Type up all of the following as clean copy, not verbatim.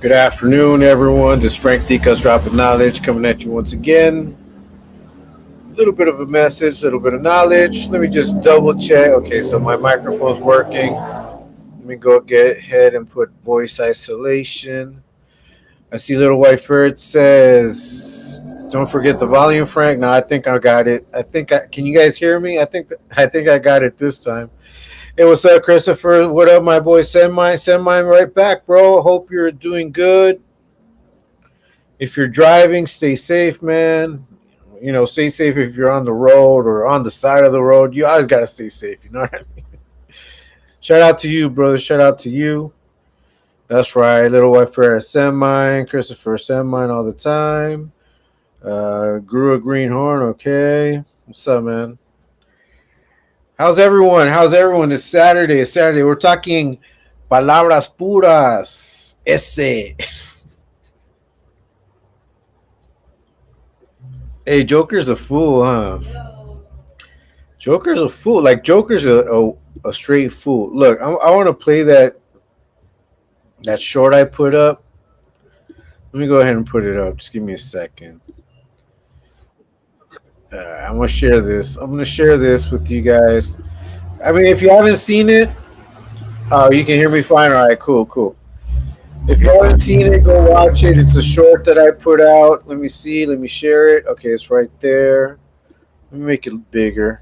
Good afternoon, everyone. This is Ftdk's Dropping Knowledge coming at you once again. A little bit of a message, a little bit of knowledge. Let me just double check. Okay, so my microphone's working. Let me go get ahead and put voice isolation. I see Little White Bird says, "Don't forget the volume, Frank." No, I think I got it. Can you guys hear me? I think I got it this time. Hey, what's up, Christopher? What up, my boy? Send mine right back, bro. Hope you're doing good. If you're driving, stay safe, man. Stay safe if you're on the road or on the side of the road. You always gotta stay safe. You know what I mean? Shout out to you, brother. Shout out to you. That's right. Little White Ferret send mine. Christopher send mine all the time. Grew a greenhorn. Okay. What's up, man? How's everyone? It's Saturday. We're talking Palabras Puras. Ese. Hey, Joker's a fool, huh? Joker's a fool. Like, Joker's a straight fool. Look, I want to play that short I put up. Let me go ahead and put it up. Just give me a second. I'm going to share this. I'm going to share this with you guys. I mean, if you haven't seen it, you can hear me fine. All right, cool. If you haven't seen it, go watch it. It's a short that I put out. Let me see. Let me share it. Okay, it's right there. Let me make it bigger.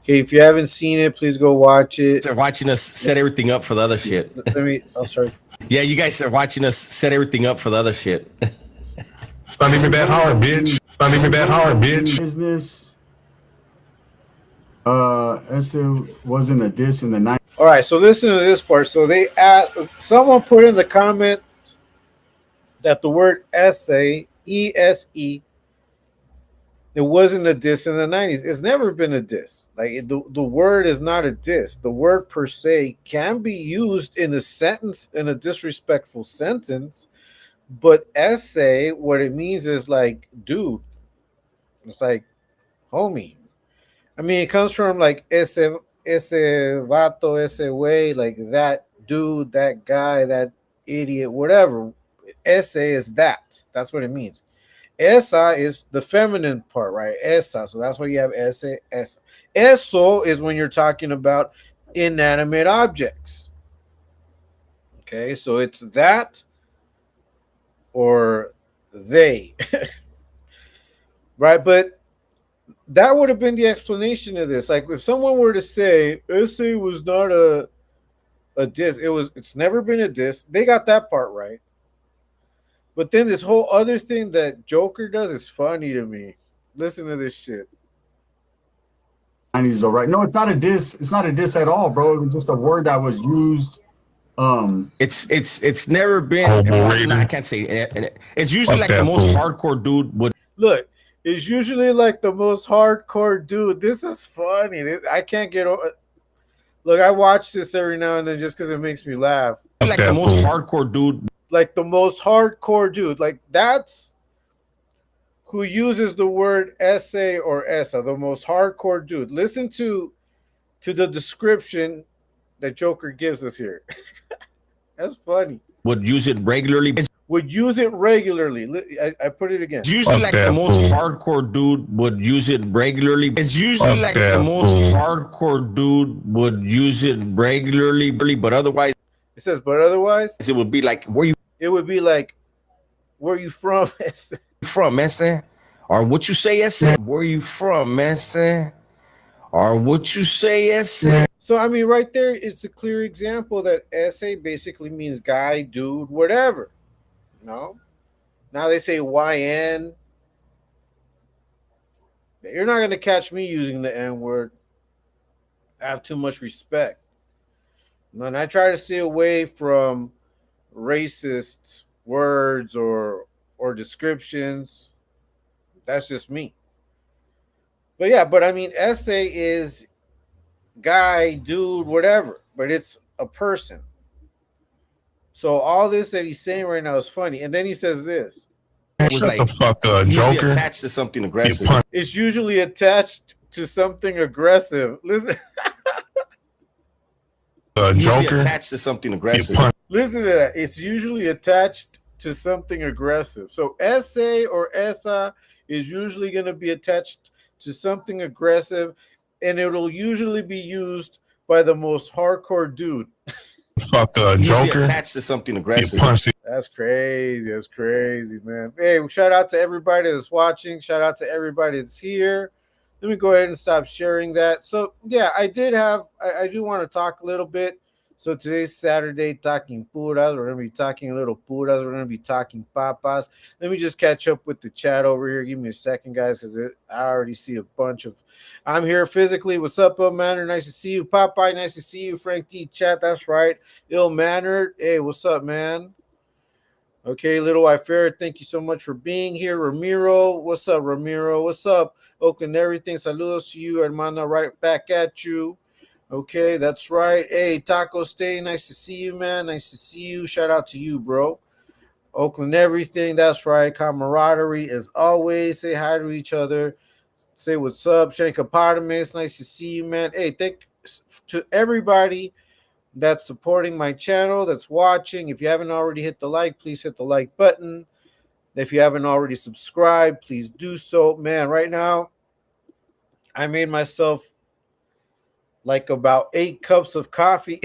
Okay, if you haven't seen it, please go watch it. They're watching us set everything up for the other shit. Sorry. Yeah, you guys are watching us set everything up for the other shit. It's not even that hard, bitch. It's not even that hard, bitch. Business. It wasn't a diss in the 90s. All right, so listen to this part. So someone put in the comment that the word essay, E-S-E, it wasn't a diss in the 90s. It's never been a diss. Like, the word is not a diss. The word per se can be used in a sentence, in a disrespectful sentence, but essay, what it means is like, dude. It's like, homie. I mean, it comes from like ese vato, ese way, like that dude, that guy, that idiot, whatever. Ese is that. That's what it means. Esa is the feminine part, right? Esa. So that's why you have ese, esa. Eso is when you're talking about inanimate objects. Okay, so it's that or they. Right? But that would have been the explanation of this. Like, if someone were to say essay was not a diss, it's never been a diss. They got that part right. But then this whole other thing that Joker does is funny to me. Listen to this shit. 90s, all right. No, it's not a diss. It's not a diss at all, bro. It was just a word that was used. It's never been. No, I can't say. It's usually like the most hardcore dude would look. It's usually like the most hardcore dude. This is funny. I can't get over. Look, I watch this every now and then just because it makes me laugh. Like the most hardcore dude. Like the most hardcore dude. Like, that's who uses the word essay or essa. The most hardcore dude. Listen to the description that Joker gives us here. That's funny. Would use it regularly. Would use it regularly. I put it again. It's usually like the most hardcore dude would use it regularly. It's usually like the most hardcore dude would use it regularly, but otherwise. It says, but otherwise. It would be like, where you? It would be like, where you from? From, man, or what you say, yes, where you from, man, or what you say, yes. So, I mean, right there, it's a clear example that essay basically means guy, dude, whatever. No. Now they say YN. You're not going to catch me using the N word. I have too much respect. And I try to stay away from racist words or descriptions. That's just me. But yeah, I mean, essay is guy, dude, whatever. But it's a person. So all this that he's saying right now is funny. And then he says this. Shut like, the fuck up, Joker. Attached to something aggressive. It's usually attached to something aggressive. Listen. Joker. Attached to something aggressive. Listen to that. It's usually attached to something aggressive. So SA or SA is usually going to be attached to something aggressive, and it'll usually be used by the most hardcore dude. Fuck a Usually Joker. attached to something Get aggressive. punched. That's crazy. That's crazy, man. Hey, shout out to everybody that's watching. Shout out to everybody that's here. Let me go ahead and stop sharing that. So, yeah, I do want to talk a little bit. So, today's Saturday, talking puras. We're going to be talking a little puras. We're going to be talking papas. Let me just catch up with the chat over here. Give me a second, guys, because I already see a bunch of. I'm here physically. What's up, Ill Mannered? Nice to see you. Popeye, nice to see you. Frank D. Chat, that's right. Ill Mannered. Hey, what's up, man? Okay, Little Eye Fair, thank you so much for being here. Ramiro, what's up, Ramiro? What's up, Oakland? Everything. Saludos to you, hermana. Right back at you. Okay, that's right. Hey, Taco Stay, nice to see you, man. Nice to see you. Shout out to you, bro. Oakland, everything. That's right. Camaraderie, as always. Say hi to each other. Say what's up, Shankapotamus. Nice to see you, man. Hey, thank to everybody that's supporting my channel, that's watching. If you haven't already hit the like, please hit the like button. If you haven't already subscribed, please do so. Man, right now, I made myself like about 8 cups of coffee,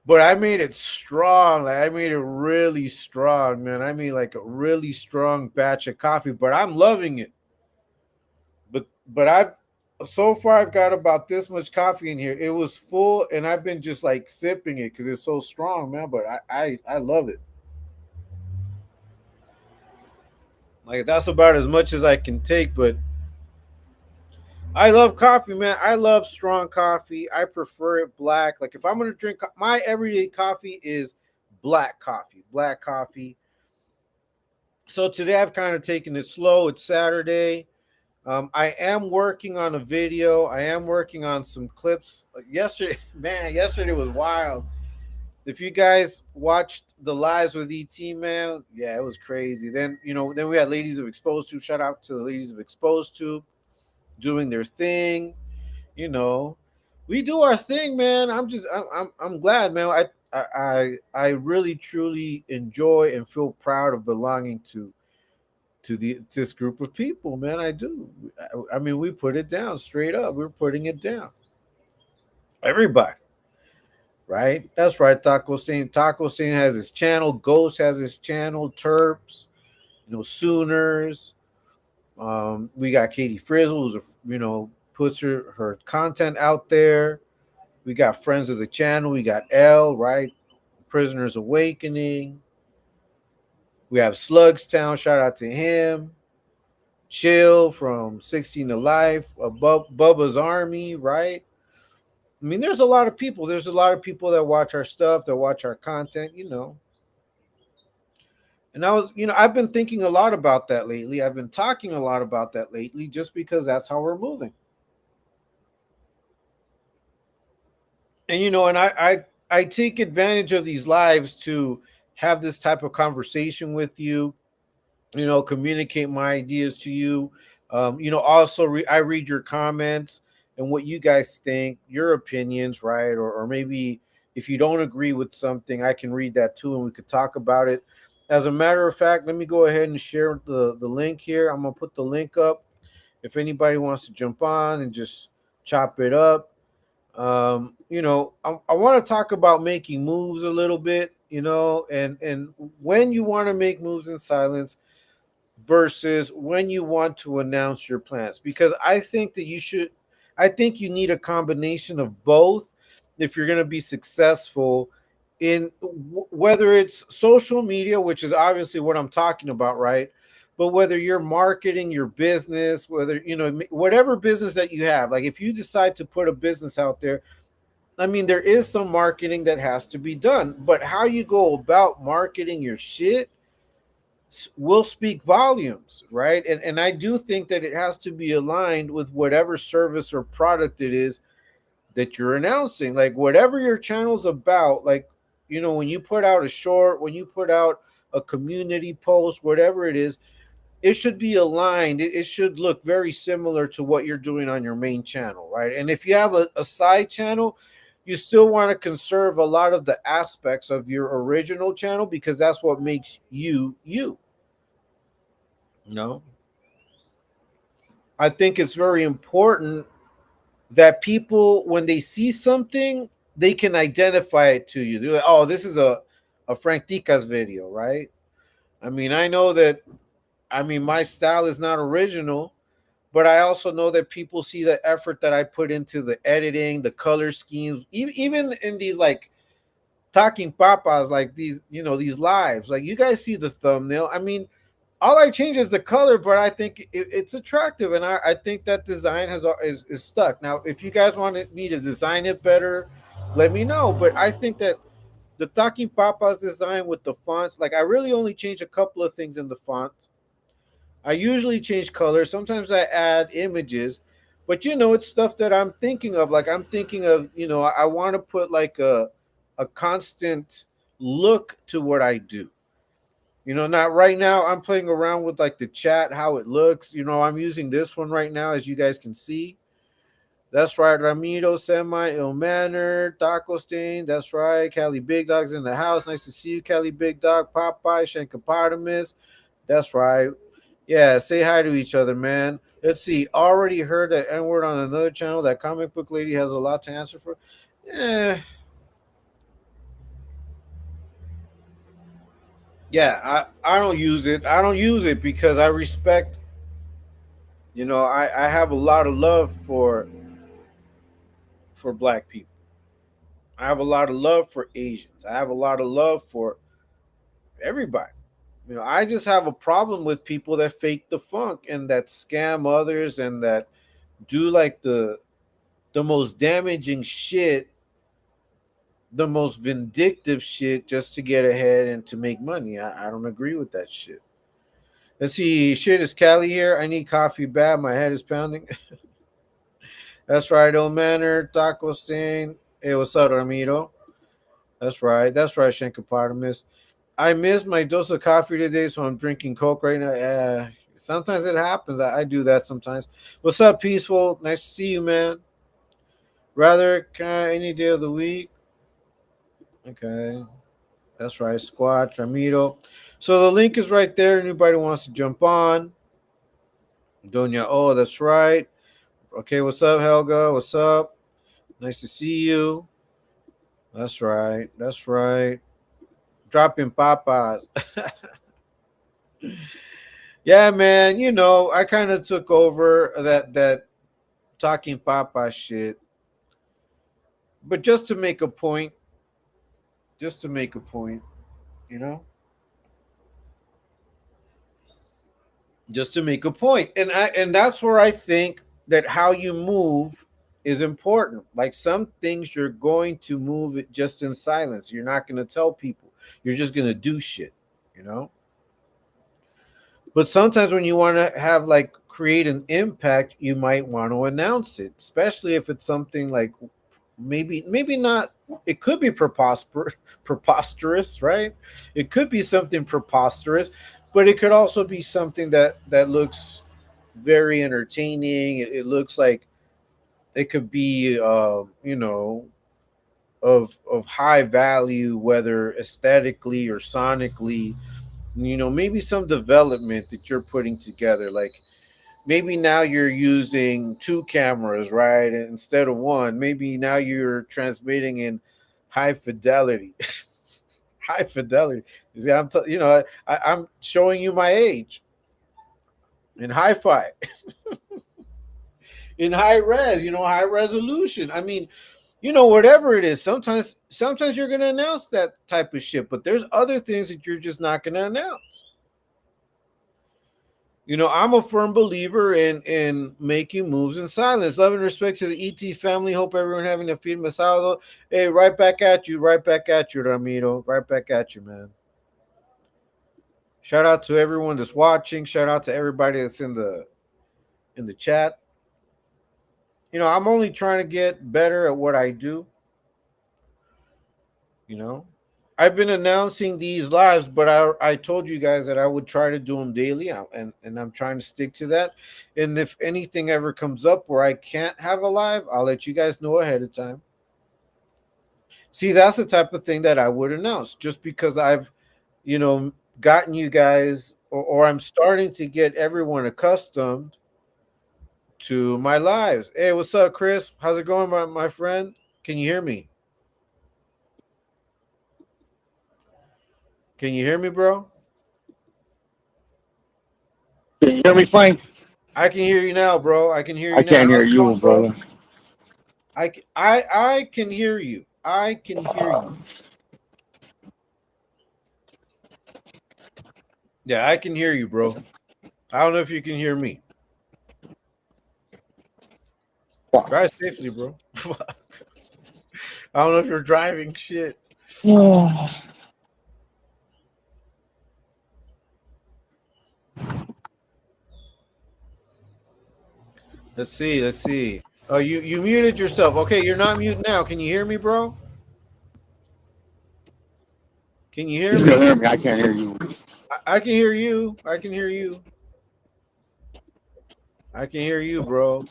but I made it strong. Like I made it really strong, man. I made like a really strong batch of coffee, but I'm loving it. But I've got about this much coffee in here. It was full, and I've been just like sipping it because it's so strong, man. But I love it. Like that's about as much as I can take. But I love coffee, man. I love strong coffee. I prefer it black. Like if I'm gonna drink, my everyday coffee is black coffee. Black coffee. So today I've kind of taken it slow. It's Saturday. I am working on a video. I am working on some clips. Yesterday, man, yesterday was wild. If you guys watched the lives with ET, man, yeah, it was crazy. Then then we had Ladies of Exposed Tube. Shout out to the Ladies of Exposed Tube doing their thing. You know, we do our thing, man. I'm glad, man. I really truly enjoy and feel proud of belonging to this group of people, man. I do. I mean, we put it down straight up. We're putting it down. Everybody, right? That's right. Taco Stain. Taco Stain has his channel. Ghost has his channel. Terps, Sooners. We got Katie Frizzle, who's puts her content out there. We got friends of the channel. We got L, right? Prisoners Awakening. We have Slugstown. Shout out to him. Chill from 16 to Life, Bubba's Army, right? I mean, there's a lot of people. There's a lot of people that watch our stuff, that watch our content. And I've been thinking a lot about that lately. I've been talking a lot about that lately just because that's how we're moving. And, and I take advantage of these lives to have this type of conversation with you, communicate my ideas to you. Also I read your comments and what you guys think, your opinions, right? Or maybe if you don't agree with something, I can read that too, and we could talk about it. As a matter of fact, let me go ahead and share the link here. I'm gonna put the link up if anybody wants to jump on and just chop it up. I want to talk about making moves a little bit, and when you want to make moves in silence versus when you want to announce your plans, because I think you need a combination of both if you're going to be successful in whether it's social media, which is obviously what I'm talking about, right? But whether you're marketing your business, whether whatever business that you have, like if you decide to put a business out there, I mean, there is some marketing that has to be done, but how you go about marketing your shit will speak volumes, right? And I do think that it has to be aligned with whatever service or product it is that you're announcing. Like whatever your channel's about, like when you put out a short, when you put out a community post, whatever it is, it should be aligned. It should look very similar to what you're doing on your main channel, right? And if you have a side channel, you still want to conserve a lot of the aspects of your original channel because that's what makes you you. No, I think it's very important that people, when they see something, they can identify it to you. They're like, oh, this is a Frank Ticas video, right? I mean, I know that, I mean, my style is not original, but I also know that people see the effort that I put into the editing, the color schemes, even in these like talking papas, like these, these lives. Like you guys see the thumbnail. I mean, all I change is the color, but I think it's attractive, and I think that design is stuck. Now, if you guys wanted me to design it better, let me know. But I think that the Talking Papas design with the fonts, like I really only change a couple of things in the font. I usually change color. Sometimes I add images, but it's stuff that I'm thinking of. Like I'm thinking of, I want to put like a constant look to what I do. Not right now. I'm playing around with like the chat, how it looks. I'm using this one right now, as you guys can see. That's right, Ramiro, Semi, Ill Manner, Taco Stain. That's right, Cali Big Dog's in the house. Nice to see you, Cali Big Dog, Popeye, Shankopotamus. That's right. Yeah, say hi to each other, man. Let's see. Already heard that N word on another channel. That comic book lady has a lot to answer for. Yeah. Yeah, I don't use it. I don't use it because I respect, I have a lot of love for black people. I have a lot of love for Asians. I have a lot of love for everybody. I just have a problem with people that fake the funk and that scam others and that do like the most damaging shit, the most vindictive shit just to get ahead and to make money. I don't agree with that shit. Let's see. Shit, is Cali here? I need coffee bad. My head is pounding. That's right, old manner. Taco Stain. Hey, what's up, Ramiro? That's right. That's right, Shankopotamus. I missed my dose of coffee today, so I'm drinking Coke right now. Sometimes it happens. I do that sometimes. What's up, Peaceful? Nice to see you, man. Rather, any day of the week. Okay. That's right. Squat, Ramiro. So the link is right there. Anybody wants to jump on. Donya. Oh, that's right. Okay, what's up, Helga? What's up? Nice to see you. That's right. That's right. Dropping papas. Yeah, man. I kind of took over that talking papa shit, but just to make a point. Just to make a point, you know. Just to make a point, and that's where I think that how you move is important. Like some things you're going to move it just in silence. You're not going to tell people. You're just going to do shit, you know. But sometimes when you want to have like create an impact, you might want to announce it, especially if it's something like maybe not. It could be preposterous, right? It could be something preposterous, but it could also be something that looks very entertaining. It looks like it could be, of high value, whether aesthetically or sonically. Maybe some development that you're putting together, like maybe now you're using two cameras, right? Instead of one. Maybe now you're transmitting in high fidelity. High fidelity. You see, I'm showing you my age in hi-fi, in high res, high resolution. I mean, whatever it is. Sometimes you're gonna announce that type of shit, but there's other things that you're just not gonna announce. I'm a firm believer in making moves in silence. Love and respect to the ET family. Hope everyone having a feed masado. Hey, right back at you, Ramiro. Right back at you, man. Shout out to everyone that's watching. Shout out to everybody that's in the chat. I'm only trying to get better at what I do. I've been announcing these lives, but I told you guys that I would try to do them daily, and I'm trying to stick to that. And if anything ever comes up where I can't have a live, I'll let you guys know ahead of time. See, that's the type of thing that I would announce just because I've, gotten you guys, or I'm starting to get everyone accustomed to my lives. Hey, what's up, Chris? How's it going, my friend? Can you hear me? Can you hear me, bro? Can you hear me, Frank? I can hear you now, bro. I can hear I you now. can't How's hear it you, going, bro? brother. I can hear you. I can hear you. Yeah, I can hear you, bro. I don't know if you can hear me. Drive safely, bro. I don't know if you're driving. Shit. Let's see. Let's see. Oh, you muted yourself. Okay, you're not mute now. Can you hear me, bro? Can you hear You still me? hear me? I can't hear you. I can hear you. I can hear you. I can hear you, bro.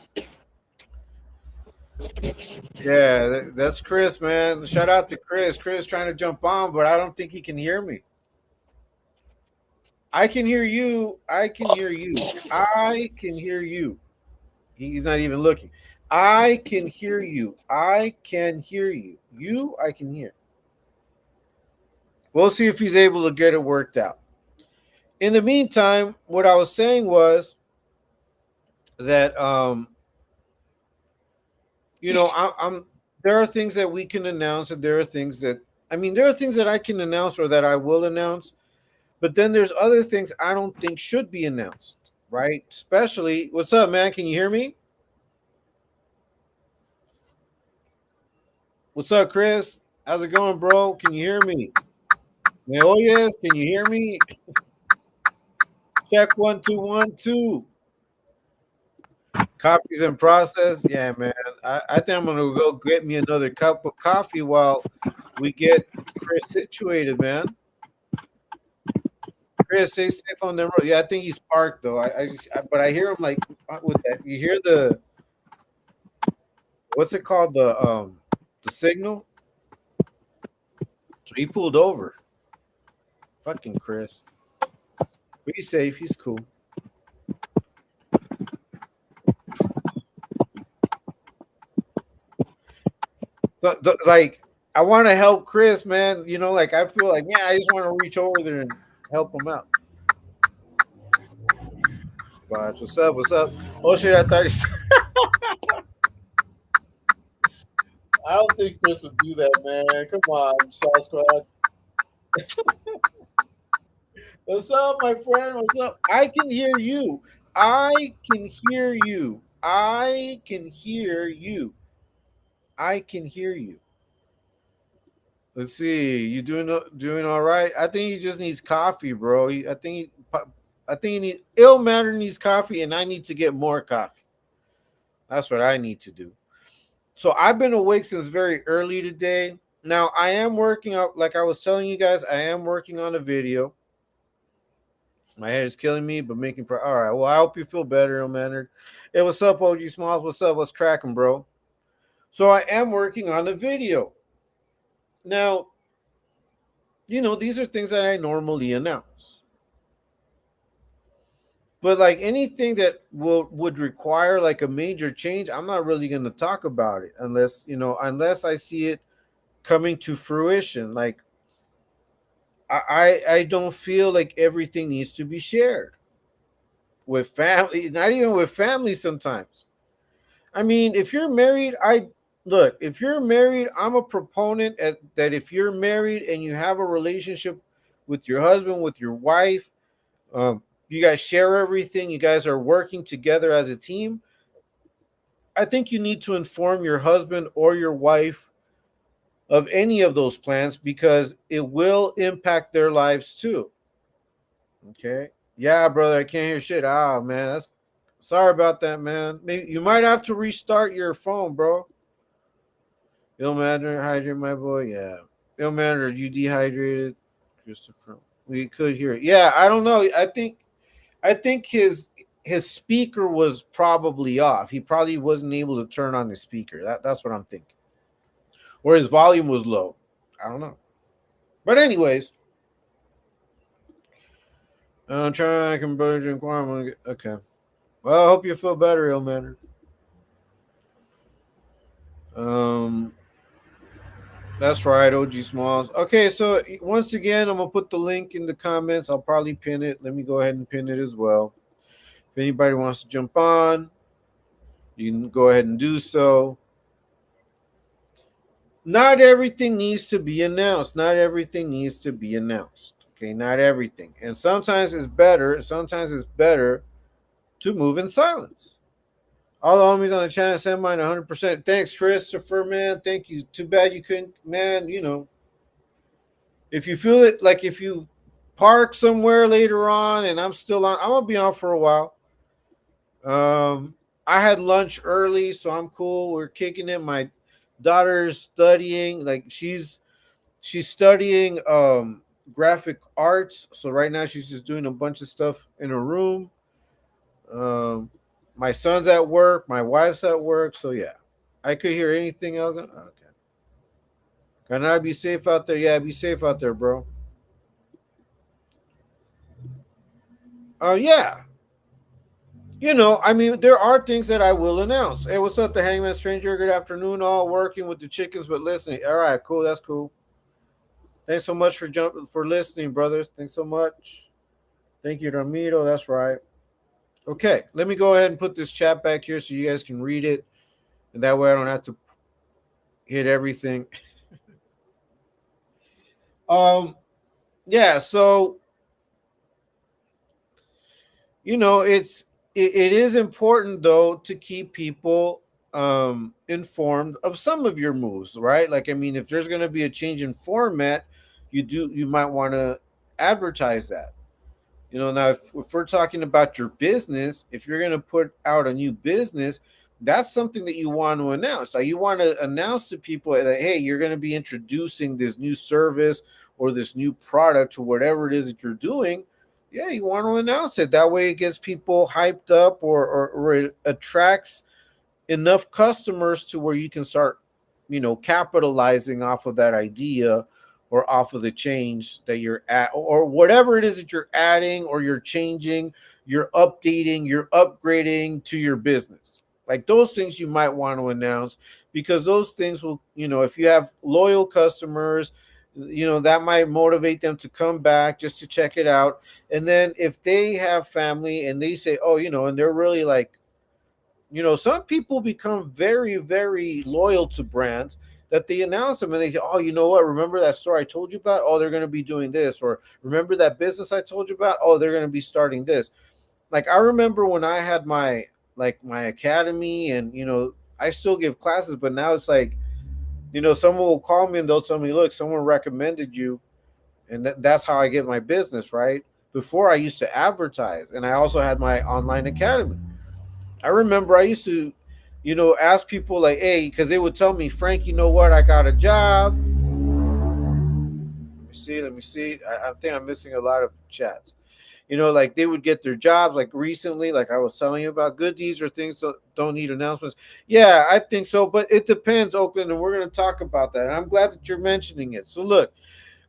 Yeah, that's Chris, man. Shout out to Chris. Chris trying to jump on, but I don't think he can hear me. I can hear you. I can hear you. I can hear you. He's not even looking. I can hear you. I can hear you. You, I can hear. We'll see if he's able to get it worked out. In the meantime, what I was saying was that I'm there are things that we can announce, and there are things that there are things that I can announce or that I will announce, but then there's other things I don't think should be announced, right? Especially, what's up, man? Can you hear me? What's up, Chris? How's it going, bro? Can you hear me? Man, oh yes, can you hear me? Check 1 2 1 2. Coffee's in process. Yeah, man. I think I'm gonna go get me another cup of coffee while we get Chris situated, man. Chris, stay safe on the road. Yeah, I think he's parked though. But I hear him like with that. You hear the what's it called the signal? So he pulled over. Fucking Chris. But he's safe. He's cool. So, like, I want to help Chris, man. Like I feel like, I just want to reach over there and help him out. But what's up? What's up? Oh shit! I thought I don't think Chris would do that, man. Come on, Saw Squad. What's up, my friend? What's up? I can hear you. I can hear you. I can hear you. I can hear you. Let's see. You doing all right? I think he just needs coffee, bro. I think he need ill matter needs coffee, and I need to get more coffee. That's what I need to do. So I've been awake since very early today. Now I am working out, like I was telling you guys, I am working on a video. My head is killing me, but making all right. Well, I hope you feel better, ill-mannered. Hey, what's up, OG Smalls? What's up? What's cracking, bro? So I am working on a video. Now, these are things that I normally announce. But like anything that would require like a major change, I'm not really going to talk about it unless I see it coming to fruition. Like I don't feel like everything needs to be shared with family, not even with family sometimes. If you're married, if you're married, I'm a proponent that if you're married and you have a relationship with your husband, with your wife, you guys share everything, you guys are working together as a team, I think you need to inform your husband or your wife of any of those plans because it will impact their lives too. Okay. Yeah, brother, I can't hear shit. Ah, man, that's sorry about that, man. Maybe you might have to restart your phone, bro. Ill matter, hydrate, my boy. Yeah. Ill matter, you dehydrated? Christopher. We could hear it. Yeah, I don't know. I think his speaker was probably off. He probably wasn't able to turn on the speaker. That's what I'm thinking. or his volume was low. I don't know. But anyways, I'm trying conversion. Okay. Well, I hope you feel better, ill manner. That's right, OG Smalls. Okay, so once again, I'm gonna put the link in the comments. I'll probably pin it. Let me go ahead and pin it as well. If anybody wants to jump on, you can go ahead and do so. Not everything needs to be announced. Not everything needs to be announced. Okay, not everything. And sometimes it's better. Sometimes it's better to move in silence. All the homies on the channel send mine 100%. Thanks, Christopher, man. Thank you. Too bad you couldn't, man. You know, if you feel it, like if you park somewhere later on and I'm still on, I'm gonna be on for a while. I had lunch early, so I'm cool. We're kicking it. My daughter's studying, like she's studying graphic arts. So right now she's just doing a bunch of stuff in her room. My son's at work, my wife's at work, so yeah. I could hear anything else. Okay. Can I be safe out there? Yeah, be safe out there, bro. Yeah. You know, I mean, there are things that I will announce. Hey, what's up, the Hangman Stranger? Good afternoon, all working with the chickens, but listening. All right, cool. That's cool. Thanks so much for listening, brothers. Thanks so much. Thank you, Ramiro. That's right. Okay, let me go ahead and put this chat back here so you guys can read it, and that way I don't have to hit everything. Yeah. So you know, it is important though to keep people informed of some of your moves, right? Like, I mean, if there's going to be a change in format, you might want to advertise that. You know, now if we're talking about your business, if you're going to put out a new business, that's something that you want to announce. Like, you want to announce to people that, hey, you're going to be introducing this new service or this new product or whatever it is that you're doing. Yeah, you want to announce it. That way it gets people hyped up, or it attracts enough customers to where you can start, you know, capitalizing off of that idea or off of the change that you're at, or whatever it is that you're adding or you're changing, you're updating, you're upgrading to your business. Like, those things you might want to announce, because those things will, you know, if you have loyal customers, you know, that might motivate them to come back just to check it out. And then if they have family and they say, oh, you know, and they're really like, you know, some people become very, very loyal to brands that they announce them and they say, oh, you know what? Remember that store I told you about? Oh, they're going to be doing this. Or remember that business I told you about? Oh, they're going to be starting this. Like, I remember when I had my academy, and, you know, I still give classes, but now it's like, you know, someone will call me and they'll tell me, look, someone recommended you. And that's how I get my business, right? Before, I used to advertise, and I also had my online academy. I remember I used to, you know, ask people like, hey, because they would tell me, Frank, you know what? I got a job. Let me see. I think I'm missing a lot of chats. You know, like, they would get their jobs, like recently, like I was telling you about. Good deeds or things that don't need announcements. Yeah, I think so, but it depends, Oakland, and we're going to talk about that. And I'm glad that you're mentioning it. So look,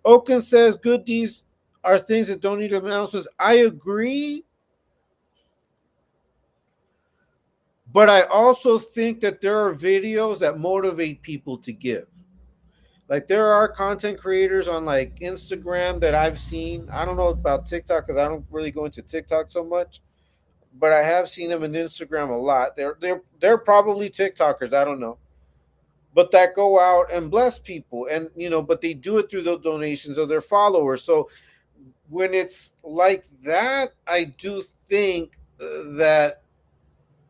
Oakland says good deeds are things that don't need announcements. I agree, but I also think that there are videos that motivate people to give. Like, there are content creators on like Instagram that I've seen. I don't know about TikTok because I don't really go into TikTok so much, but I have seen them in Instagram a lot. They're probably TikTokers. I don't know, but that go out and bless people, and, you know, but they do it through the donations of their followers. So when it's like that, I do think that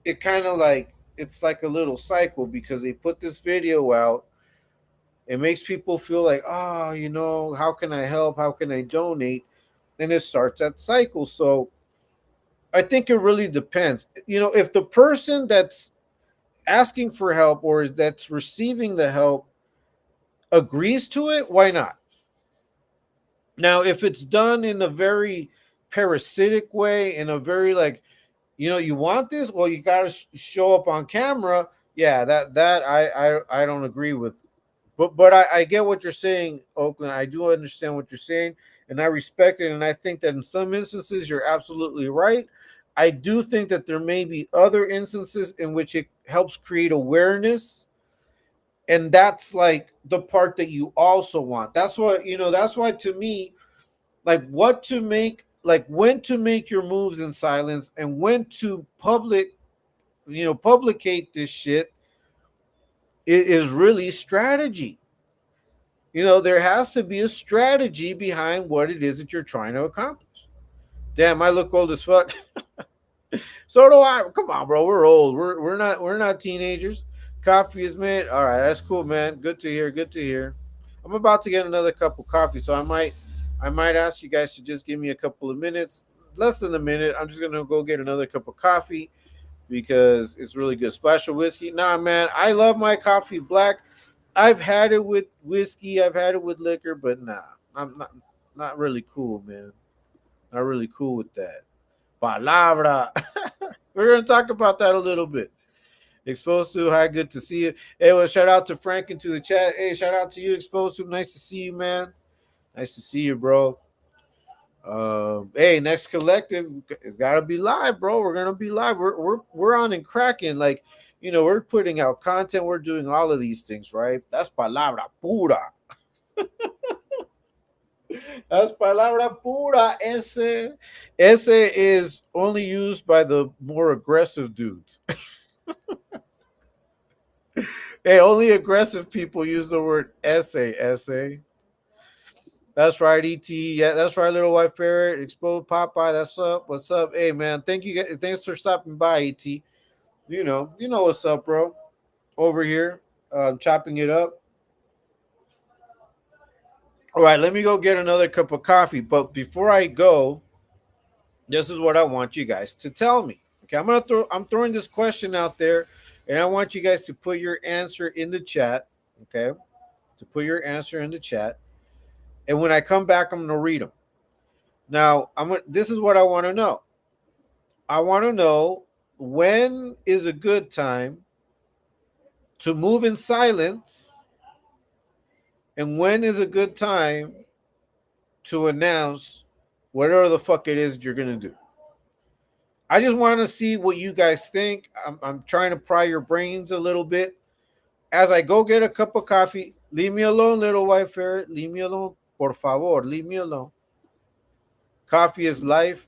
it kind of like, it's like a little cycle, because they put this video out. It makes people feel like, oh, you know, how can I help? How can I donate? And it starts that cycle. So I think it really depends. You know, if the person that's asking for help or that's receiving the help agrees to it, why not? Now, if it's done in a very parasitic way, in a very like, you know, you want this, well, you got to show up on camera. Yeah, that I don't agree with But I get what you're saying, Oakland. I do understand what you're saying, and I respect it. And I think that in some instances you're absolutely right. I do think that there may be other instances in which it helps create awareness, and that's like the part that you also want. That's what That's why to me, like what to make, like when to make your moves in silence, and when to publicate this shit. It is really strategy. There has to be a strategy behind what it is that you're trying to accomplish. Damn, I look old as fuck. So do I. Come on, bro. We're old. We're not teenagers. Coffee is made. All right, that's cool, man. Good to hear. Good to hear. I'm about to get another cup of coffee, so I might ask you guys to just give me a couple of minutes, less than a minute. I'm just gonna go get another cup of coffee because it's really good. Splash of whiskey. Nah, man. I love my coffee black. I've had it with whiskey. I've had it with liquor, but nah, I'm not really cool, man. Not really cool with that. Palabra. We're gonna talk about that a little bit. Exposed to, hi, good to see you. Hey, well, shout out to Frank into the chat. Hey, shout out to you, Exposed to. Nice to see you, man. Nice to see you, bro. Hey, next collective, it's gotta be live, bro. We're gonna be live. We're on and cracking. Like, we're putting out content. We're doing all of these things, right? That's palabra pura. That's palabra pura. Ese is only used by the more aggressive dudes. Hey, only aggressive people use the word essay. That's right, ET. Yeah, that's right, little white ferret. Exposed Popeye. That's up. What's up? Hey, man. Thank you. Thanks for stopping by, ET. You know what's up, bro. Over here, chopping it up. All right, let me go get another cup of coffee. But before I go, this is what I want you guys to tell me. Okay, I'm throwing this question out there, and I want you guys to put your answer in the chat. Okay, to put your answer in the chat, and when I come back, I'm gonna read them. Now, this is what I want to know. I want to know, when is a good time to move in silence, and when is a good time to announce whatever the fuck it is you're gonna do. I just want to see what you guys think. I'm trying to pry your brains a little bit. As I go get a cup of coffee, leave me alone, little white ferret. Leave me alone. Por favor, leave me alone. Coffee is life.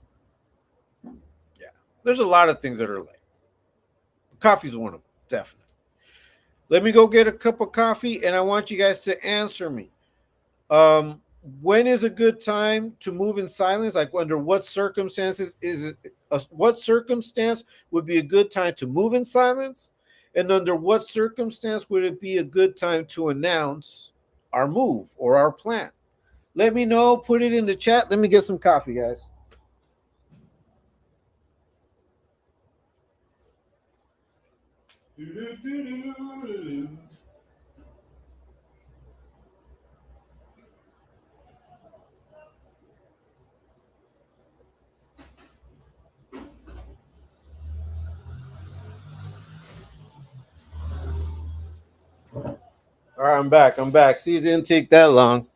Yeah. There's a lot of things that are life. Coffee's one of them, definitely. Let me go get a cup of coffee, and I want you guys to answer me. Um, when is a good time to move in silence? Like, under what circumstances is it? What circumstance would be a good time to move in silence? And under what circumstance would it be a good time to announce our move or our plan? Let me know. Put it in the chat. Let me get some coffee, guys. All right, I'm back. See, it didn't take that long.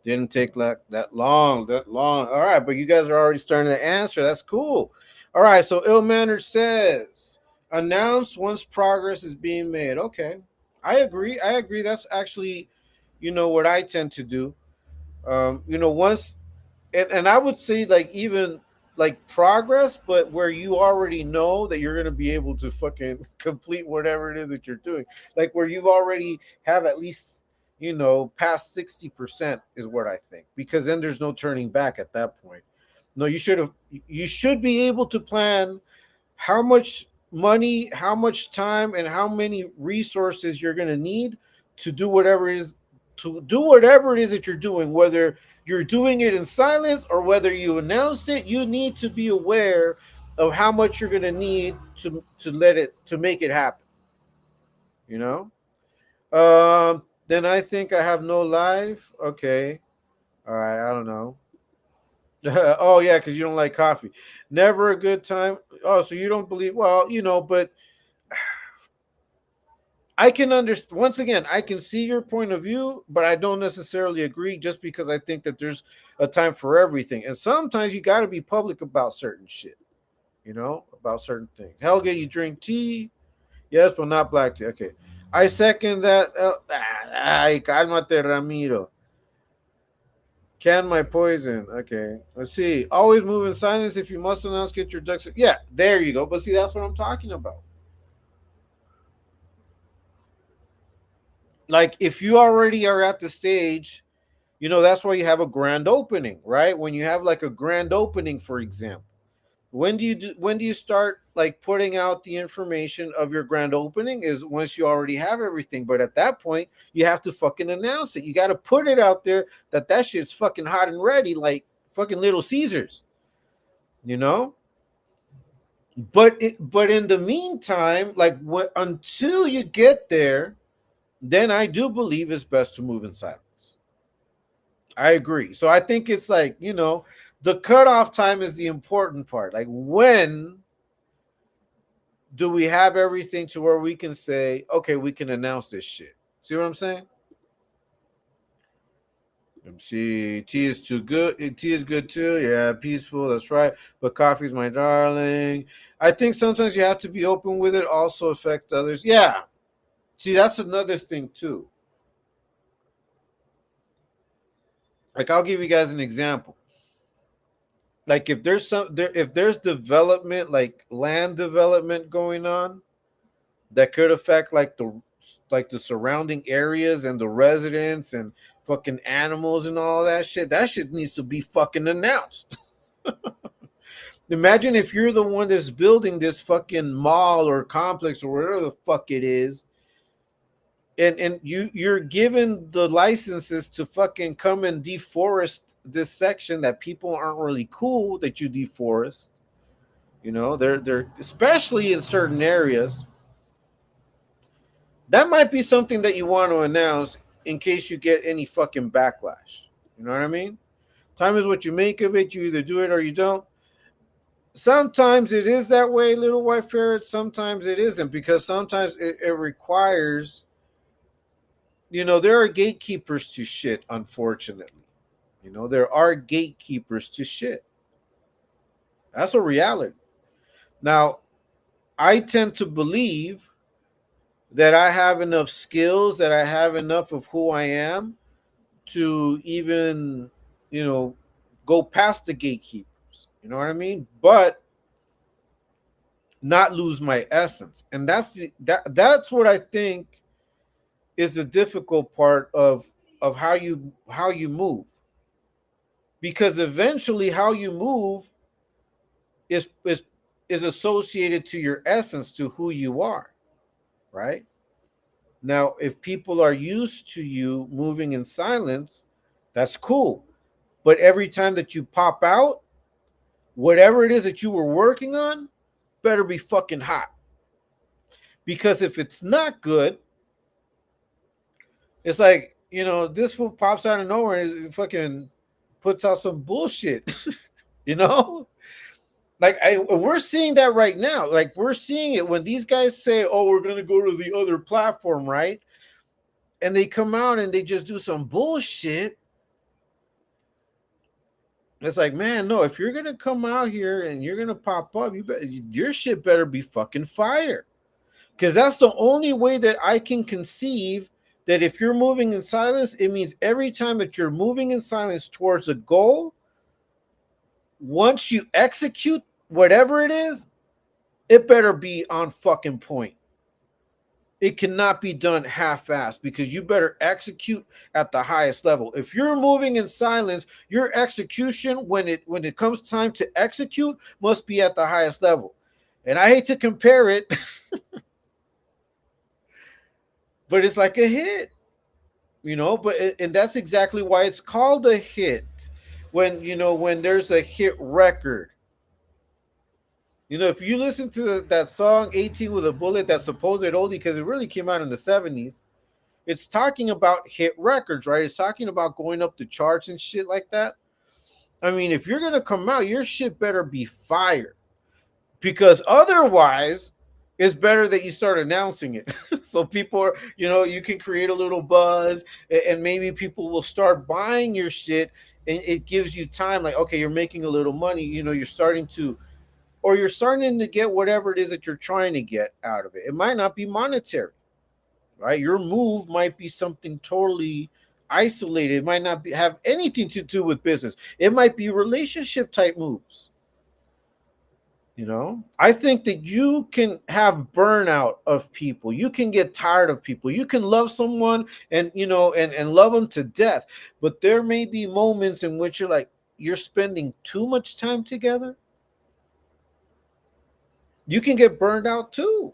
Didn't take that long. All right, but you guys are already starting to answer. That's cool. All right, so Ill Mannered says, announce once progress is being made. Okay, I agree. That's actually, what I tend to do. Once, and I would say, like, even like progress, but where you already know that you're gonna be able to fucking complete whatever it is that you're doing, like where you've already have at least past 60% is what I think, because then there's no turning back at that point. No, you should be able to plan how much money, how much time, and how many resources you're going to need to do whatever it is that you're doing, whether you're doing it in silence or whether you announced it. You need to be aware of how much you're going to need to make it happen, you know. Then I think I have no life. Okay. All right, I don't know. Oh yeah, because you don't like coffee. Never a good time. Oh, so you don't believe? Well, but I can understand. Once again, I can see your point of view, but I don't necessarily agree. Just because I think that there's a time for everything, and sometimes you got to be public about certain shit. About certain things. Helga, you drink tea? Yes, but not black tea. Okay, I second that. Ay, cálmate, Ramiro. Can my poison? Okay, let's see. Always move in silence. If you must announce, get your ducks. Yeah, there you go. But see, that's what I'm talking about. Like, if you already are at the stage, that's why you have a grand opening, right? When you have like a grand opening, for example, when do you start like putting out the information of your grand opening? Is once you already have everything. But at that point, you have to fucking announce it. You got to put it out there that shit's fucking hot and ready, like fucking Little Caesars, you know. But in the meantime, like until you get there, then I do believe it's best to move in silence. I agree. So I think it's like, the cutoff time is the important part. Like, when do we have everything to where we can say, okay, we can announce this shit? See what I'm saying? Let me see. Tea is too good. Tea is good too. Yeah, peaceful. That's right. But coffee's my darling. I think sometimes you have to be open with it. Also affect others. Yeah. See, that's another thing too. Like, I'll give you guys an example. Like, if there's development, like land development going on, that could affect like the surrounding areas and the residents and fucking animals and all that shit. That shit needs to be fucking announced. Imagine if you're the one that's building this fucking mall or complex or whatever the fuck it is, and you're given the licenses to fucking come and deforest this section that people aren't really cool that you deforest. They're especially in certain areas. That might be something that you want to announce in case you get any fucking backlash. You know what I mean? Time is what you make of it. You either do it or you don't. Sometimes it is that way, little white ferret. Sometimes it isn't, because sometimes it requires, there are gatekeepers to shit, unfortunately. There are gatekeepers to shit. That's a reality. Now, I tend to believe that I have enough skills, that I have enough of who I am to even, go past the gatekeepers. You know what I mean? But not lose my essence. And that's what I think is the difficult part of how you move. Because eventually how you move is associated to your essence, to who you are, right? Now, if people are used to you moving in silence, that's cool. But every time that you pop out, whatever it is that you were working on better be fucking hot. Because if it's not good, it's like, this fool pops out of nowhere and fucking puts out some bullshit, Like, we're seeing that right now. Like, we're seeing it when these guys say, oh, we're going to go to the other platform, right? And they come out and they just do some bullshit. It's like, man, no, if you're going to come out here and you're going to pop up, your shit better be fucking fire. Because that's the only way that I can conceive that if you're moving in silence, it means every time that you're moving in silence towards a goal, once you execute whatever it is, it better be on fucking point. It cannot be done half-assed, because you better execute at the highest level. If you're moving in silence, your execution, when it comes time to execute, must be at the highest level. And I hate to compare it, but it's like a hit, and that's exactly why it's called a hit. When there's a hit record. If you listen to that song 18 with a Bullet, that supposed oldie, because it really came out in the 70s, it's talking about hit records, right? It's talking about going up the charts and shit like that. I mean, if you're going to come out, your shit better be fire. Because otherwise, it's better that you start announcing it. So people are, you can create a little buzz, and maybe people will start buying your shit, and it gives you time. Like, okay, you're making a little money, you're starting to, or you're starting to get whatever it is that you're trying to get out of it. It might not be monetary, right? Your move might be something totally isolated. It might not have anything to do with business. It might be relationship type moves. I think that you can have burnout of people. You can get tired of people. You can love someone and love them to death. But there may be moments in which you're spending too much time together. You can get burned out too.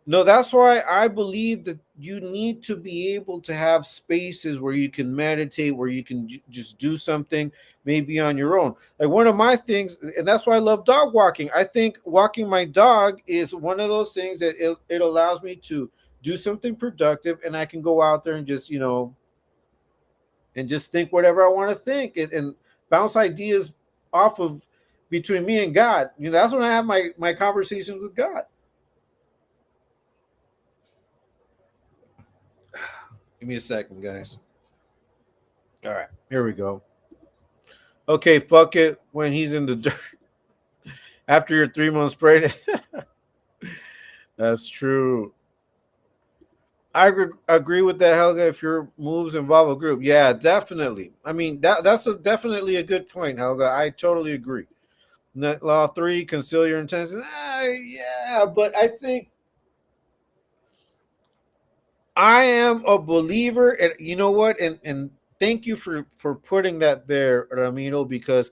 No, that's why I believe that you need to be able to have spaces where you can meditate, where you can just do something maybe on your own. Like one of my things, and that's why I love dog walking. I think walking my dog is one of those things that it allows me to do something productive, and I can go out there and just, and just think whatever I want to think, and bounce ideas off of between me and God. That's when I have my conversations with God. Give me a second, guys. All right, here we go. Okay, fuck it. When he's in the dirt after your 3 months pregnant. That's true. I agree with that, Helga. If your moves involve a group, yeah, definitely. I mean, that's definitely a good point, Helga. I totally agree. Law 3, conceal your intentions. Yeah, but I think I am a believer, and you know what? And thank you for putting that there, Ramiro, because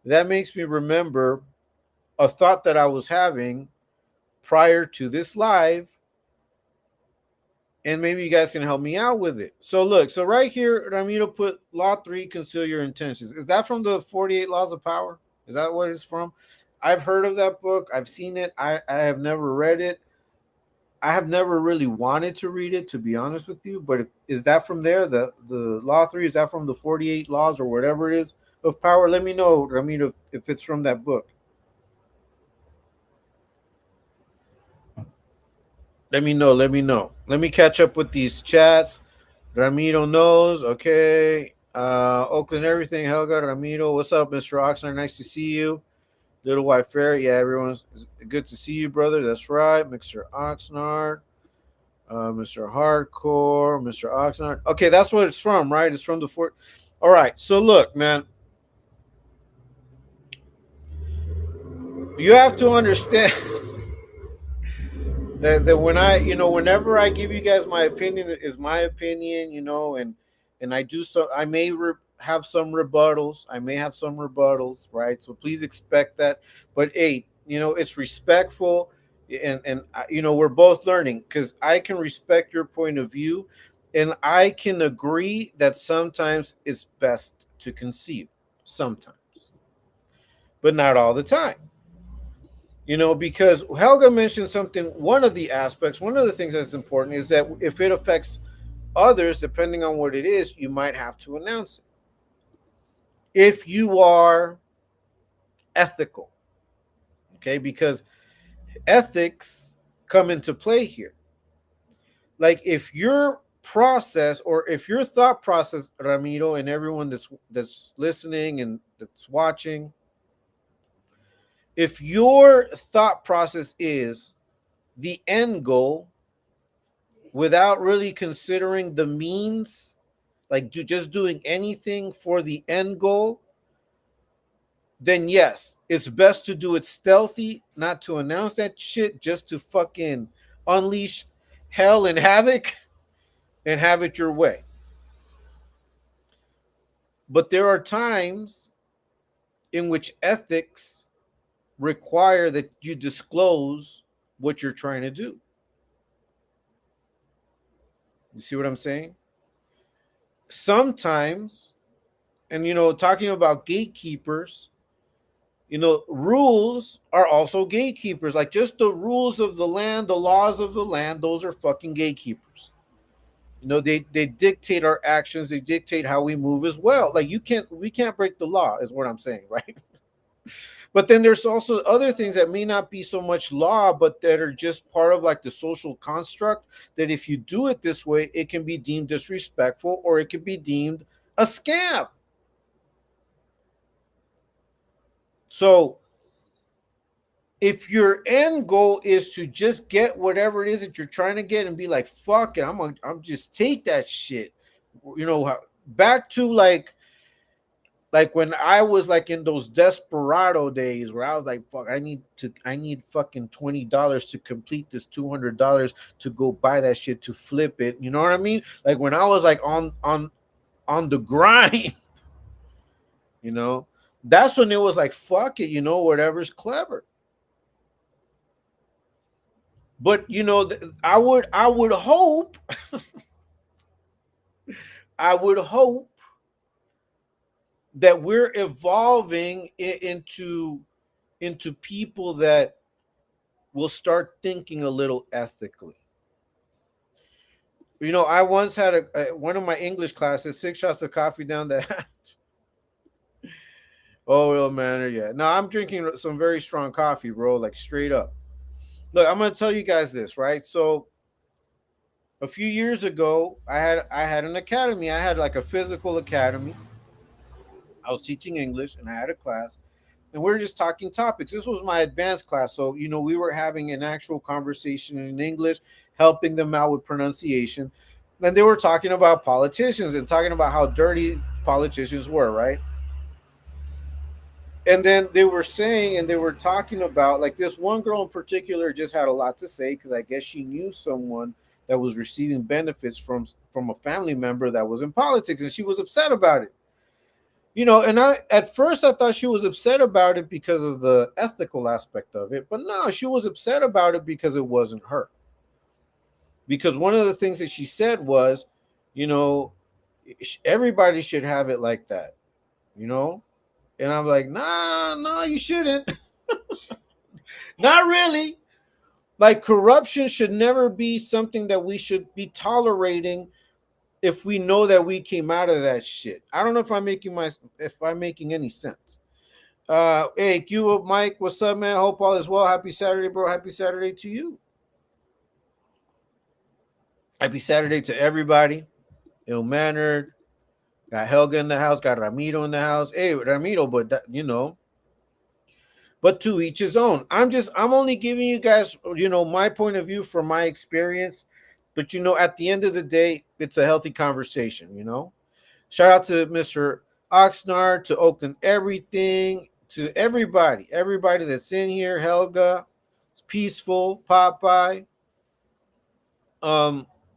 that makes me remember a thought that I was having prior to this live, and maybe you guys can help me out with it. So look, so right here, Ramiro put Law 3, conceal your intentions. Is that from the 48 Laws of Power? Is that what it's from? I've heard of that book. I've seen it. I have never read it. I have never really wanted to read it, to be honest with you. But is that from there? The Law 3, is that from the 48 Laws or whatever it is of Power? Let me know, Ramiro, if it's from that book. Let me know. Let me know. Let me catch up with these chats. Ramiro knows. Okay. Oakland, everything. Helga, Ramiro. What's up, Mr. Oxnard? Nice to see you. Little White Ferret. Yeah, everyone's good to see you, brother. That's right. Mr. Oxnard. Mr. Hardcore. Mr. Oxnard. Okay, that's what it's from, right? It's from the fort. All right. So look, man. You have to understand that when whenever I give you guys my opinion, it is my opinion, and I do so. I may have some rebuttals. Right? So please expect that. But hey, it's respectful, and we're both learning, because I can respect your point of view, and I can agree that sometimes it's best to conceal, sometimes, but not all the time. Because Helga mentioned something. One of the things that's important is that if it affects others, depending on what it is, you might have to announce it. If you are ethical, okay, because ethics come into play here. Like if your process, or if your thought process, Ramiro, and everyone that's listening and that's watching, if your thought process is the end goal without really considering the means, like just doing anything for the end goal, then yes, it's best to do it stealthy, not to announce that shit, just to fucking unleash hell and havoc and have it your way. But there are times in which ethics require that you disclose what you're trying to do. You see what I'm saying? Sometimes, and talking about gatekeepers, rules are also gatekeepers. Like just the rules of the land, the laws of the land, those are fucking gatekeepers. They dictate our actions, they dictate how we move as well. Like we can't break the law, is what I'm saying, right? But then there's also other things that may not be so much law, but that are just part of like the social construct, that if you do it this way, it can be deemed disrespectful or it can be deemed a scam. So if your end goal is to just get whatever it is that you're trying to get and be like, fuck it, I'm just take that shit. Back to like when I was like in those desperado days where I was like, fuck, I need fucking $20 to complete this $200 to go buy that shit to flip it. You know what I mean? Like when I was like on the grind, that's when it was like, fuck it, whatever's clever. But I would hope I would hope that we're evolving into people that will start thinking a little ethically. I once had one of my English classes, 6 shots of coffee down the hatch. Oh, real manner, yeah. No, I'm drinking some very strong coffee, bro, like straight up. Look, I'm gonna tell you guys this, right? So a few years ago, I had an academy. I had like a physical academy. I was teaching English and I had a class and we were just talking topics. This was my advanced class. So, we were having an actual conversation in English, helping them out with pronunciation. Then they were talking about politicians and talking about how dirty politicians were, right? And then they were saying, and they were talking about, like, this one girl in particular just had a lot to say because I guess she knew someone that was receiving benefits from a family member that was in politics, and she was upset about it. And at first I thought she was upset about it because of the ethical aspect of it, but no, she was upset about it because it wasn't her. Because one of the things that she said was, everybody should have it like that, and I'm like, nah, you shouldn't. Not really. Like, corruption should never be something that we should be tolerating if we know that we came out of that shit. I don't know if I'm making any sense. Hey, Cuba, Mike, what's up, man? Hope all is well. Happy Saturday, bro. Happy Saturday to you. Happy Saturday to everybody. Ill-mannered. Got Helga in the house. Got Ramiro in the house. Hey, Ramiro, but but to each his own. I'm only giving you guys, my point of view from my experience. But at the end of the day, it's a healthy conversation. Shout out to Mr. Oxnard, to Oakland Everything, to everybody that's in here. Helga, it's Peaceful, Popeye.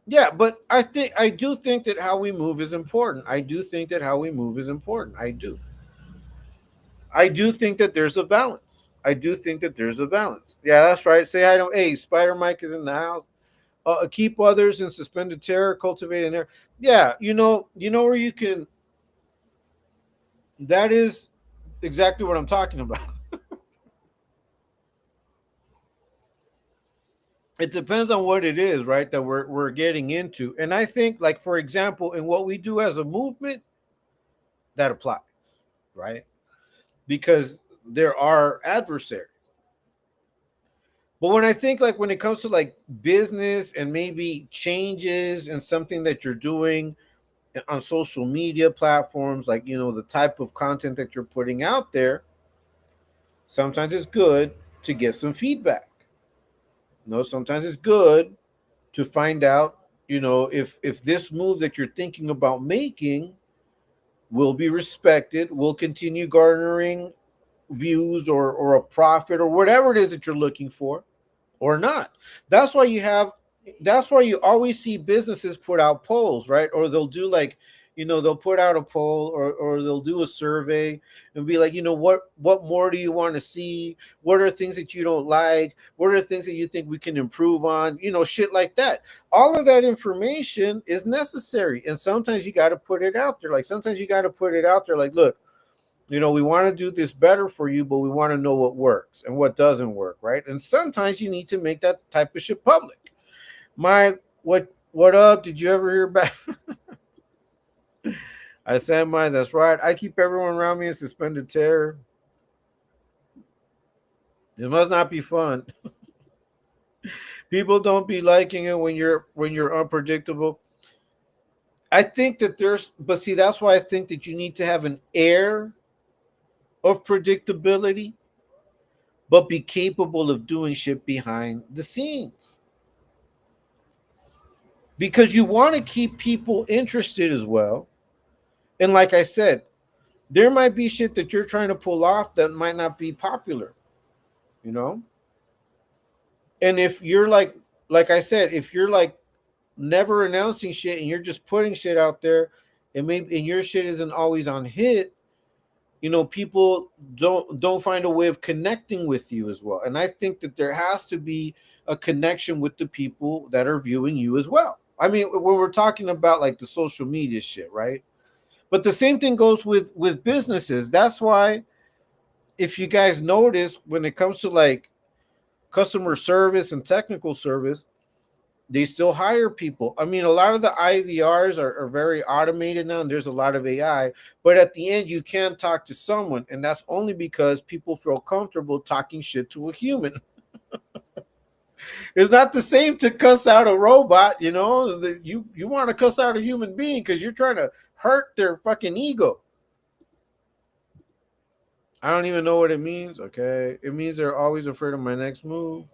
Yeah, but I do think that how we move is important. I do think that there's a balance. Yeah, that's right. Say hi to, hey, Spider Mike is in the house. Keep others in suspended terror, cultivate an air. Yeah, where you can. That is exactly what I'm talking about. It depends on what it is, right, that we're getting into. And I think, like, for example, in what we do as a movement, that applies, right? Because there are adversaries. But when I think, like, when it comes to like business and maybe changes and something that you're doing on social media platforms, like, the type of content that you're putting out there, sometimes it's good to get some feedback. Sometimes it's good to find out, if this move that you're thinking about making will be respected, will continue garnering views or a profit or whatever it is that you're looking for, or not. That's why you always see businesses put out polls, right? Or they'll do like, they'll put out a poll or they'll do a survey and be like, what more do you want to see? What are things that you don't like? What are things that you think we can improve on? Shit like that. All of that information is necessary. And sometimes you got to put it out there. Like, look, we want to do this better for you, but we want to know what works and what doesn't work, right? And sometimes you need to make that type of shit public. What up? Did you ever hear back? I said mine. That's right. I keep everyone around me in suspended terror. It must not be fun. People don't be liking it when you're unpredictable. I think that but see, that's why I think that you need to have an air of predictability, but be capable of doing shit behind the scenes. Because you want to keep people interested as well. And like I said, there might be shit that you're trying to pull off that might not be popular, you know? And if you're like I said, if you're like never announcing shit and you're just putting shit out there and your shit isn't always on hit, people don't find a way of connecting with you as well. And I think that there has to be a connection with the people that are viewing you as well. I mean, when we're talking about like the social media shit, right? But the same thing goes with businesses. That's why if you guys notice, when it comes to like customer service and technical service, they still hire people. I mean, a lot of the IVRs are very automated now, and there's a lot of AI. But at the end, you can talk to someone, and that's only because people feel comfortable talking shit to a human. It's not the same to cuss out a robot, You want to cuss out a human being because you're trying to hurt their fucking ego. I don't even know what it means. Okay, it means they're always afraid of my next move.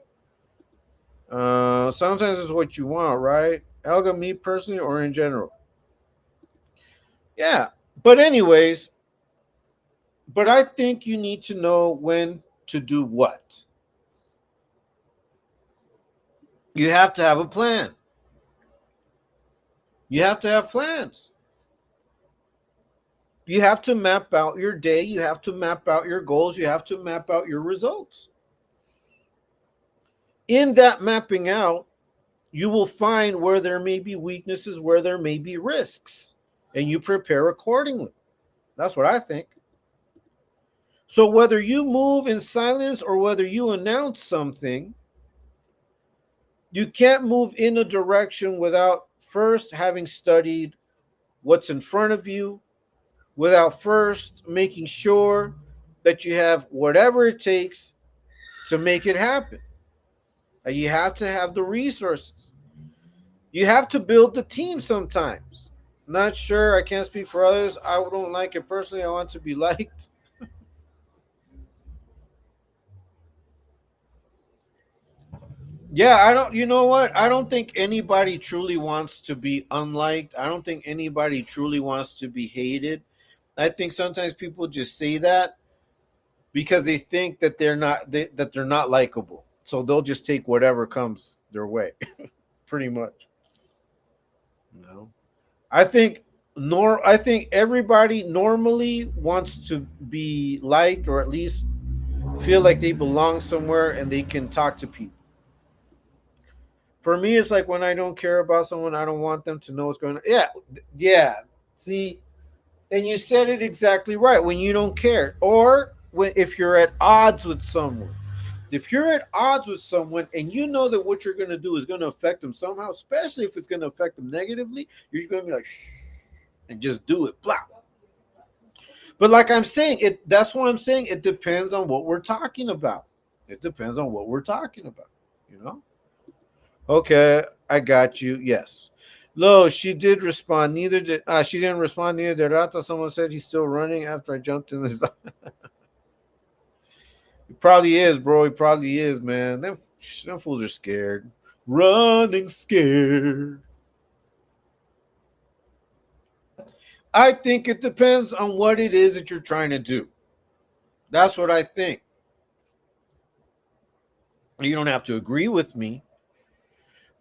Sometimes it's what you want, right? Helga, me personally, or in general? Yeah. But anyways, but I think you need to know when to do what. You have to have a plan. You have to have plans. You have to map out your day. You have to map out your goals. You have to map out your results. In that mapping out, you will find where there may be weaknesses, where there may be risks, and you prepare accordingly. That's what I think. So whether you move in silence or whether you announce something, you can't move in a direction without first having studied what's in front of you, without first making sure that you have whatever it takes to make it happen. And you have to have the resources. You have to build the team sometimes. Not sure, I can't speak for others. I don't like it personally. I want to be liked. Yeah, I don't, you know what? I don't think anybody truly wants to be unliked. I don't think anybody truly wants to be hated. I think sometimes people just say that because they think that that they're not likable. So they'll just take whatever comes their way. Pretty much. No. I think everybody normally wants to be liked or at least feel like they belong somewhere and they can talk to people. For me, it's like when I don't care about someone, I don't want them to know what's going on. Yeah, yeah. See, and you said it exactly right. When you don't care, or if you're at odds with someone, if you're at odds with someone and you know that what you're going to do is going to affect them somehow, especially if it's going to affect them negatively, you're going to be like, shh, and just do it. Blah. But like I'm saying, that's why I'm saying it depends on what we're talking about. It depends on what we're talking about, you know? Okay, I got you. Yes. Lo, she did respond. She didn't respond. Neither did Rata. Someone said he's still running after I jumped in this. He probably is, bro. He probably is, man. Them fools are scared. Running scared. I think it depends on what it is that you're trying to do. That's what I think. You don't have to agree with me.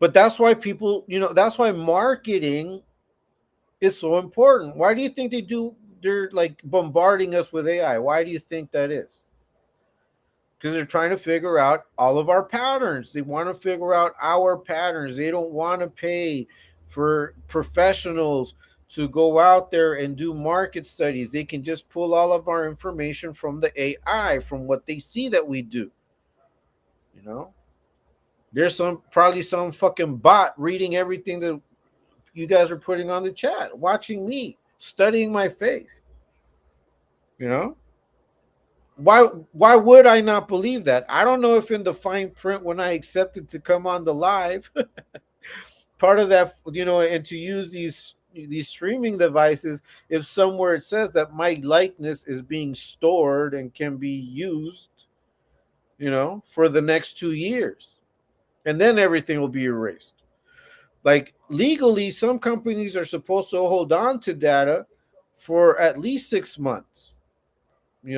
But that's why that's why marketing is so important. Why do you think they're like bombarding us with AI? Why do you think that is? Because they're trying to figure out all of our patterns. They want to figure out our patterns. They don't want to pay for professionals to go out there and do market studies. They can just pull all of our information from the AI, from what they see that we do. You know? There's probably some fucking bot reading everything that you guys are putting on the chat, watching me, studying my face. You know? why would I not believe that? I don't know if in the fine print when I accepted to come on the live, part of that, and to use these streaming devices, if somewhere it says that my likeness is being stored and can be used, for the next 2 years, and then everything will be erased. Like legally, some companies are supposed to hold on to data for at least 6 months,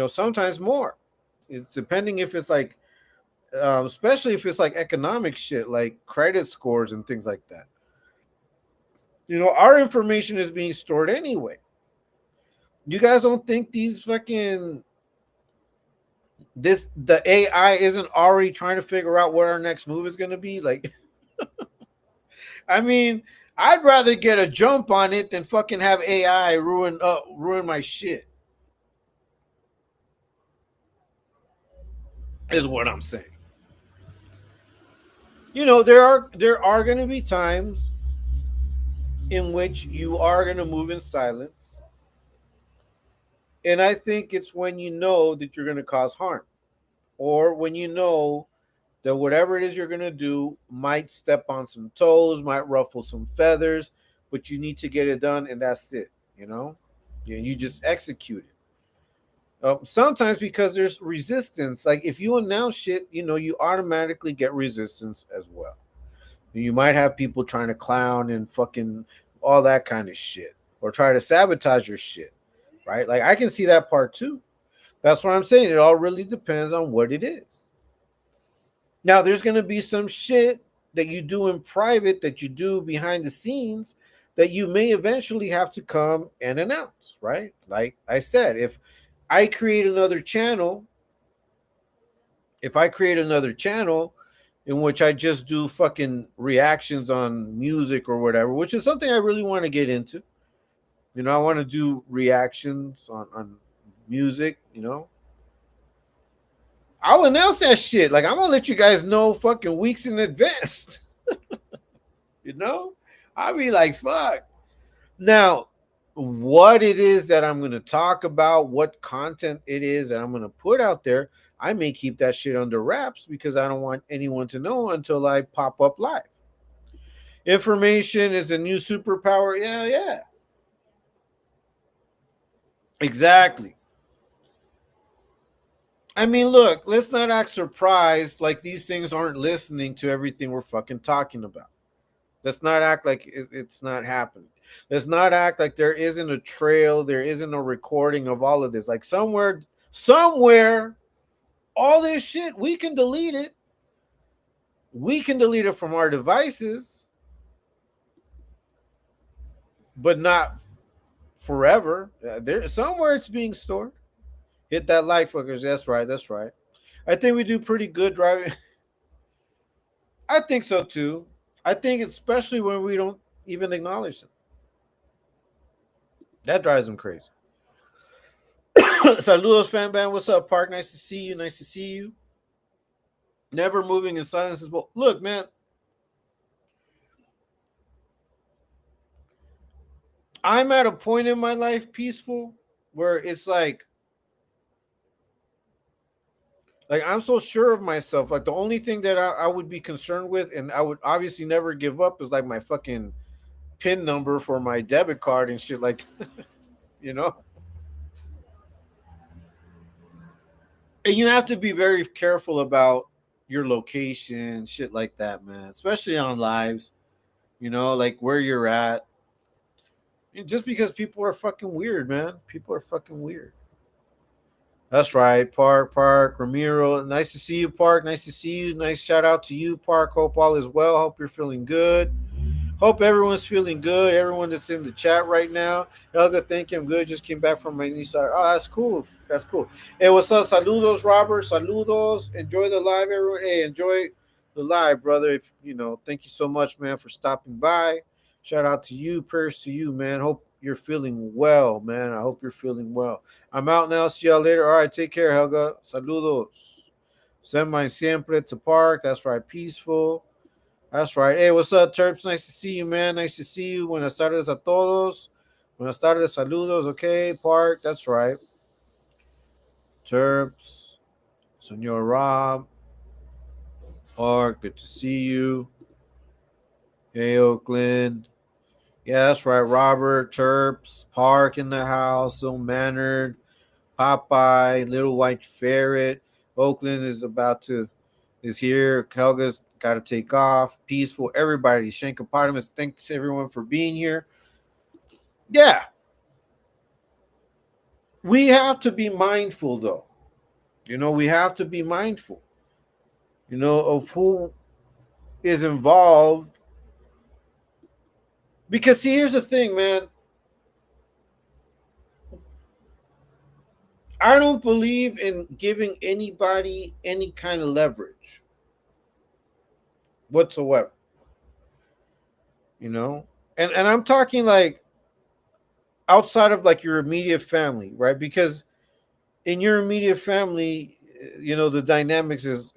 sometimes more. It's depending if it's like, especially if it's like economic shit, like credit scores and things like that. Our information is being stored anyway. You guys don't think the AI isn't already trying to figure out what our next move is going to be? Like, I mean, I'd rather get a jump on it than fucking have AI ruin my shit. Is what I'm saying. There are going to be times in which you are going to move in silence, and I think it's when you know that you're going to cause harm, or when you know that whatever it is you're going to do might step on some toes, might ruffle some feathers, but you need to get it done, and that's it. You just execute it. Sometimes because there's resistance. Like if you announce shit, you automatically get resistance as well. You might have people trying to clown and fucking all that kind of shit, or try to sabotage your shit, right? Like I can see that part too. That's what I'm saying. It all really depends on what it is. Now, there's going to be some shit that you do in private, that you do behind the scenes, that you may eventually have to come and announce, right? Like I said, if I create another channel, in which I just do fucking reactions on music or whatever, which is something I really want to get into. I want to do reactions on music, I'll announce that shit. Like I'm gonna let you guys know fucking weeks in advance. I'll be like, fuck. Now, what it is that I'm gonna talk about, what content it is that I'm gonna put out there, I may keep that shit under wraps because I don't want anyone to know until I pop up live. Information is a new superpower. Yeah. Exactly. I mean, look, let's not act surprised like these things aren't listening to everything we're fucking talking about. Let's not act like it's not happening. Let's not act like there isn't a trail, there isn't a recording of all of this. Like somewhere, all this shit, we can delete it. We can delete it from our devices, but not forever. There, somewhere it's being stored. Hit that like, fuckers. That's right. I think we do pretty good driving. I think so too. I think especially when we don't even acknowledge them. That drives them crazy. Saludos, fan band. What's up, Park? Nice to see you. Never moving in silence as well. Look, man. I'm at a point in my life, peaceful, where it's like I'm so sure of myself. Like the only thing that I would be concerned with, and I would obviously never give up, is like my fucking PIN number for my debit card and shit like that. And you have to be very careful about your location, shit like that, man. Especially on lives, like where you're at. Just because people are fucking weird, man. People are fucking weird. That's right, Park, Ramiro. Nice to see you, Park. Nice to see you. Nice shout out to you, Park. Hope all is well. Hope you're feeling good. Hope everyone's feeling good. Everyone that's in the chat right now. Helga, thank you. I'm good. Just came back from my niece. Oh, that's cool. Hey, what's up? Saludos, Robert. Saludos. Enjoy the live, everyone. Hey, enjoy the live, brother. Thank you so much, man, for stopping by. Shout out to you. Prayers to you, man. Hope you're feeling well, man. I hope you're feeling well. I'm out now. See y'all later. All right, take care, Helga. Saludos. Send mine siempre to Park. That's right. Peaceful. That's right. Hey, what's up, Terps? Nice to see you, man. Nice to see you. Buenas tardes a todos. Buenas tardes, saludos. Okay, Park. That's right. Terps, Senor Rob, Mark, good to see you. Hey, Oakland. Yeah, that's right. Robert, Terps, Park in the house, so mannered. Popeye, Little White Ferret. Oakland is here. Helga's got to take off. Peaceful, everybody. Shankopotamus, thanks everyone for being here. Yeah, we have to be mindful, though. We have to be mindful, of who is involved. Because, see, here's the thing, man. I don't believe in giving anybody any kind of leverage whatsoever. And I'm talking like outside of like your immediate family, right? Because in your immediate family, the dynamics is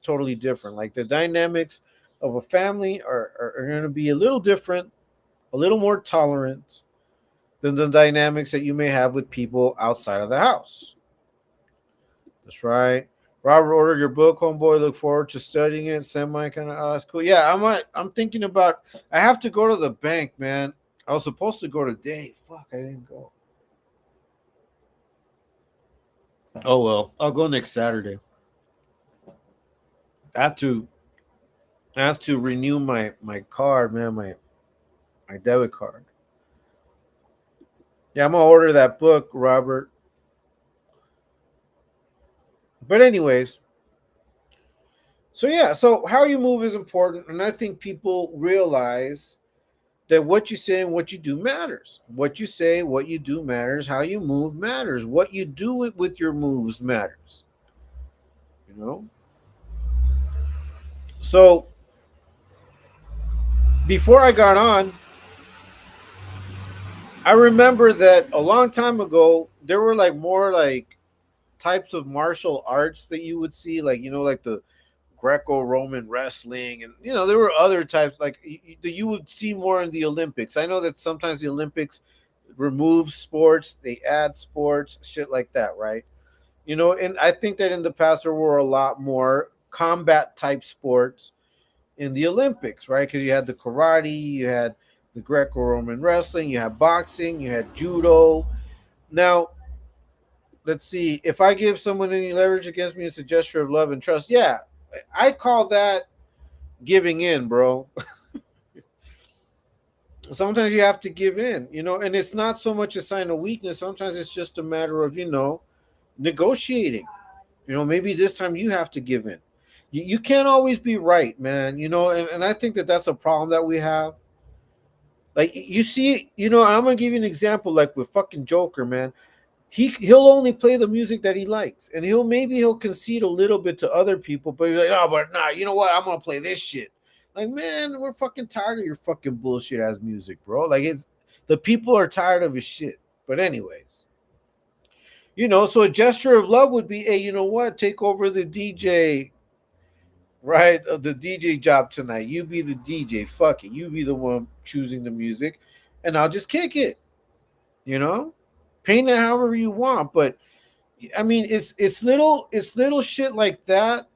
totally different. Like the dynamics of a family are going to be a little different, a little more tolerant than the dynamics that you may have with people outside of the house. That's right. Robert, ordered your book, homeboy. Look forward to studying it. Semi kind of. That's cool. Yeah, I'm thinking about. I have to go to the bank, man. I was supposed to go today. Fuck, I didn't go. Oh well, I'll go next Saturday. I have to. I have to renew my card, man. My debit card. Yeah, I'm gonna order that book, Robert. But anyways, so how you move is important, and I think people realize that what you say and what you do matters. What you say, what you do matters. How you move matters. What you do with your moves matters. So before I got on, I remember that a long time ago there were like more like types of martial arts that you would see, like like the Greco-Roman wrestling, and there were other types like you would see more in the Olympics. I know that sometimes the Olympics remove sports, they add sports, shit like that, right? And I think that in the past there were a lot more combat type sports in the Olympics, right? Because you had the karate, you had the Greco-Roman wrestling, you had boxing, you had judo. Now, let's see. If I give someone any leverage against me, it's a gesture of love and trust. Yeah, I call that giving in, bro. Sometimes you have to give in, and it's not so much a sign of weakness. Sometimes it's just a matter of, negotiating. Maybe this time you have to give in. You can't always be right, man. And I think that that's a problem that we have. Like, you see, I'm gonna give you an example, like with fucking Joker, man. He'll only play the music that he likes, and he'll concede a little bit to other people, but he's like, oh, but nah, you know what? I'm gonna play this shit. Like, man, we're fucking tired of your fucking bullshit ass music, bro. Like, it's the people are tired of his shit. But anyways, so a gesture of love would be, hey, you know what? Take over the DJ, right? The DJ job tonight. You be the DJ. Fuck it. You be the one choosing the music, and I'll just kick it. Paint it however you want, but I mean, it's little shit like that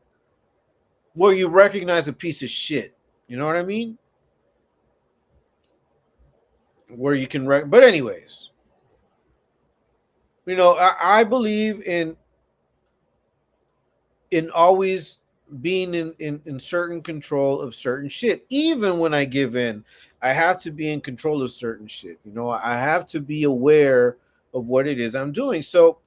where you recognize a piece of shit. You know what I mean? Where you can but anyways, I believe in always being in certain control of certain shit. Even when I give in, I have to be in control of certain shit. I have to be aware of what it is I'm doing. So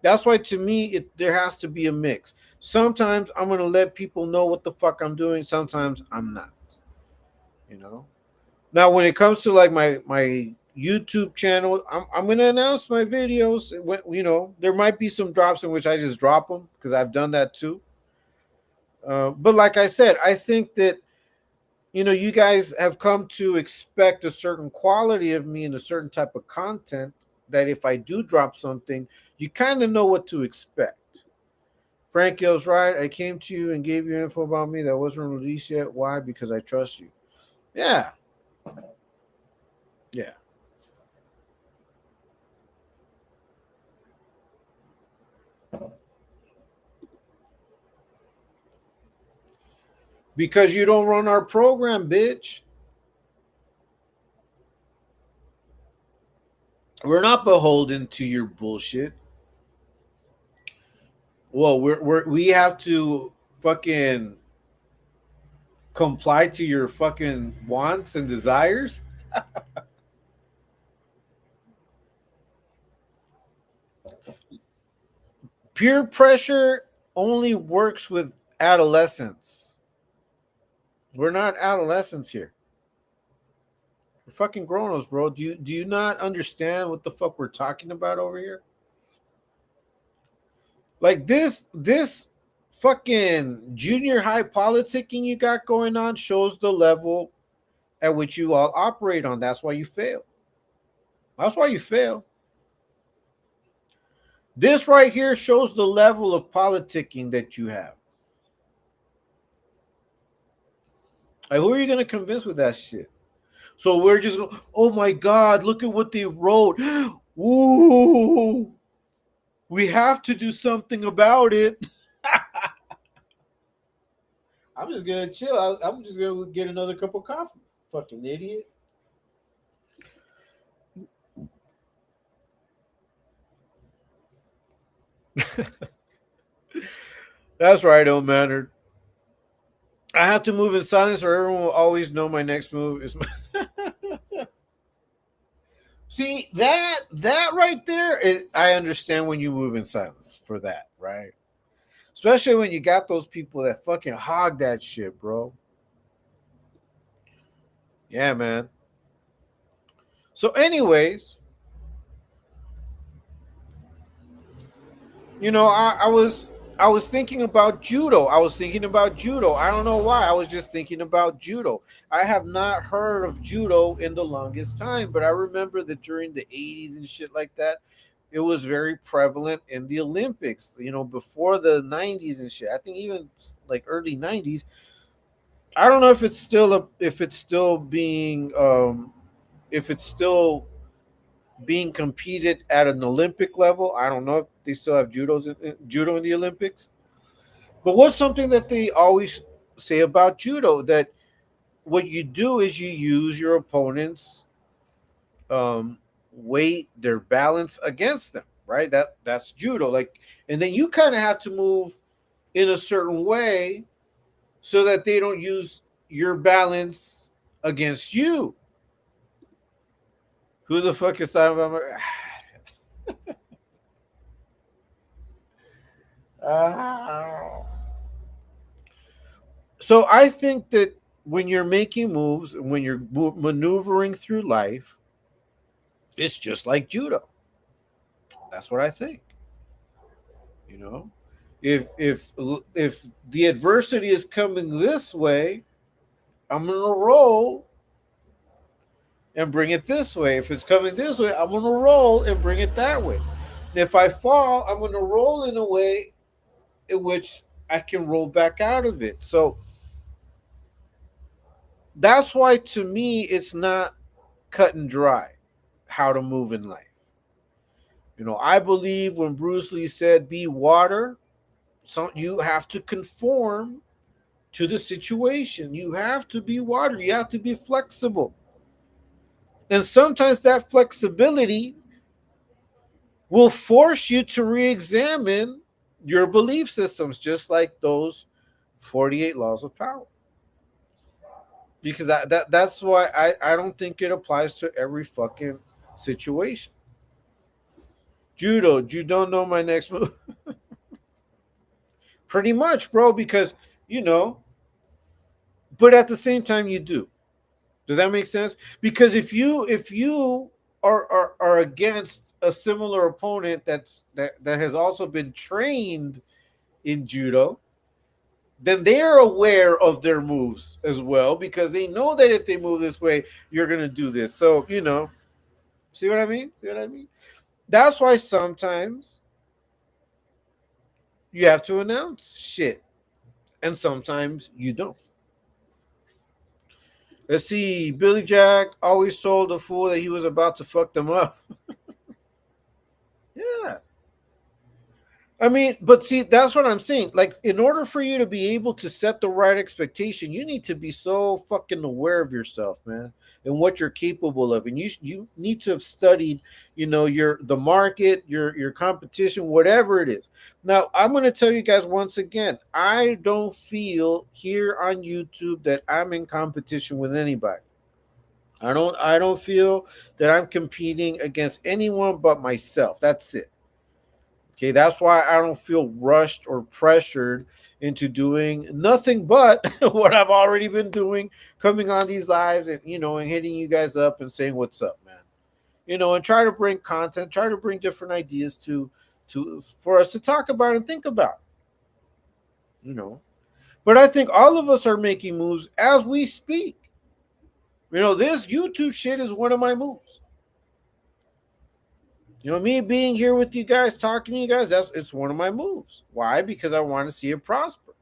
that's why, to me, there has to be a mix. Sometimes I'm going to let people know what the fuck I'm doing. Sometimes I'm not. Now, when it comes to like my YouTube channel, I'm going to announce my videos. There might be some drops in which I just drop them because I've done that too. But like I said, I think that you guys have come to expect a certain quality of me and a certain type of content that if I do drop something, you kind of know what to expect. Frank Gill's right. I came to you and gave you info about me that wasn't released yet. Why? Because I trust you. Yeah. Yeah. Because you don't run our program, bitch. We're not beholden to your bullshit. Well, we have to fucking comply to your fucking wants and desires. Peer pressure only works with adolescents. We're not adolescents here. We're fucking grown-ups, bro. Do you not understand what the fuck we're talking about over here? Like this fucking junior high politicking you got going on shows the level at which you all operate on. That's why you fail. That's why you fail. This right here shows the level of politicking that you have. Like, who are you going to convince with that shit? So we're just going, oh my God, look at what they wrote. Ooh, we have to do something about it. I'm just going to chill. I'm just going to get another cup of coffee. Fucking idiot. That's right, old mannered. I have to move in silence or everyone will always know my next move is my See, that right there, I understand when you move in silence for that, right? Especially when you got those people that fucking hog that shit, bro. Yeah, man. So anyways, I was thinking about judo. I don't know why. I was just thinking about judo. I have not heard of judo in the longest time, but I remember that during the 80s and shit like that, it was very prevalent in the Olympics, before the 90s and shit. I think even like early 90s. I don't know if it's still being competed at an Olympic level. I don't know if they still have judo in the Olympics. But what's something that they always say about judo, that what you do is you use your opponent's weight, their balance against them, right? That's judo. Like, and then you kind of have to move in a certain way so that they don't use your balance against you. Who the fuck is talking about? So I think that when you're making moves, when you're maneuvering through life, it's just like judo. That's what I think. You know, if the adversity is coming this way, I'm gonna roll and bring it this way. If it's coming this way, I'm gonna roll and bring it that way. If I fall, I'm gonna roll in a way in which I can roll back out of it. So that's why, to me, it's not cut and dry how to move in life. I believe when Bruce Lee said, be water, you have to conform to the situation. You have to be water. You have to be flexible. And sometimes that flexibility will force you to re-examine your belief systems, just like those 48 laws of power. Because that's why I don't think it applies to every fucking situation. Judo, you don't know my next move. Pretty much, bro, because, but at the same time you do. Does that make sense? Because if you are against a similar opponent that has also been trained in judo, then they're aware of their moves as well, because they know that if they move this way, you're going to do this. So, see what I mean? That's why sometimes you have to announce shit, and sometimes you don't. Let's see. Billy Jack always told the fool that he was about to fuck them up. Yeah. I mean, but see, that's what I'm saying. Like, in order for you to be able to set the right expectation, you need to be so fucking aware of yourself, man, and what you're capable of. And you need to have studied, your the market, your competition, whatever it is. Now, I'm going to tell you guys once again, I don't feel here on YouTube that I'm in competition with anybody. I don't feel that I'm competing against anyone but myself. That's it. Okay, that's why I don't feel rushed or pressured into doing nothing but what I've already been doing, coming on these lives and and hitting you guys up and saying what's up, man. And try to bring content, try to bring different ideas to for us to talk about and think about. You know. But I think all of us are making moves as we speak. This YouTube shit is one of my moves. Me being here with you guys, talking to you guys, it's one of my moves. Why? Because I want to see it prosper.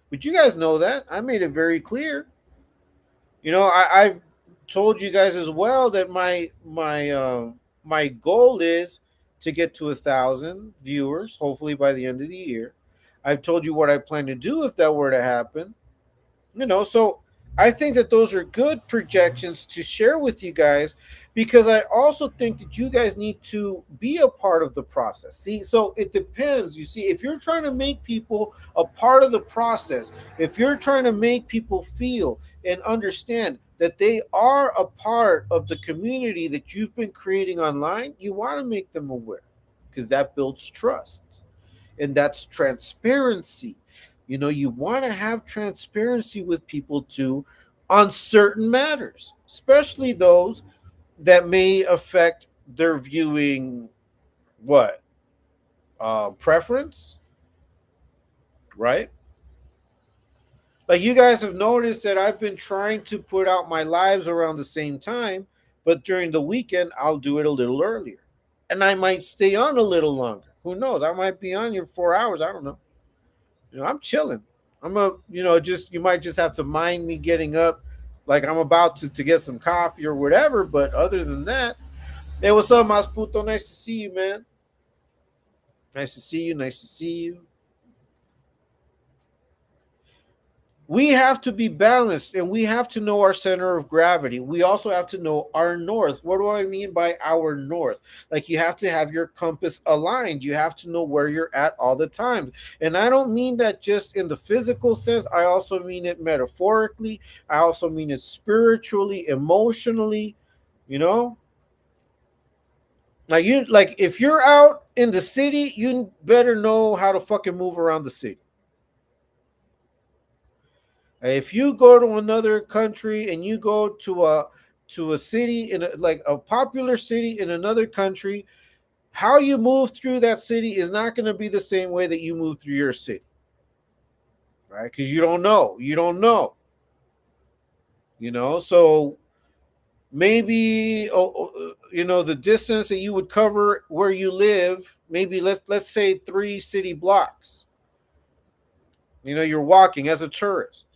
But you guys know that. I made it very clear. I've told you guys as well that my goal is to get to 1,000 viewers, hopefully by the end of the year. I've told you what I plan to do if that were to happen. So I think that those are good projections to share with you guys, because I also think that you guys need to be a part of the process. See, so it depends. You see, if you're trying to make people a part of the process, if you're trying to make people feel and understand that they are a part of the community that you've been creating online, you want to make them aware, because that builds trust, and that's transparency. You want to have transparency with people too on certain matters, especially those that may affect their viewing preference, right? Like, you guys have noticed that I've been trying to put out my lives around the same time, but during the weekend I'll do it a little earlier, and I might stay on a little longer. Who knows? I might be on here 4 hours. I don't know. I'm chilling. Just, you might just have to mind me getting up, like I'm about to get some coffee or whatever. But other than that, hey, what's up, Masputo? Nice to see you, man. Nice to see you. Nice to see you. We have to be balanced, and we have to know our center of gravity. We also have to know our north. What do I mean by our north? Like, you have to have your compass aligned. You have to know where you're at all the time. And I don't mean that just in the physical sense. I also mean it metaphorically. I also mean it spiritually, emotionally, Like, if you're out in the city, you better know how to fucking move around the city. If you go to another country and you go to a city like a popular city in another country, how you move through that city is not going to be the same way that you move through your city, right? Because you don't know. So maybe the distance that you would cover where you live, maybe let's say 3 city blocks. You're walking as a tourist.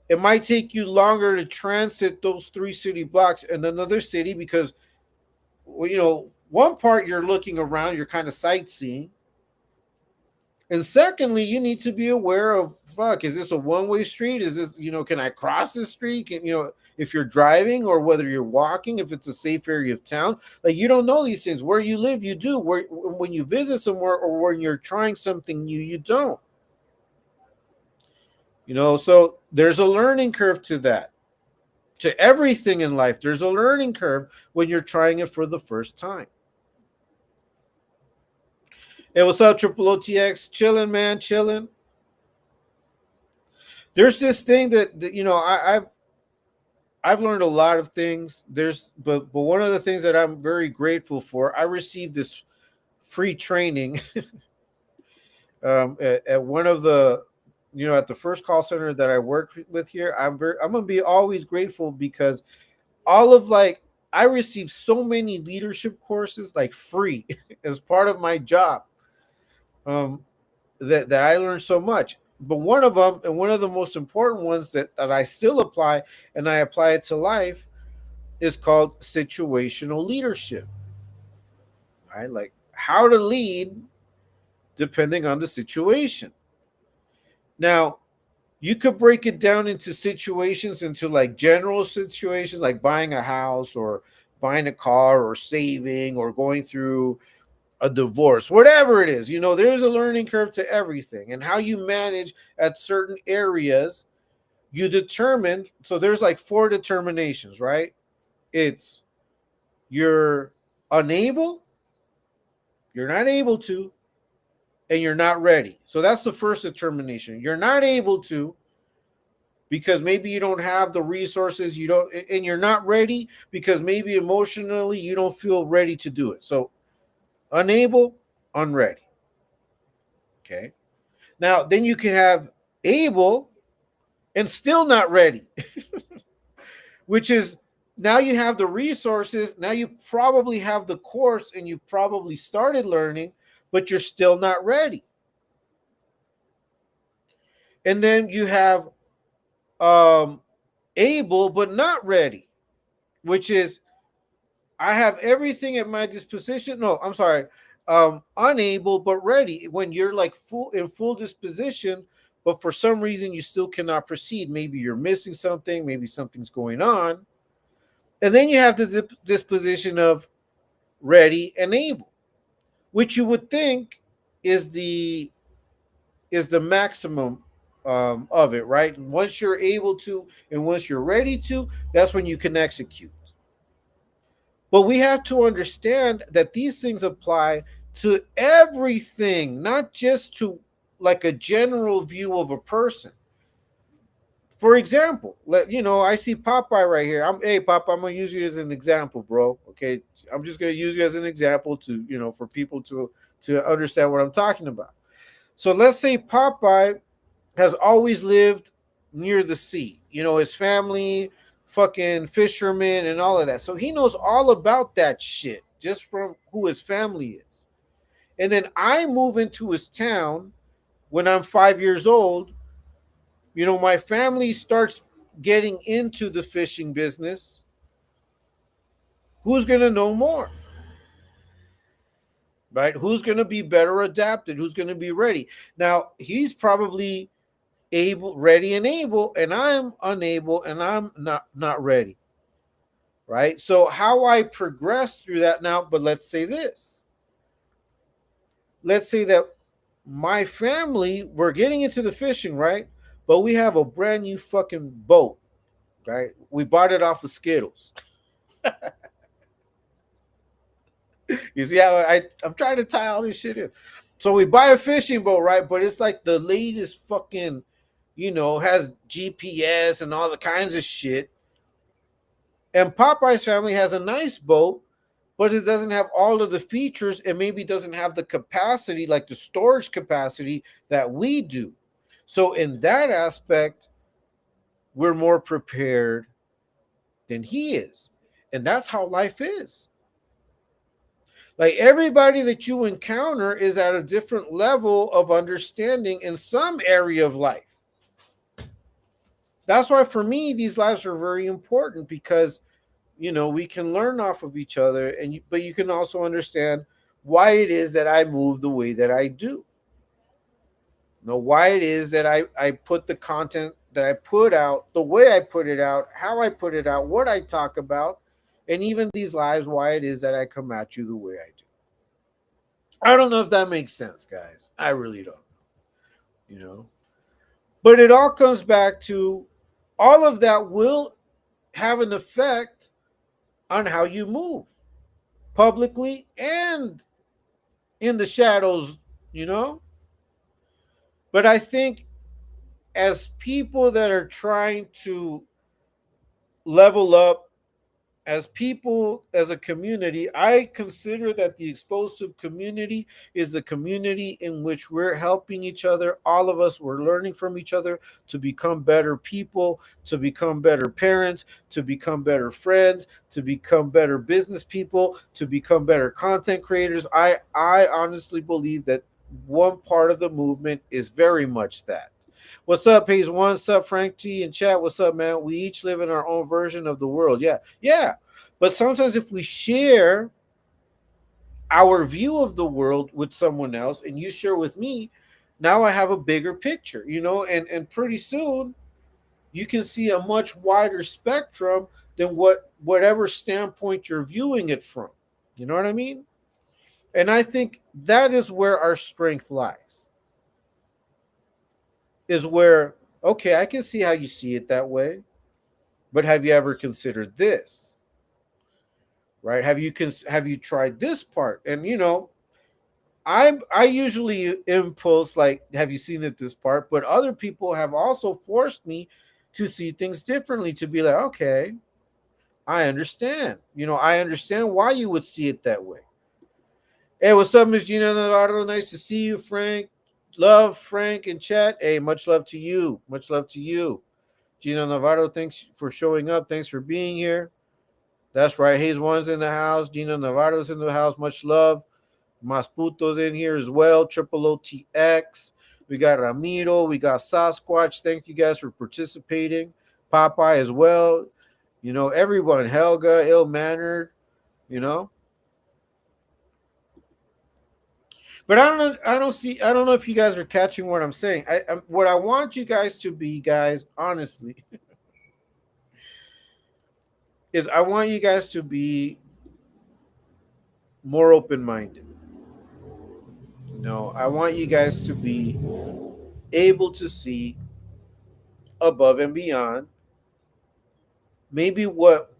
It might take you longer to transit those 3 city blocks in another city because, one part you're looking around, you're kind of sightseeing. And secondly, you need to be aware of, is this a one-way street? Is this, can I cross this street? If you're driving or whether you're walking, if it's a safe area of town. Like, you don't know these things. Where you live, you do. When you visit somewhere or when you're trying something new, you don't. So there's a learning curve to that. To everything in life, there's a learning curve when you're trying it for the first time. Hey, what's up, Triple OTX? Chilling, man, chilling. There's this thing that I've learned a lot of things. But one of the things that I'm very grateful for, I received this free training at one of the at the first call center that I worked with here. I'm gonna be always grateful because I received so many leadership courses like free as part of my job. That I learned so much. But one of them, and one of the most important ones that I still apply, and I apply it to life, is called situational leadership. Right? Like, how to lead depending on the situation. Now, you could break it down into situations, into like general situations, like buying a house or buying a car or saving or going through a divorce, whatever it is. There's a learning curve to everything, and how you manage at certain areas, you determine. So there's like 4 determinations, right? It's you're unable, you're not able to, and you're not ready. So that's the first determination. You're not able to because maybe you don't have the resources, and you're not ready because maybe emotionally you don't feel ready to do it. So unable, unready. Okay. Now, then you can have able and still not ready, which is now you have the resources. Now you probably have the course and you probably started learning, but you're still not ready. And then you have able but not ready, which is I have everything at my disposition. No, I'm sorry. Unable but ready, when you're like full disposition, but for some reason you still cannot proceed. Maybe you're missing something, maybe something's going on. And then you have the disposition of ready and able, which you would think is the maximum of it, right? Once you're able to and once you're ready to, that's when you can execute. But we have to understand that these things apply to everything, not just to like a general view of a person. For example, I see Popeye right here. Hey Popeye, I'm gonna use you as an example, bro. Okay, I'm just gonna use you as an example to for people to understand what I'm talking about. So let's say Popeye has always lived near the sea. His family, fucking fishermen, and all of that. So he knows all about that shit just from who his family is. And then I move into his town when I'm 5 years old. My family starts getting into the fishing business. Who's going to know more? Right? Who's going to be better adapted? Who's going to be ready? Now, he's probably ready and able, and I'm unable and I'm not ready. Right? So how I progress through that now, but let's say this. Let's say that my family, we're getting into the fishing, right? But we have a brand new fucking boat, right? We bought it off of Skittles. You see how I'm trying to tie all this shit in. So we buy a fishing boat, right? But it's like the latest fucking, has GPS and all the kinds of shit. And Popeye's family has a nice boat, but it doesn't have all of the features and maybe doesn't have the capacity, like the storage capacity that we do. So in that aspect, we're more prepared than he is. And that's how life is. Like everybody that you encounter is at a different level of understanding in some area of life. That's why for me, these lives are very important because, we can learn off of each other, but you can also understand why it is that I move the way that I do. Why it is that I put the content that I put out, the way I put it out, how I put it out, what I talk about, and even these lives, why it is that I come at you the way I do. I don't know if that makes sense, guys. I really don't. But it all comes back to all of that will have an effect on how you move publicly and in the shadows, But I think as people that are trying to level up, as people, as a community, I consider that the explosive community is a community in which we're helping each other. All of us, we're learning from each other to become better people, to become better parents, to become better friends, to become better business people, to become better content creators. I honestly believe that one part of the movement is very much that. What's up, Hayes One? What's up, Frank G in chat? What's up, man? We each live in our own version of the world. Yeah. But sometimes if we share our view of the world with someone else and you share with me, now I have a bigger picture, and pretty soon you can see a much wider spectrum than whatever standpoint you're viewing it from. You know what I mean? And I think that is where our strength lies. Is where, okay, I can see how you see it that way, but have you ever considered this? Right? Have you tried this part? And I usually impulse like, have you seen it this part? But other people have also forced me to see things differently, to be like, okay, I understand. I understand why you would see it that way. Hey, what's up, Miss Gina Navarro? Nice to see you, Frank. Love, Frank, and chat. Hey, much love to you. Much love to you. Gina Navarro, thanks for showing up. Thanks for being here. That's right. Hayes One's in the house. Gina Navarro's in the house. Much love. Masputo's in here as well. Triple OTX. We got Ramiro. We got Sasquatch. Thank you guys for participating. Popeye as well. Everyone. Helga, Ill Mannered. But I don't know if you guys are catching what I'm saying. What I want you guys to be, guys, honestly, is I want you guys to be more open-minded. I want you guys to be able to see above and beyond maybe what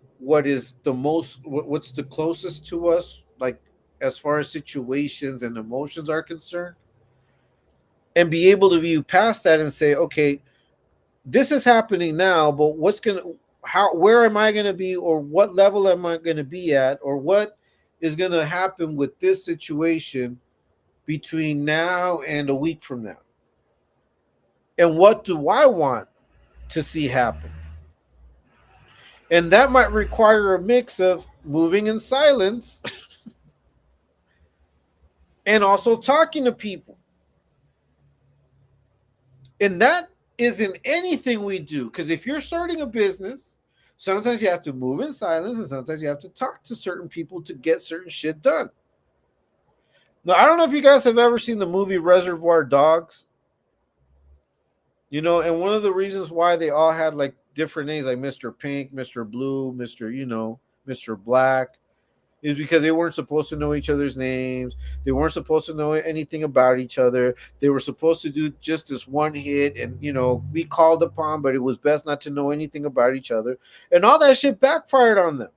is the most, what's the closest to us, like as far as situations and emotions are concerned, and be able to view past that and say, okay, this is happening now, but where am I going to be, or what level am I going to be at, or what is going to happen with this situation between now and a week from now? And what do I want to see happen? And that might require a mix of moving in silence and also talking to people. And that isn't anything we do, because if you're starting a business, sometimes you have to move in silence and sometimes you have to talk to certain people to get certain shit done. Now, I don't know if you guys have ever seen the movie Reservoir Dogs. And one of the reasons why they all had like different names, like Mr. Pink, Mr. Blue, Mr. Black, is because they weren't supposed to know each other's names. They weren't supposed to know anything about each other. They were supposed to do just this one hit and, be called upon, but it was best not to know anything about each other. And all that shit backfired on them.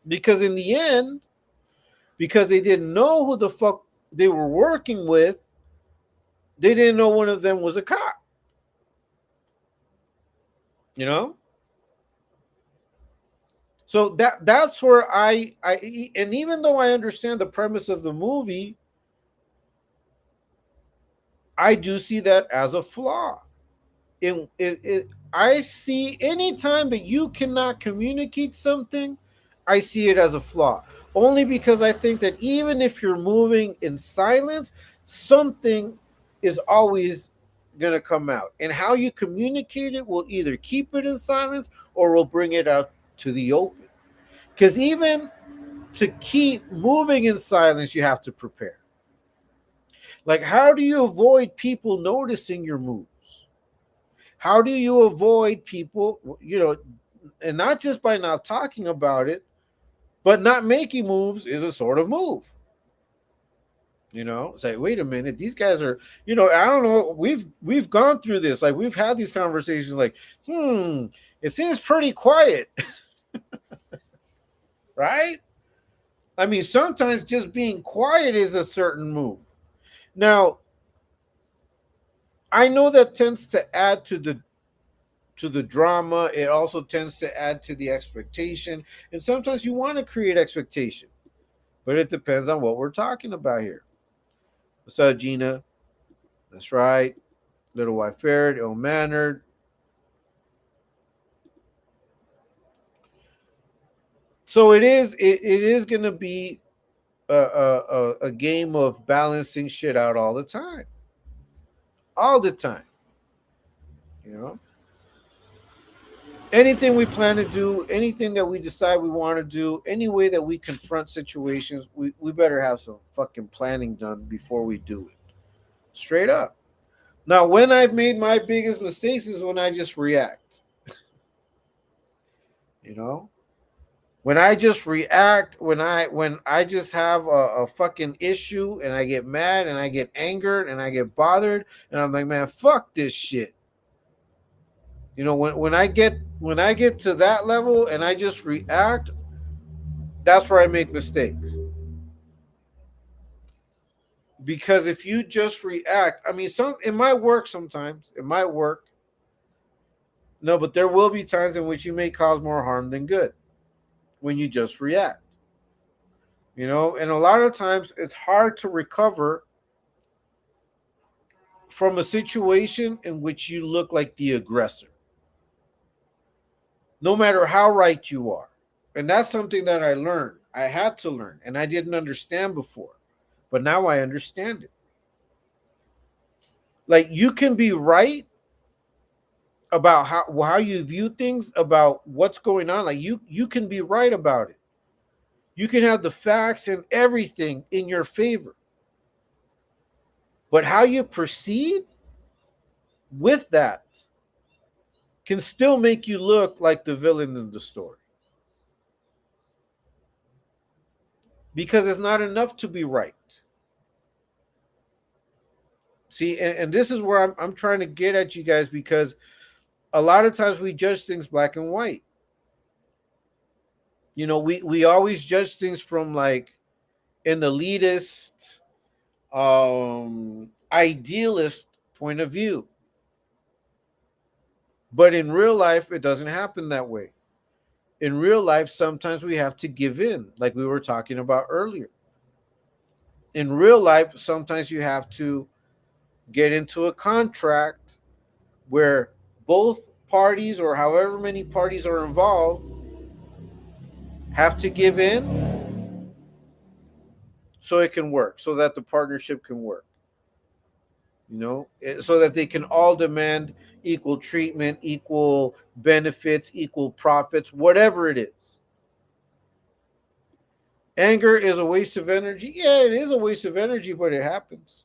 Because in the end, because they didn't know who the fuck they were working with, they didn't know one of them was a cop. So that's where I and even though I understand the premise of the movie, I do see that as a flaw. I see any time that you cannot communicate something, I see it as a flaw. Only because I think that even if you're moving in silence, something is always going to come out. And how you communicate it will either keep it in silence or will bring it out to the open. Because even to keep moving in silence, you have to prepare. Like, how do you avoid people noticing your moves? How do you avoid people, and not just by not talking about it, but not making moves is a sort of move. It's like, wait a minute, these guys are, I don't know, we've gone through this, like we've had these conversations, like, it seems pretty quiet. Right? I mean, sometimes just being quiet is a certain move. Now, I know that tends to add to the drama. It also tends to add to the expectation. And sometimes you want to create expectation. But it depends on what we're talking about here. What's up, Gina? That's right. Little White Ferret, ill-mannered. So it is going to be a game of balancing shit out all the time. All the time. anything we plan to do, anything that we decide we want to do, any way that we confront situations, we better have some fucking planning done before we do it. Straight up. Now, when I've made my biggest mistakes is when I just react. You know? When I just react, when I just have a fucking issue and I get mad and I get angered and I get bothered and I'm like, man, fuck this shit. You know, when I get to that level and I just react, that's where I make mistakes. Because if you just react, I mean, some it might work sometimes. It might work. No, but there will be times in which you may cause more harm than good when you just react. You know, and a lot of times it's hard to recover from a situation in which you look like the aggressor, no matter how right you are. And that's something that I learned. I had to learn, and I didn't understand before, but now I understand it. Like you can be right about how you view things, about what's going on. Like you can be right about it. You can have the facts and everything in your favor. But how you proceed with that can still make you look like the villain in the story. Because it's not enough to be right. See, and this is where I'm trying to get at you guys, because a lot of times we judge things black and white. You know, we always judge things from like an elitist, idealist point of view. But in real life, it doesn't happen that way. In real life, sometimes we have to give in, like we were talking about earlier. In real life, sometimes you have to get into a contract where both parties, or however many parties are involved, have to give in so it can work, so that the partnership can work. You know, so that they can all demand equal treatment, equal benefits, equal profits, whatever it is. Anger is a waste of energy. Yeah, it is a waste of energy, but it happens.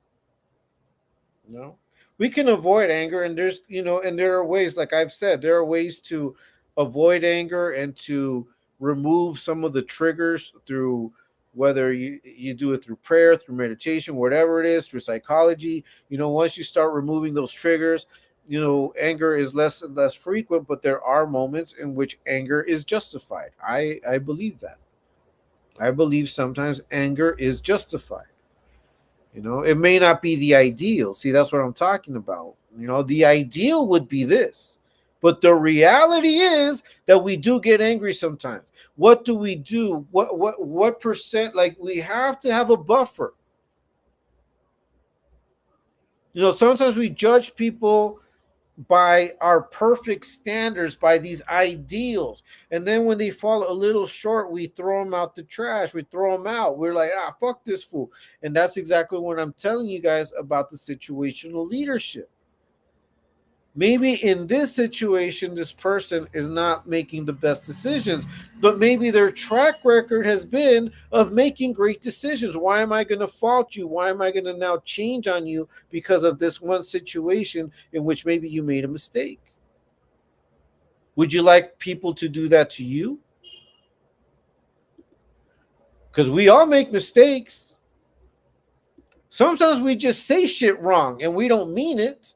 You know, we can avoid anger, and there are ways, like I've said, there are ways to avoid anger and to remove some of the triggers through, whether you do it through prayer, through meditation, whatever it is, through psychology. You know, once you start removing those triggers, anger is less and less frequent, but there are moments in which anger is justified. I believe that. I believe sometimes anger is justified. It may not be the ideal. See, that's what I'm talking about. The ideal would be this. But the reality is that we do get angry sometimes. What do we do? What percent? Like, we have to have a buffer. Sometimes we judge people by our perfect standards, by these ideals. And then when they fall a little short, we throw them out the trash. We throw them out. We're like, fuck this fool. And that's exactly what I'm telling you guys about the situational leadership. Maybe in this situation, this person is not making the best decisions, but maybe their track record has been of making great decisions. Why am I going to fault you? Why am I going to now change on you because of this one situation in which maybe you made a mistake? Would you like people to do that to you? Because we all make mistakes. Sometimes we just say shit wrong and we don't mean it.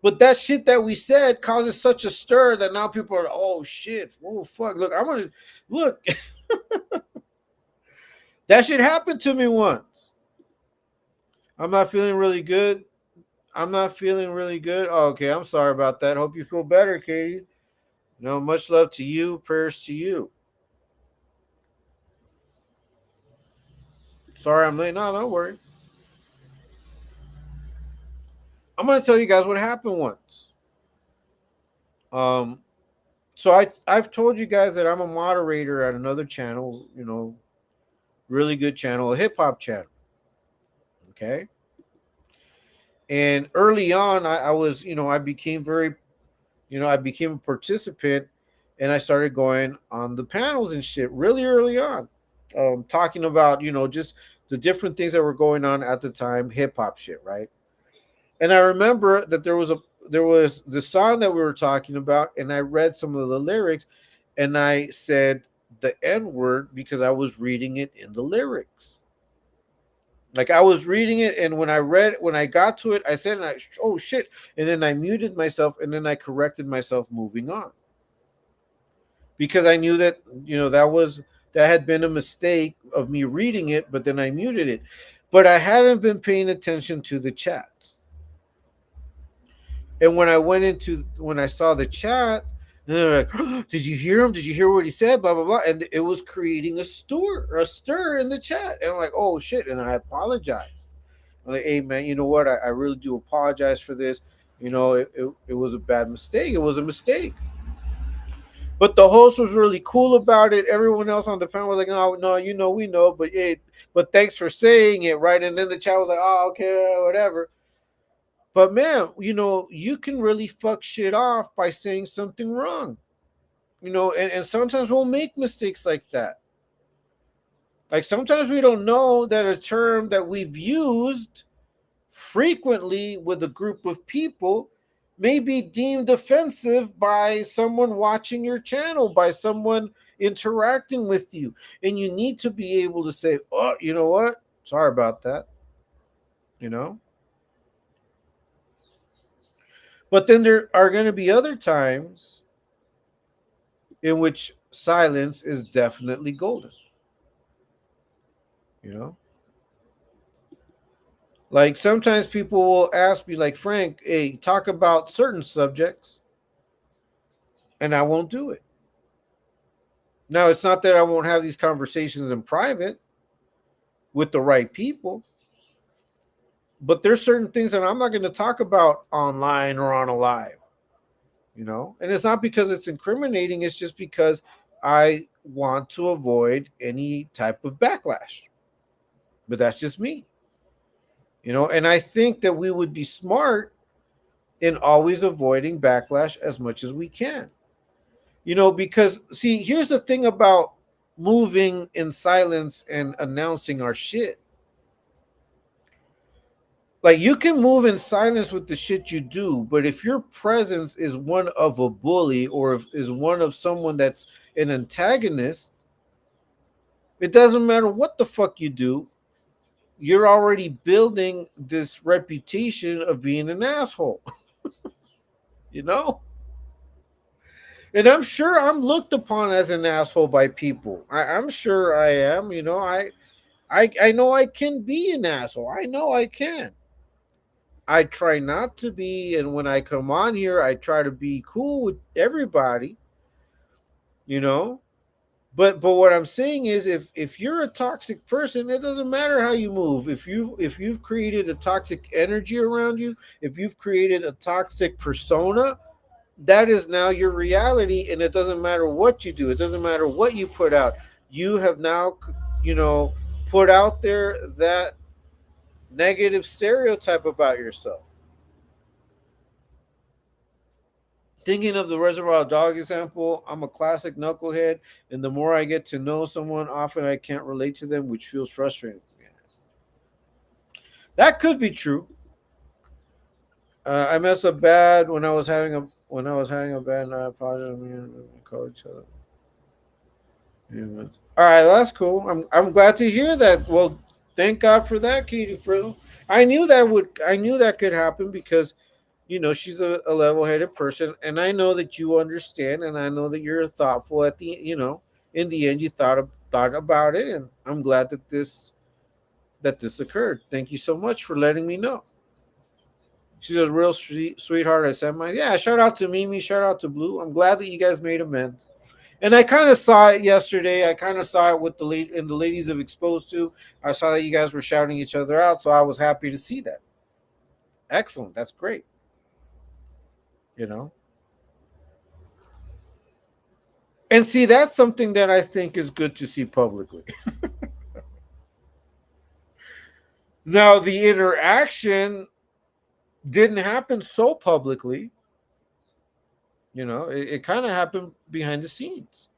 But that shit that we said causes such a stir that now people are, oh shit, oh fuck. Look, look. That shit happened to me once. I'm not feeling really good. Oh, okay, I'm sorry about that. Hope you feel better, Katie. Much love to you. Prayers to you. Sorry I'm late. No, don't worry. I'm going to tell you guys what happened once. So I've told you guys that I'm a moderator at another channel, really good channel, a hip hop channel. Okay. And early on, I was, I became a participant and I started going on the panels and shit really early on, talking about just the different things that were going on at the time, hip hop shit, right? And I remember that there was the song that we were talking about, and I read some of the lyrics, and I said the N word because I was reading it in the lyrics. Like I was reading it, and when I got to it, I said, "Oh shit!" And then I muted myself, and then I corrected myself, moving on, because I knew that that had been a mistake of me reading it, but then I muted it. But I hadn't been paying attention to the chat. And when I saw the chat, and they're like, oh, "Did you hear him? Did you hear what he said?" Blah blah blah, and it was creating a stir in the chat. And I'm like, "Oh shit!" And I apologized. I'm like, "Hey man, you know what? I really do apologize for this. It was a bad mistake. It was a mistake." But the host was really cool about it. Everyone else on the panel was like, "No, no, we know, but hey, but thanks for saying it, right?" And then the chat was like, "Oh, okay, whatever." But man, you can really fuck shit off by saying something wrong. And sometimes we'll make mistakes like that. Like sometimes we don't know that a term that we've used frequently with a group of people may be deemed offensive by someone watching your channel, by someone interacting with you. And you need to be able to say, "Oh, you know what? Sorry about that." You know? But then there are going to be other times in which silence is definitely golden. You know? Like sometimes people will ask me, like, "Frank, hey, talk about certain subjects," and I won't do it. Now, it's not that I won't have these conversations in private with the right people, but there's certain things that I'm not going to talk about online or on a live. And it's not because it's incriminating, it's just because I want to avoid any type of backlash. But that's just me. And I think that we would be smart in always avoiding backlash as much as we can. Because see, here's the thing about moving in silence and announcing our shit. Like you can move in silence with the shit you do, but if your presence is one of a bully or is one of someone that's an antagonist, it doesn't matter what the fuck you do. You're already building this reputation of being an asshole, you know? And I'm sure I'm looked upon as an asshole by people. I'm sure I am. I know I can be an asshole. I know I can. I try not to be, and when I come on here, I try to be cool with everybody. You know, but what I'm saying is, if you're a toxic person, it doesn't matter how you move. If you've created a toxic energy around you, if you've created a toxic persona, that is now your reality, and it doesn't matter what you do. It doesn't matter what you put out. You have now, put out there that negative stereotype about yourself. Thinking of the Reservoir Dog example, I'm a classic knucklehead, and the more I get to know someone, often I can't relate to them, which feels frustrating. That could be true. I messed up bad when I was having a bad night. I apologize. We call each other. Yeah, all right, that's cool. I'm glad to hear that. Well, thank God for that, Katie Frizzle. I knew that could happen because she's a level-headed person, and I know that you understand, and I know that you're thoughtful. In the end, you thought about it, and I'm glad that this occurred. Thank you so much for letting me know. She's a real sweetheart. I said, yeah. Shout out to Mimi. Shout out to Blue. I'm glad that you guys made amends. And I kind of saw it yesterday. I kind of saw it with the ladies of Exposed to. I saw that you guys were shouting each other out, so I was happy to see that. Excellent. That's great. You know. And see, that's something that I think is good to see publicly. Now, the interaction didn't happen so publicly. You know, it kind of happened behind the scenes.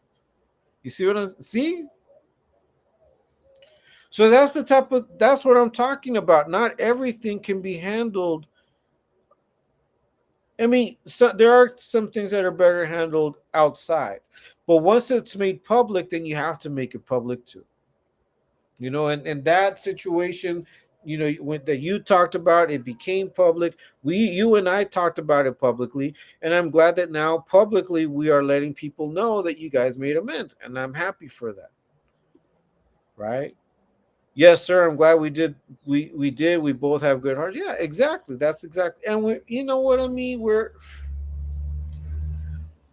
You see what I'm see? So that's what I'm talking about. Not everything can be handled. I mean, so there are some things that are better handled outside. But once it's made public, then you have to make it public too. You know, and that situation, you know, when that you talked about, it became public. You and I talked about it publicly, and I'm glad that now publicly we are letting people know that you guys made amends, and I'm happy for that. Right? Yes, sir. I'm glad we did. We did. We both have good hearts. Yeah, exactly. That's exactly. And we, you know what I mean. We're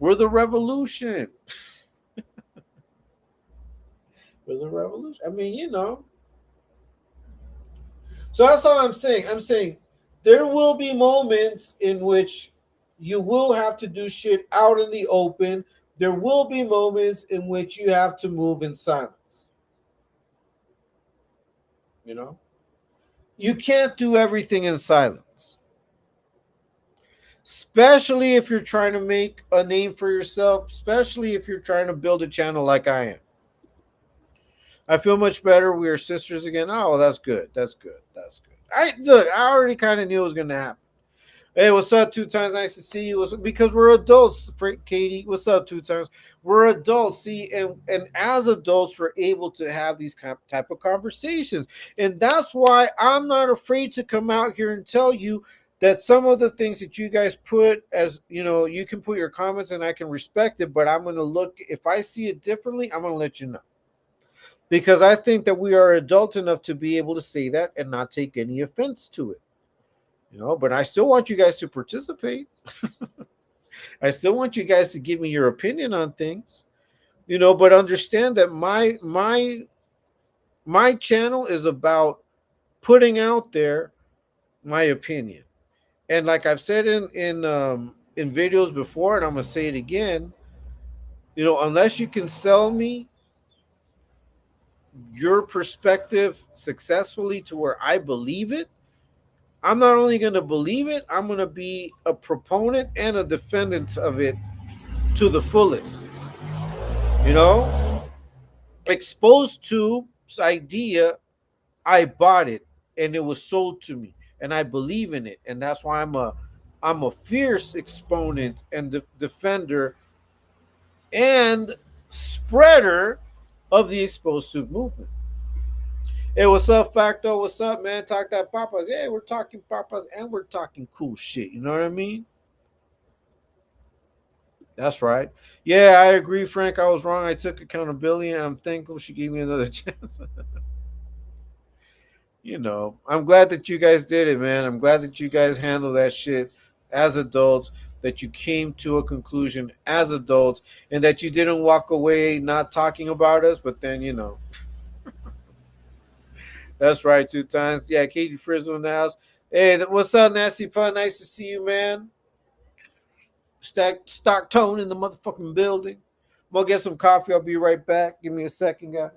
the revolution. We're the revolution. I mean, you know. So that's all I'm saying. I'm saying there will be moments in which you will have to do shit out in the open. There will be moments in which you have to move in silence. You know, you can't do everything in silence, especially if you're trying to make a name for yourself, especially if you're trying to build a channel like I am. I feel much better. We are sisters again. Oh, well, that's good. That's good. That's good. I already kind of knew it was going to happen. Hey, what's up, two times? Nice to see you. Because we're adults, Katie. What's up, two times? We're adults. See, and as adults, we're able to have these type of conversations, and that's why I'm not afraid to come out here and tell you that some of the things that you guys put, as you know, you can put your comments and I can respect it, but I'm going to look. If I see it differently, I'm going to let you know, because I think that we are adult enough to be able to say that and not take any offense to it. You know, but I still want you guys to participate. I still want you guys to give me your opinion on things. You know, but understand that my channel is about putting out there my opinion. And like I've said in videos before, and I'm gonna say it again, you know, unless you can sell me your perspective successfully to where I believe it, I'm not only going to believe it, I'm going to be a proponent and a defendant of it to the fullest. You know, exposed to's idea, I bought it and it was sold to me and I believe in it, and that's why I'm a fierce exponent and defender and spreader of the exposed tube movement. Hey, what's up, Facto? What's up, man? Talk that papas. Yeah, we're talking papas and we're talking cool shit. You know what I mean? That's right. Yeah, I agree, Frank. I was wrong. I took accountability and I'm thankful she gave me another chance. You know, I'm glad that you guys did it, man. I'm glad that you guys handled that shit as adults, that you came to a conclusion as adults, and that you didn't walk away not talking about us, but then, you know, that's right, two times. Yeah, Katie Frizzle in the house. Hey, what's up, Nasty Pun? Nice to see you, man. Stock tone in the motherfucking building. I'm gonna get some coffee. I'll be right back. Give me a second, guys.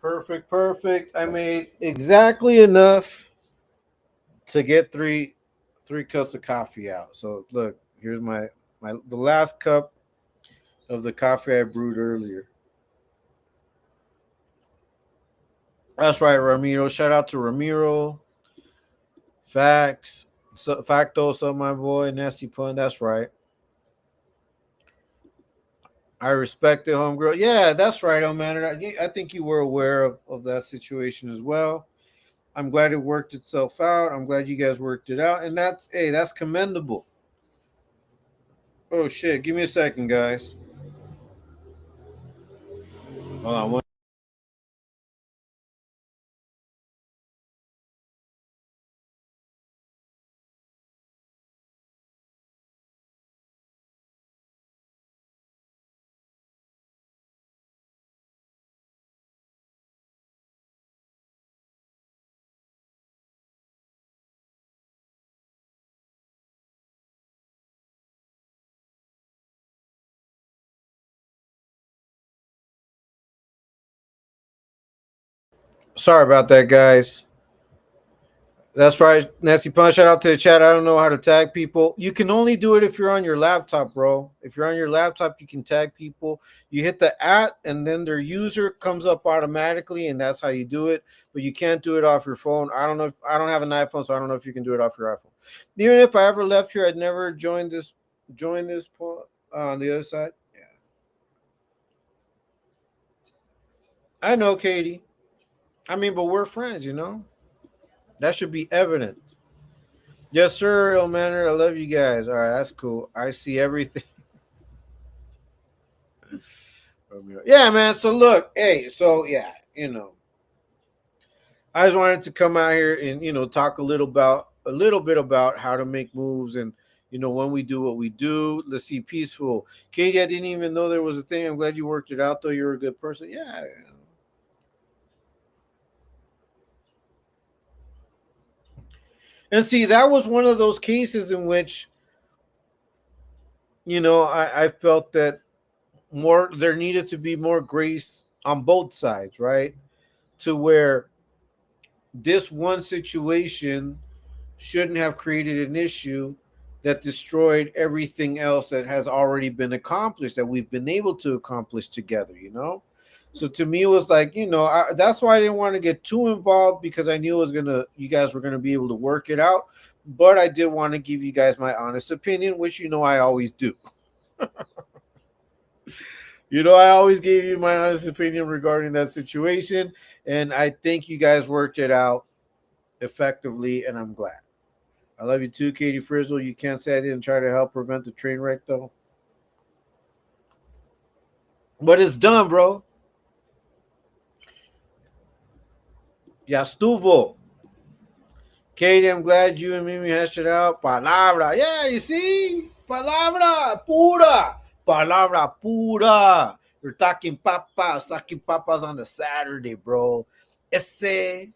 Perfect, perfect. I made exactly enough to get three cups of coffee out. So look, here's my the last cup of the coffee I brewed earlier. That's right, Ramiro. Shout out to Ramiro. Facts. So, Facto, so my boy, Nasty Pun. That's right. I respect the homegirl. Yeah, that's right, oh man. I think you were aware of that situation as well. I'm glad it worked itself out. I'm glad you guys worked it out. And that's hey, that's commendable. Oh shit. Give me a second, guys. Hold on. Sorry about that, guys. That's right, Nasty Punch. Shout out to the chat. I don't know how to tag people. You can only do it if you're on your laptop, bro. If you're on your laptop, you can tag people. You hit the @ and then their user comes up automatically, and that's how you do it. But you can't do it off your phone. I don't know if I don't have an iPhone, so I don't know if you can do it off your iPhone. Even if I ever left here, I'd never joined this. Join this on the other side. Yeah, I know, Katie. I mean, but we're friends, you know. That should be evident. Yes, sir, El Manor. I love you guys. All right, that's cool. I see everything. Yeah, man. So look, hey, so yeah, I just wanted to come out here and talk a little bit about how to make moves and when we do what we do. Let's see, peaceful. Katie, I didn't even know there was a thing. I'm glad you worked it out though. You're a good person. Yeah. And see, that was one of those cases in which I felt that there needed to be more grace on both sides, right? To where this one situation shouldn't have created an issue that destroyed everything else that has already been accomplished, that we've been able to accomplish together, So to me, it was like, that's why I didn't want to get too involved, because I knew you guys were gonna be able to work it out. But I did want to give you guys my honest opinion, which I always do. I always gave you my honest opinion regarding that situation, and I think you guys worked it out effectively, and I'm glad. I love you too, Katie Frizzle. You can't say I didn't try to help prevent the train wreck, though. But it's done, bro. Ya estuvo. Katie, I'm glad you and Mimi hashed it out. Palabra. Yeah, you see? Palabra. Pura. Palabra pura. We're talking papas on the Saturday, bro. Ese.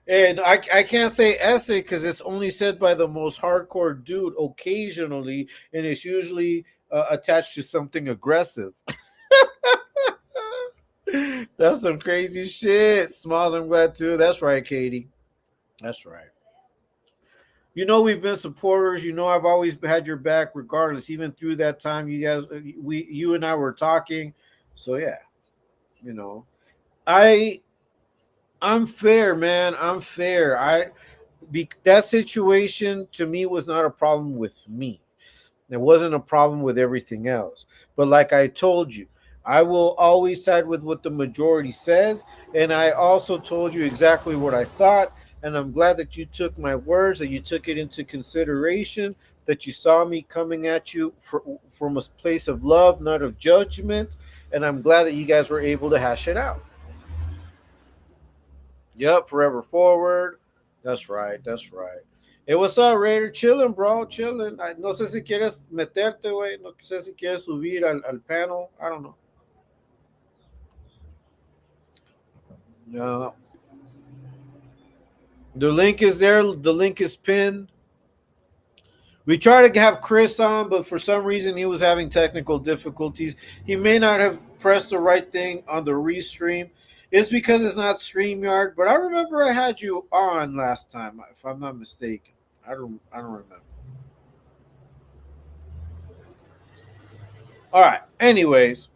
And I can't say essay because it's only said by the most hardcore dude occasionally, and it's usually attached to something aggressive. That's some crazy shit. Smalls, I'm glad too. That's right, Katie. That's right. We've been supporters. I've always had your back, regardless. Even through that time, you and I were talking. So yeah, I I'm fair, man. I'm fair. That situation to me was not a problem with me. It wasn't a problem with everything else. But like I told you, I will always side with what the majority says. And I also told you exactly what I thought. And I'm glad that you took my words, that you took it into consideration, that you saw me coming at you from a place of love, not of judgment. And I'm glad that you guys were able to hash it out. Yep, forever forward. That's right. That's right. Hey, what's up, Raider? Chilling, bro. Chilling. No sé si quieres meterte, güey. No sé si quieres subir al panel. I don't know. No. The link is there. The link is pinned. We tried to have Chris on, but for some reason he was having technical difficulties. He may not have pressed the right thing on the restream. It's because it's not StreamYard, but I remember I had you on last time, if I'm not mistaken. I don't remember. All right. Anyways.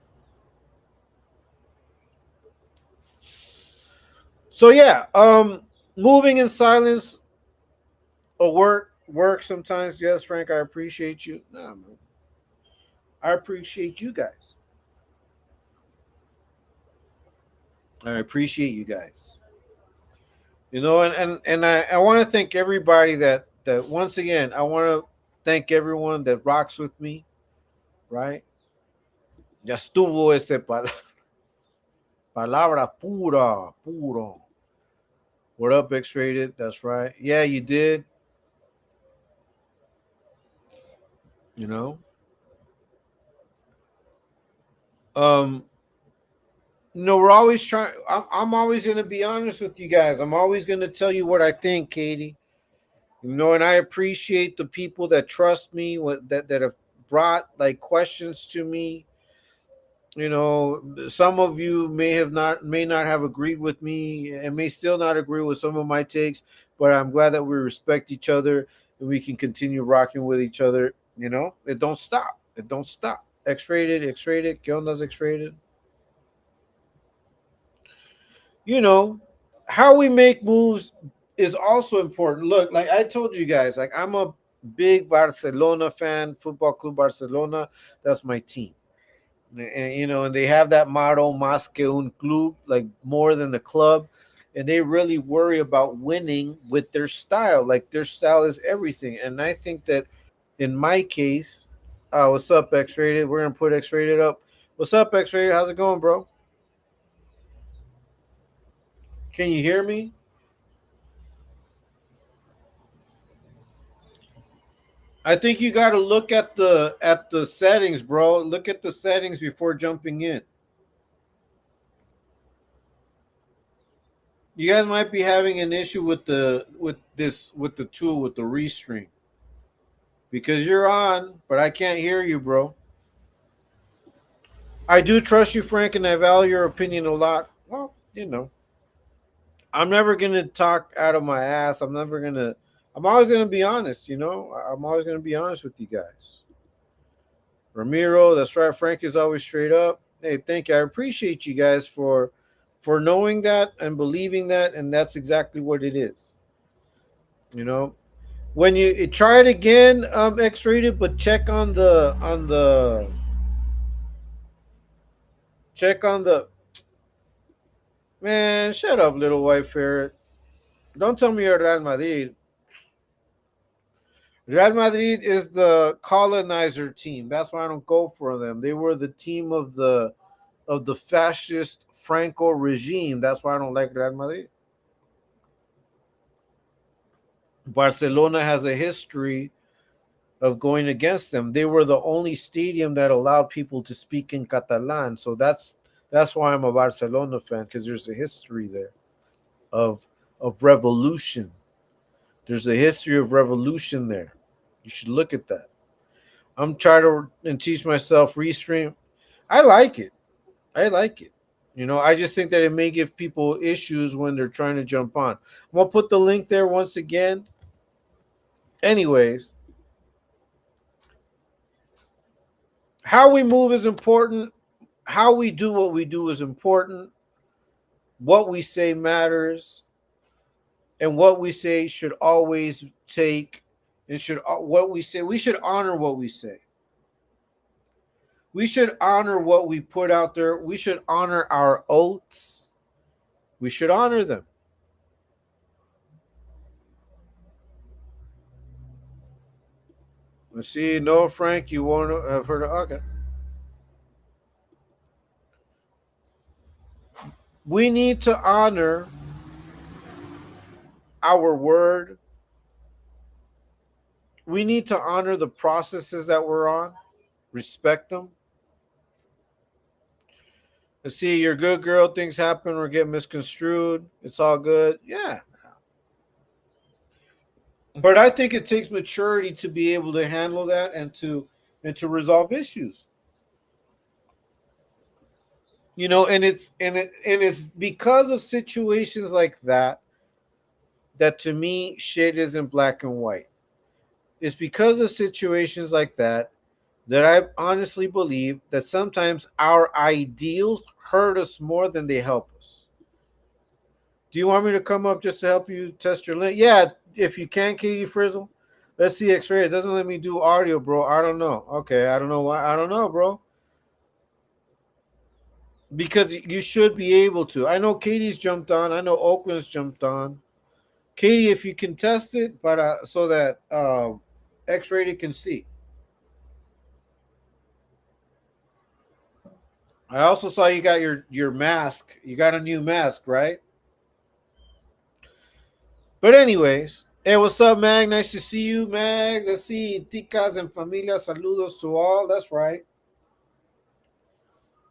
So yeah, moving in silence or work sometimes. Yes, Frank, I appreciate you. Nah, man. I appreciate you guys. I appreciate you guys. And I want to thank everybody that once again, I want to thank everyone that rocks with me, right? Ya estuvo ese palabra puro. What up, X-Rated? That's right. Yeah, you did. You know. We're always trying. I'm always going to be honest with you guys. I'm always going to tell you what I think, Katie. And I appreciate the people that trust me, that have brought like questions to me. You know, some of you may not have agreed with me and may still not agree with some of my takes, but I'm glad that we respect each other and we can continue rocking with each other. You know, it don't stop. It don't stop. X-rated, X-rated, ¿qué ondas X-rated? You know, how we make moves is also important. Look, like I told you guys, like I'm a big Barcelona fan, Football Club Barcelona. That's my team. And you know, and they have that motto, "Más que un club," like more than the club, and they really worry about winning with their style. Like their style is everything, and I think that in my case, what's up, X rated? We're gonna put X rated up. What's up, X rated? How's it going, bro? Can you hear me? I think you got to look at the settings, bro. Look at the settings before jumping in. You guys might be having an issue with the tool with the restream because you're on, but I can't hear you, bro. I do trust you, Frank, and I value your opinion a lot. Well, you know, I'm never gonna talk out of my ass. I'm never gonna. I'm always gonna be honest. You know, I'm always gonna be honest with you guys. Ramiro, that's right. Frank is always straight up. Hey, thank you. I appreciate you guys for knowing that and believing that, and that's exactly what it is. You know, when you try it again, X-rated, but check on the man. Shut up, little white ferret. Don't tell me you're Real Madrid. Real Madrid is the colonizer team. That's why I don't go for them. They were the team of the fascist Franco regime. That's why I don't like Real Madrid. Barcelona has a history of going against them. They were the only stadium that allowed people to speak in Catalan. So that's why I'm a Barcelona fan, because there's a history there of revolution. There's a history of revolution there. You should look at that. I'm trying to and teach myself restream. I like it. I like it. You know, I just think that it may give people issues when they're trying to jump on. I'm gonna put the link there once again. Anyways, how we move is important. How we do what we do is important. What we say matters, and what we say should always take and should what we should honor what we say. We should honor what we put out there. We should honor our oaths. We should honor them. Let's see. No, Frank, you won't have heard of. Okay. We need to honor our word. We need to honor the processes that we're on, respect them. Let's see, you're a good girl, things happen or get misconstrued. It's all good. Yeah. But I think it takes maturity to be able to handle that and to resolve issues. You know, and it's because of situations like that that to me shit isn't black and white. It's because of situations like that that I honestly believe that sometimes our ideals hurt us more than they help us. Do you want me to come up just to help you test your link? Yeah, if you can, Katie Frizzle. Let's see X-ray. It doesn't let me do audio, bro. I don't know. Okay, I don't know why. I don't know, bro. Because you should be able to. I know Katie's jumped on. I know Oakland's jumped on. Katie, if you can test it, but so that X-rated can see. I also saw you got your mask. You got a new mask, right? But anyways, hey, what's up, Mag? Nice to see you, Mag. Let's see, ticas and familia. Saludos to all. That's right.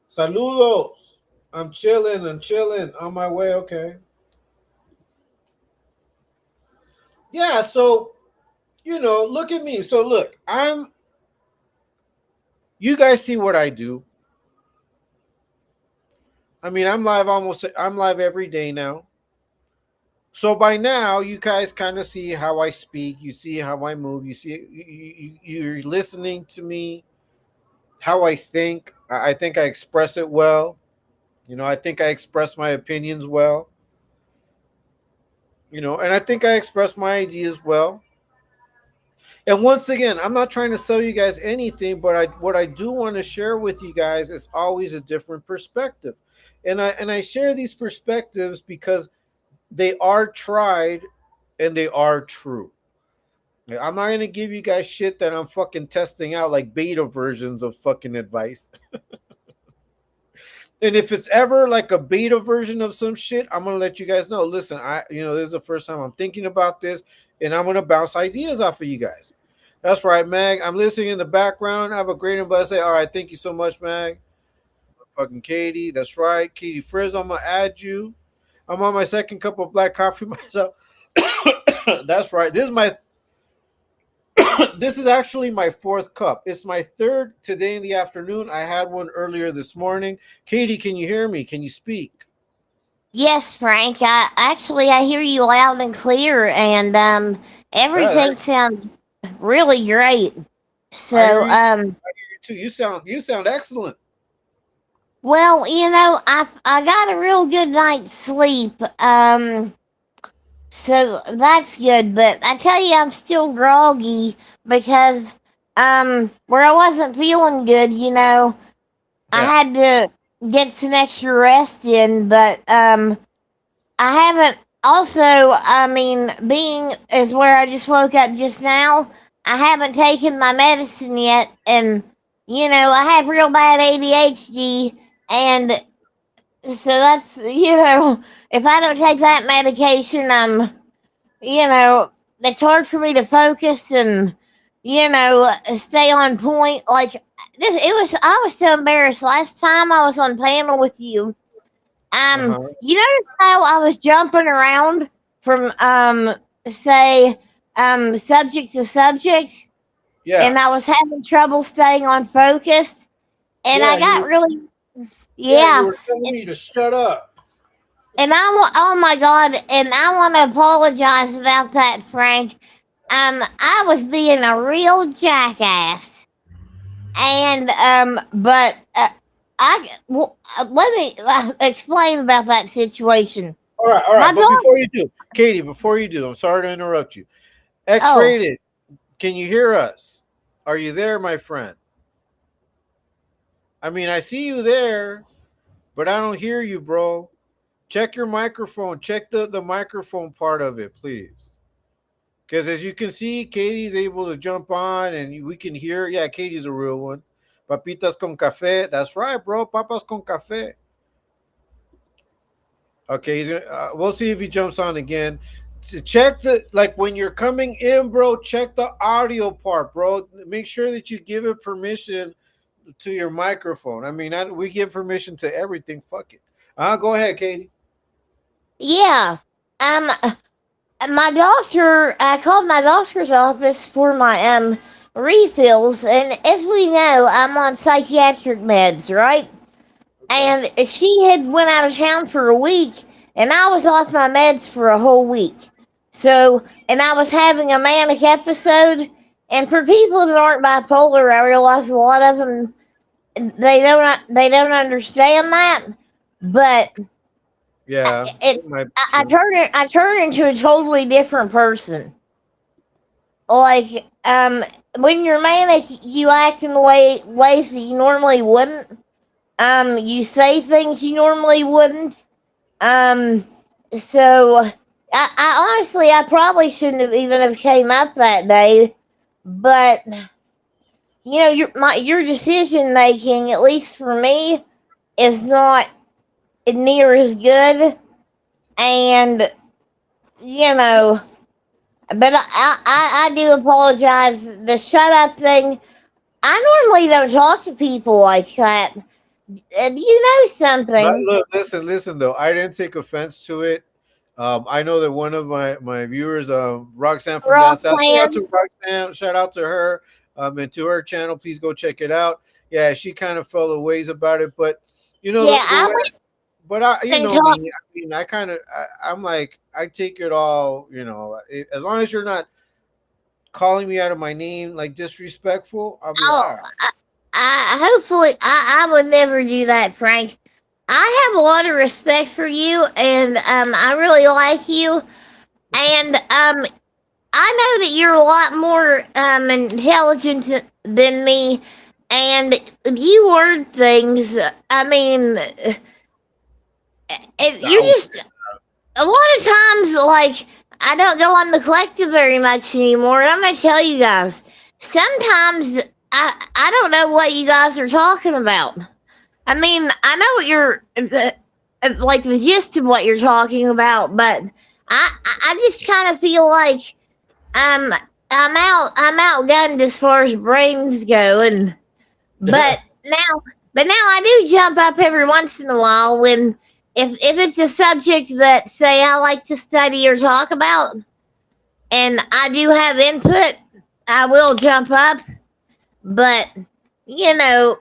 Saludos. I'm chilling. I'm chilling. On my way. Okay. Yeah. So, you know, look at me. So look, you guys see what I do. I mean, I'm live every day now. So by now, you guys kind of see how I speak. You see how I move. You see, you're listening to me, how I think. I think I express it well. I think I express my opinions well. And I think I express my ideas well. And once again, I'm not trying to sell you guys anything, but what I do want to share with you guys is always a different perspective. And I share these perspectives because they are tried and they are true. I'm not gonna give you guys shit that I'm fucking testing out like beta versions of fucking advice. And if it's ever like a beta version of some shit, I'm gonna let you guys know. Listen, this is the first time I'm thinking about this, and I'm gonna bounce ideas off of you guys. That's right, Mag. I'm listening in the background. Have a great and blessed day. All right, thank you so much, Mag. Fucking Katie. That's right, Katie Frizz. I'm gonna add you. I'm on my second cup of black coffee myself. That's right. This is actually my fourth cup. It's my third today in the afternoon. I had one earlier this morning. Katie, can you hear me? Can you speak? Yes, Frank. I hear you loud and clear, and everything sounds really great. So I hear you too. You sound excellent. well, I got a real good night's sleep. So that's good, but I tell you, I'm still groggy because where I wasn't feeling good, I had to get some extra rest in, but I haven't. Also, I mean, being is where I just woke up just now. I haven't taken my medicine yet, and I have real bad ADHD, and so that's if I don't take that medication, it's hard for me to focus and stay on point. Like I was so embarrassed last time I was on panel with you. You notice how I was jumping around from say subject to subject, and I was having trouble staying on focus, and I got really you were telling me to shut up. And oh my God, and I want to apologize about that, Frank. I was being a real jackass, and but let me explain about that situation. All right. But before you do, Katie, I'm sorry to interrupt you. X-rated. Can you hear us? Are you there, my friend? I mean, I see you there, but I don't hear you, bro. Check your microphone. Check the microphone part of it, please. Because as you can see, Katie's able to jump on and we can hear. Yeah, Katie's a real one. Papitas con café. That's right, bro. Papas con café. Okay, we'll see if he jumps on again. To check when you're coming in, bro, check the audio part, bro. Make sure that you give it permission to your microphone. I mean, we give permission to everything. Fuck it. Go ahead, Katie. Yeah. My doctor, I called my doctor's office for my refills, and as we know, I'm on psychiatric meds, right? And she had went out of town for a week, and I was off my meds for a whole week. So, and I was having a manic episode, and for people that aren't bipolar, I realize a lot of them they don't understand that, but yeah, I turn into a totally different person. Like when you're manic, you act in the ways that you normally wouldn't. You say things you normally wouldn't. So I honestly, I probably shouldn't have even have came up that day, but your decision making, at least for me, is not near as good, and but I do apologize. The shut up thing, I normally don't talk to people like that. Something? Look, listen though. I didn't take offense to it. I know that one of my viewers, Roxanne from down south. Shout out to Roxanne. Shout out to her. And to her channel, please go check it out. Yeah, she kind of felt a ways about it, but but I, you They know talk. me. I mean, I kind of, I'm like, I take it all. You know, as long as you're not calling me out of my name like disrespectful, I'll be like, Oh, all right. hopefully, I would never do that, Frank. I have a lot of respect for you, and I really like you, and I know that you're a lot more intelligent than me, and you word things. I mean, you're I'll just a lot of times like I don't go on the collective very much anymore. And I'm gonna tell you guys, sometimes I don't know what you guys are talking about. I mean, I know what you're like the gist of what you're talking about, but I just kind of feel like um I'm outgunned as far as brains go, and but now but now I do jump up every once in a while when if it's a subject that say I like to study or talk about and I do have input, I will jump up. But you know,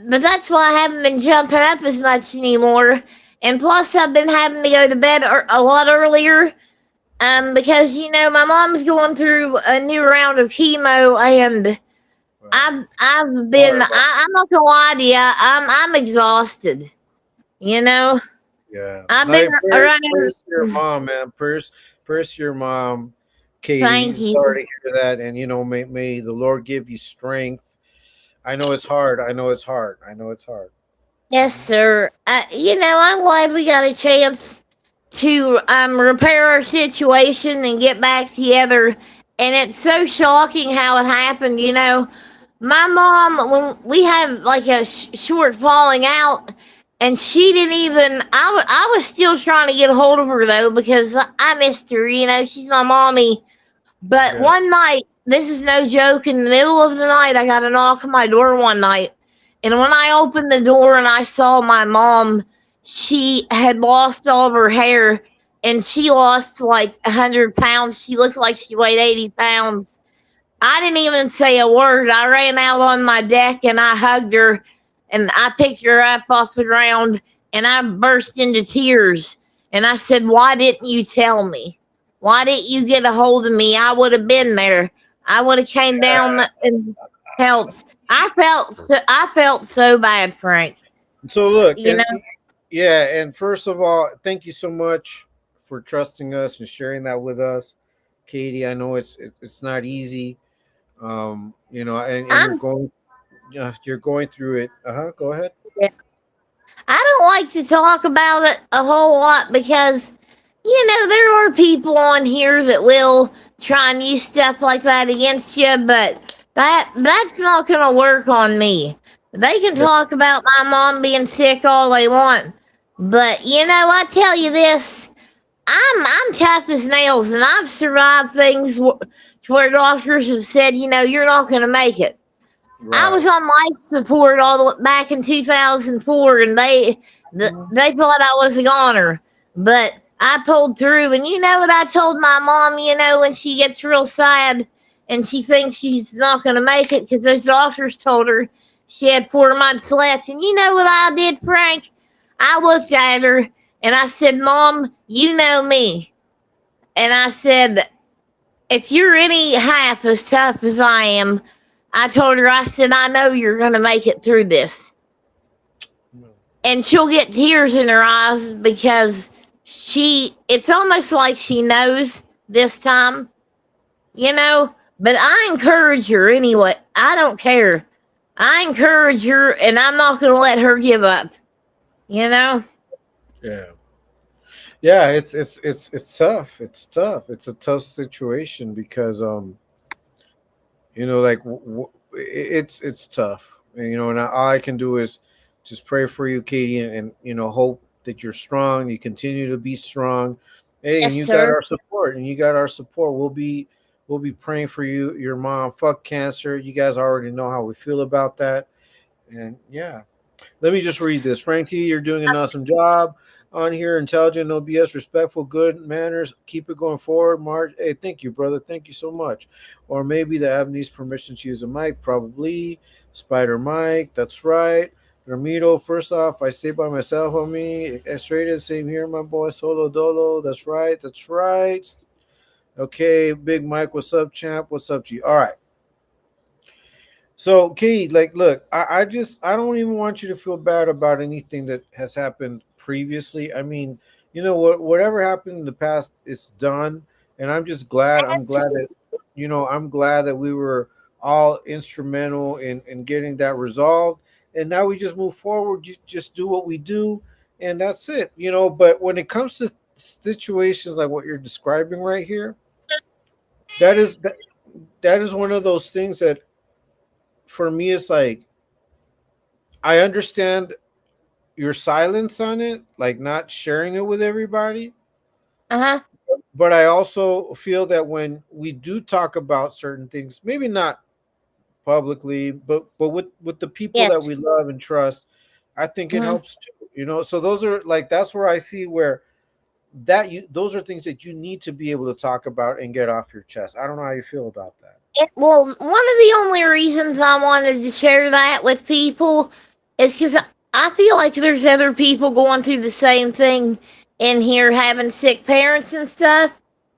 but that's why I haven't been jumping up as much anymore. And plus, I've been having to go to bed a lot earlier. Because you know my mom's going through a new round of chemo, and I've been Sorry about I'm not gonna lie to you, I'm exhausted. You know, yeah. I've been Like running. prayers to your mom, man. Prayers to your mom, Thank Katie. you. Sorry to hear that, and you know, may the Lord give you strength. I know it's hard. I know it's hard. I know it's hard. Yes, Mhm. sir. You know, I'm glad we got a chance to repair our situation and get back together. And it's so shocking how it happened. You know, my mom, when we had like a short falling out, and she didn't even. I was still trying to get a hold of her though because I missed her. You know, she's my mommy. But Yeah. one night, this is no joke, in the middle of the night, I got a knock on my door one night. And when I opened the door and I saw my mom, she had lost all of her hair and she lost like 100 pounds. She looked like she weighed 80 pounds. I didn't even say a word. I ran out on my deck and I hugged her and I picked her up off the ground and I burst into tears. And I said, "Why didn't you tell me? Why didn't you get a hold of me? I would have been there. I would have came down and helped." I felt so bad, Frank. So look, You know, and yeah, and first of all, thank you so much for trusting us and sharing that with us, Katie. I know it's not easy, you know, and I'm you're going through it. Go ahead. I don't like to talk about it a whole lot because, you know, there are people on here that will try and use stuff like that against you, but that's not gonna work on me. They can Yeah. talk about my mom being sick all they want, but you know, I tell you this, I'm tough as nails, and I've survived things to where doctors have said, you know, you're not gonna make it. I was Right. on life support all the back in 2004, and they thought I was a goner, but I pulled through. And you know what I told my mom? You know, when she gets real sad and she thinks she's not going to make it because those doctors told her she had 4 months left. And you know what I did, Frank? I looked at her and I said, "Mom, you know me." And I said, "If you're any half as tough as I am," I told her, I said, "I know you're going to make it through this." And she'll get tears in her eyes because it's almost like she knows this time, you know? But I encourage her anyway. I don't care. I encourage her and I'm not going to let her give up, you know? Yeah. Yeah. It's tough. It's tough. It's a tough situation because you know, like it's tough. And, you know, and all I can do is just pray for you, Katie, and you know, hope that you're strong. You continue to be strong. Hey, and Yes, you got sir. our support. And you got our support. We'll be praying for you, your mom. Fuck cancer. You guys already know how we feel about that. And yeah, let me just read this. Frankie, you're doing an awesome job on here. Intelligent, no BS, respectful, good manners. Keep it going forward, Marge. Hey, thank you, brother. Thank you so much. Or maybe the Abney's permission to use a mic. Probably. Spider Mike. That's right. Ramiro, first off, I stay by myself, homie. X-rated, same here, my boy. Solo Dolo. That's right. That's right. Okay, Big Mike, what's up, champ? What's up, G? All right. So, Katie, like, look, I don't even want you to feel bad about anything that has happened previously. I mean, you know what, whatever happened in the past, it's done, and I'm just glad. I'm glad that, I'm glad that we were all instrumental in getting that resolved, and now we just move forward. Just do what we do, and that's it. But when it comes to situations like what you're describing right here, that is one of those things that for me it's like I understand your silence on it, like not sharing it with everybody. Uh-huh. But I also feel that when we do talk about certain things, maybe not publicly, but with the people that Yes. we love and trust, I think it Mhm. helps too. So those are like that's where I see where that you those are things that you need to be able to talk about and get off your chest. I don't know how you feel about that. Well, one of the only reasons I wanted to share that with people is because I feel like there's other people going through the same thing in here, having sick parents and stuff.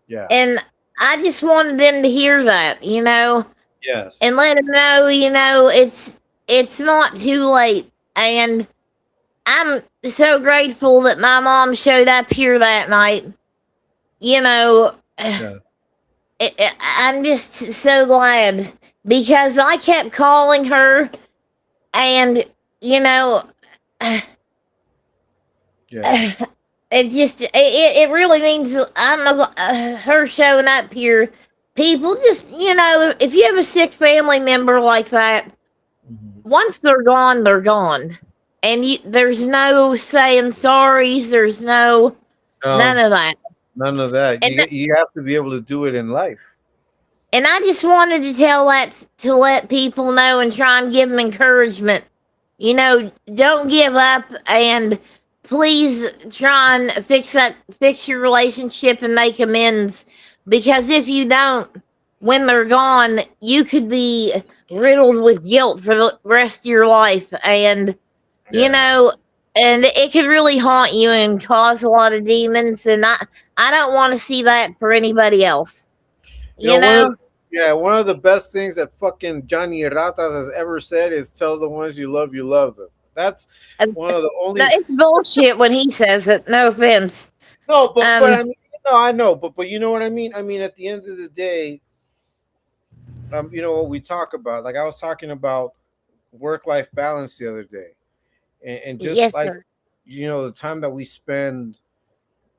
Yeah. And I just wanted them to hear that, and Yes. let them know, it's not too late. And I'm so grateful that my mom showed up here that night. You know, Yes. I'm just so glad because I kept calling her, and you know, Yes. it really means her showing up here. People just if you have a sick family member like that, Mhm. once they're gone, they're gone, and there's no saying sorries. There's none No, of that. none of that. And You have to be able to do it in life. I just wanted to tell that to let people know and try and give them encouragement. Don't give up, and please try and fix your relationship and make amends. Because if you don't, when they're gone, you could be riddled with guilt for the rest of your life, and you Yeah. know, and it could really haunt you and cause a lot of demons. And I don't want to see that for anybody else. You You know, know. one of the best things that fucking Johnny Ratas has ever said is tell the ones you love them. That's one of the No, only it's bullshit when he says it. No offense. no, but Um, I mean, I know, but you know what I mean. I mean, at the end of the day, what we talk about. Like I was talking about work life balance the other day, and just yes, like sir. the time that we spend,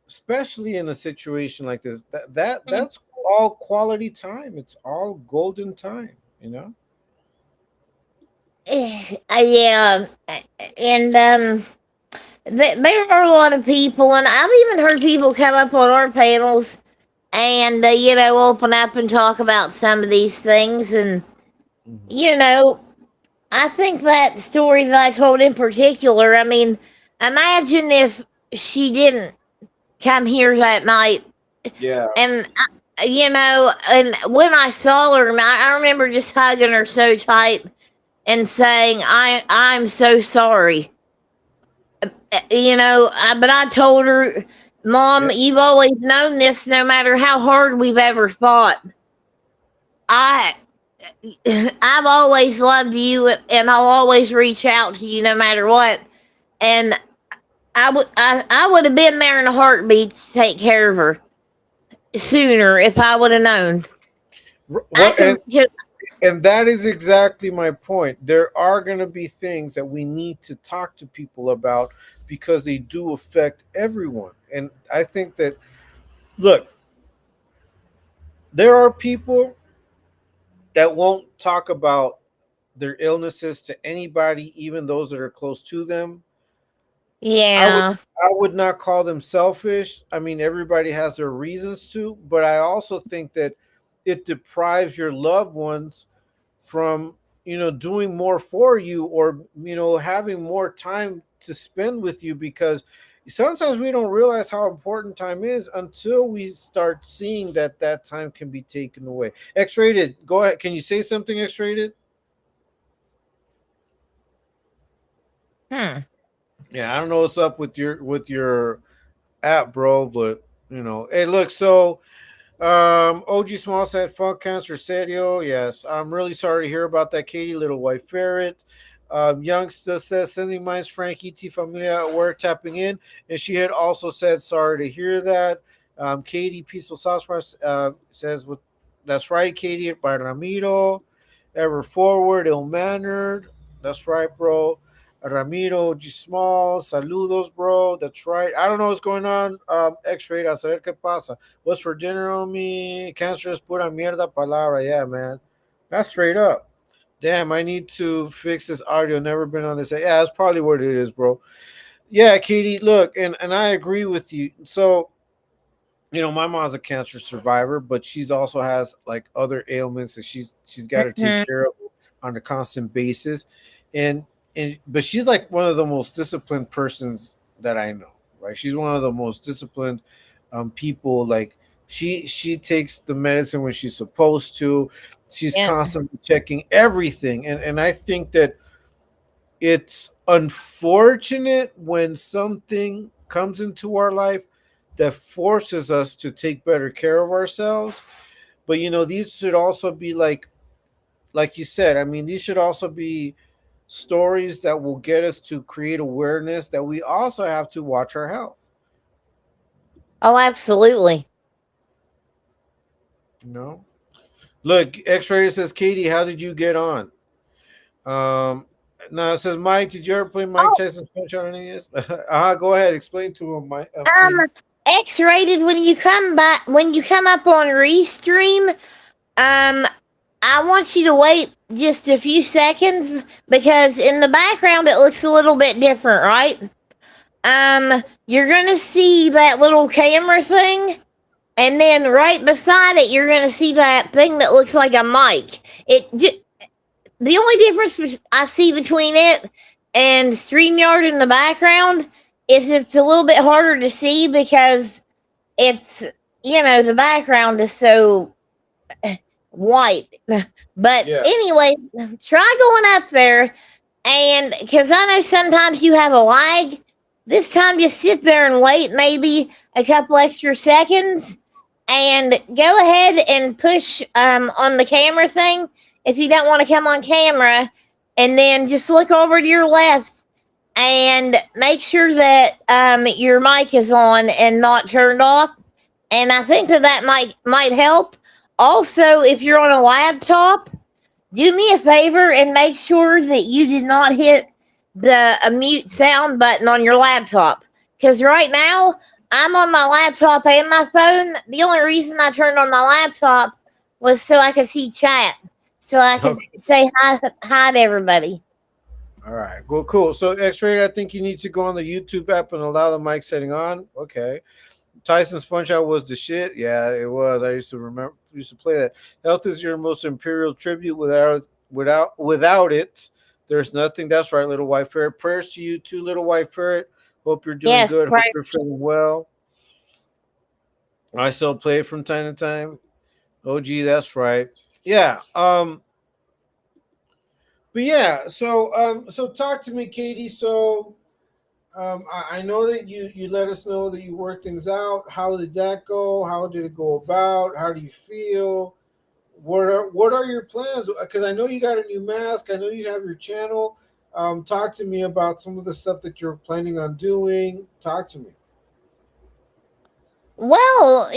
especially in a situation like this, Mm. that's all quality time. It's all golden time. You know. Yeah, and there are a lot of people, and I've even heard people come up on our panels and open up and talk about some of these things, and Mhm. you know, I think that story that I told in particular. I mean, imagine if she didn't come here that night. Yeah. And and when I saw her, I remember just hugging her so tight and saying, I'm so sorry." But I told her, "Mom, Yeah. you've always known this. No matter how hard we've ever fought, I I've always loved you, and I'll always reach out to you no matter what." And I would have been there in a heartbeat to take care of her sooner if I would have known. I What can. and that is exactly my point. There are going to be things that we need to talk to people about because they do affect everyone. And I think that look, there are people that won't talk about their illnesses to anybody, even those that are close to them. I would Yeah. I would not call them selfish. I mean, everybody has their reasons to, but I also think that it deprives your loved ones from doing more for you or having more time to spend with you because sometimes we don't realize how important time is until we start seeing that time can be taken away. X-rated, go ahead. Can you say something, X-rated? Hmm. Yeah, I don't know what's up with your app, bro, but hey, look, so OG Small said, "Fuck cancer, serio." Yes, I'm really sorry to hear about that, Katie, little white ferret. Youngster says, "Sending minds, Frank, ET Familia at work, tapping in," and she had also said, "Sorry to hear that." Katie Peaceful Sauce says, "With that's right, Katie, by Ramiro, ever forward, ill mannered. That's right, bro." Ramiro G Small, saludos, bro. That's right. I don't know what's going on. X-ray, a saber qué pasa. What's for dinner on me? Cancer is pura mierda palabra. Yeah, man. That's straight up. Damn, I need to fix this audio. Never been on this. Yeah, that's probably what it is, bro. Yeah, Katie, look, and I agree with you. So, my mom's a cancer survivor, but she's also has like other ailments that she's got to take Mhm. care of on a constant basis. And but she's like one of the most disciplined persons that I know, right? She's one of the most disciplined people. Like she takes the medicine when she's supposed to. She's Yeah. constantly checking everything. And I think that it's unfortunate when something comes into our life that forces us to take better care of ourselves. But these should also be like you said, I mean, these should also be stories that will get us to create awareness that we also have to watch our health. Oh, absolutely. you know Look, X-ray says, Katie, how did you get on? Now it says, Mike, did you ever play Mike Oh, Tyson's Punch Out on NES? Go ahead, explain to him, Mike, um, Katie. X-rated when you come up on Restream. I want you to wait just a few seconds because in the background it looks a little bit different, right? You're gonna see that little camera thing, and then right beside it, you're gonna see that thing that looks like a mic. The only difference I see between it and StreamYard in the background is it's a little bit harder to see because it's the background is so white. But Yeah. anyway, try going up there, and because I know sometimes you have a lag, this time just sit there and wait maybe a couple extra seconds, and go ahead and push on the camera thing if you don't want to come on camera, and then just look over to your left and make sure that your mic is on and not turned off, and I think that might help. Also, if you're on a laptop, do me a favor and make sure that you did not hit the mute sound button on your laptop. Because right now, I'm on my laptop and my phone. The only reason I turned on my laptop was so I could see chat, so I could Okay. say hi to everybody. All right. Well, cool. So, X-ray, I think you need to go on the YouTube app and allow the mic setting on. Okay. Tyson's Punch Out was the shit. Yeah, it was. I used to play that. Health is your most imperial tribute. Without it, there's nothing. That's right, little white ferret. Prayers to you too, little white ferret. Hope you're doing Yes, good. Hope right. you're feeling well. I still play it from time to time. OG, that's right. Yeah. But yeah, so talk to me, Katie. So I know that you let us know that you worked things out. How did that go? How did it go about? How do you feel? What are your plans? Because I know you got a new mask. I know you have your channel. Talk to me about some of the stuff that you're planning on doing. Talk to me. Well,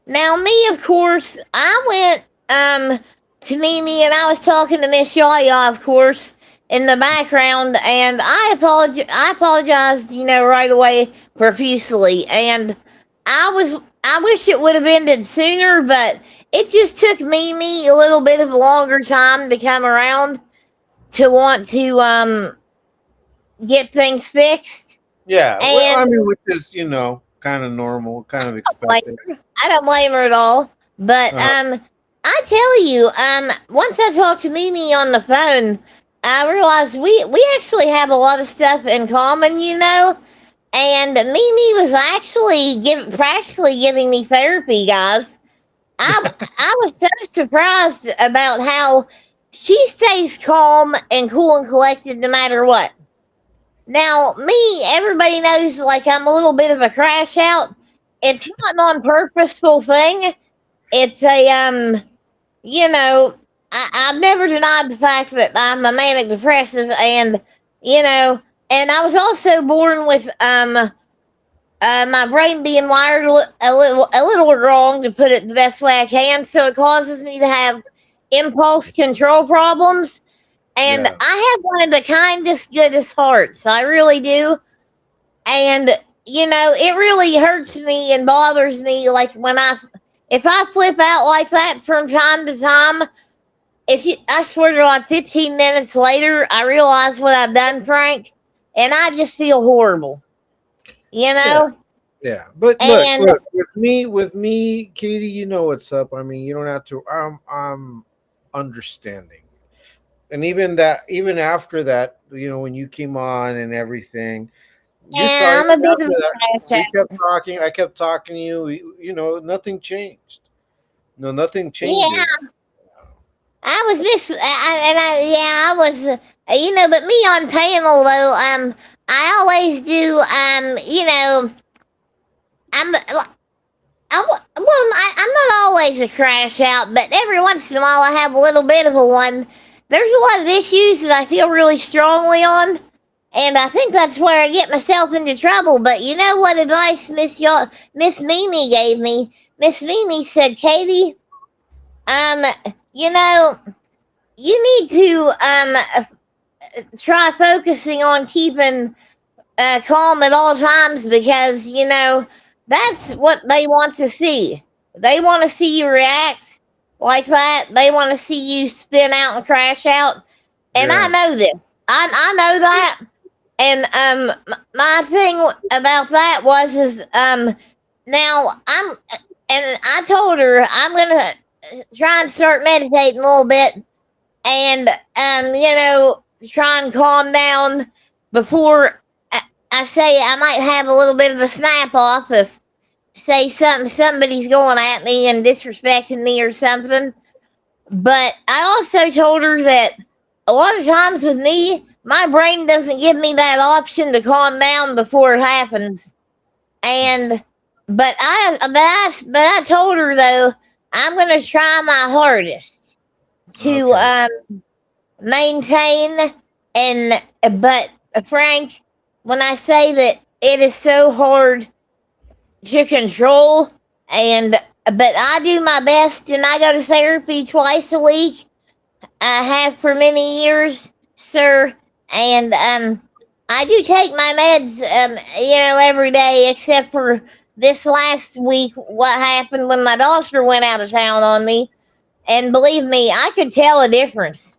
now me, of course, I went to Mimi and I was talking to Miss Yaya, of course, in the background, and I apologized, right away profusely, and I wish it would have ended sooner, but it just took Mimi a little bit of a longer time to come around to want to get things fixed, Yeah, well, and I mean, which is kind of normal, kind of blame expected. her. I don't blame her at all. But Uh, I tell you, once I talked to Mimi on the phone, I realized we actually have a lot of stuff in common, And Mimi was actually practically giving me therapy, guys. I was so surprised about how she stays calm and cool and collected no matter what. Now, me, everybody knows like I'm a little bit of a crash out. It's not an on purposeful thing. It's a you know, I've never denied the fact that I'm a manic depressive, and and I was also born with my brain being wired a little wrong, to put it the best way I can. So it causes me to have impulse control problems. And Yeah. I have one of the kindest, goodest hearts. I really do. And it really hurts me and bothers me. Like if I flip out like that from time to time, I swear to God, 15 minutes later, I realize what I've done, Frank, and I just feel horrible. You Yeah. know. Yeah, but And look, with me, Katie, you know what's up. I mean, you don't have to. I'm understanding, and even after that, when you came on and everything, you saw I'm a even bit after of that, a we crash kept talking. I kept talking to you. Nothing changed. No, nothing Yeah, changes. I was I was, but me on panel though, I always do, I'm, I'm not always a crash out, but every once in a while I have a little bit of a one. There's a lot of issues that I feel really strongly on, and I think that's where I get myself into trouble. But you know what advice Miss Mimi gave me? Miss Mimi said, Katie, um, you know, you need to try focusing on keeping calm at all times, because that's what they want to see. They want to see you react like that. They want to see you spin out and crash out. And I Yeah, know this. I know that. And my thing about that was is now and I told her I'm gonna try and start meditating a little bit, and try and calm down before I say I might have a little bit of a snap off if say somebody's going at me and disrespecting me or something. But I also told her that a lot of times with me, my brain doesn't give me that option to calm down before it happens. And but I told her though I'm gonna try my hardest to okay. maintain. And but Frank, when I say that it is so hard to control, and but I do my best, and I go to therapy twice a week. I have for many years, sir. And I do take my meds every day, except for this last week what happened when my doctor went out of town on me. And believe me, I could tell a difference.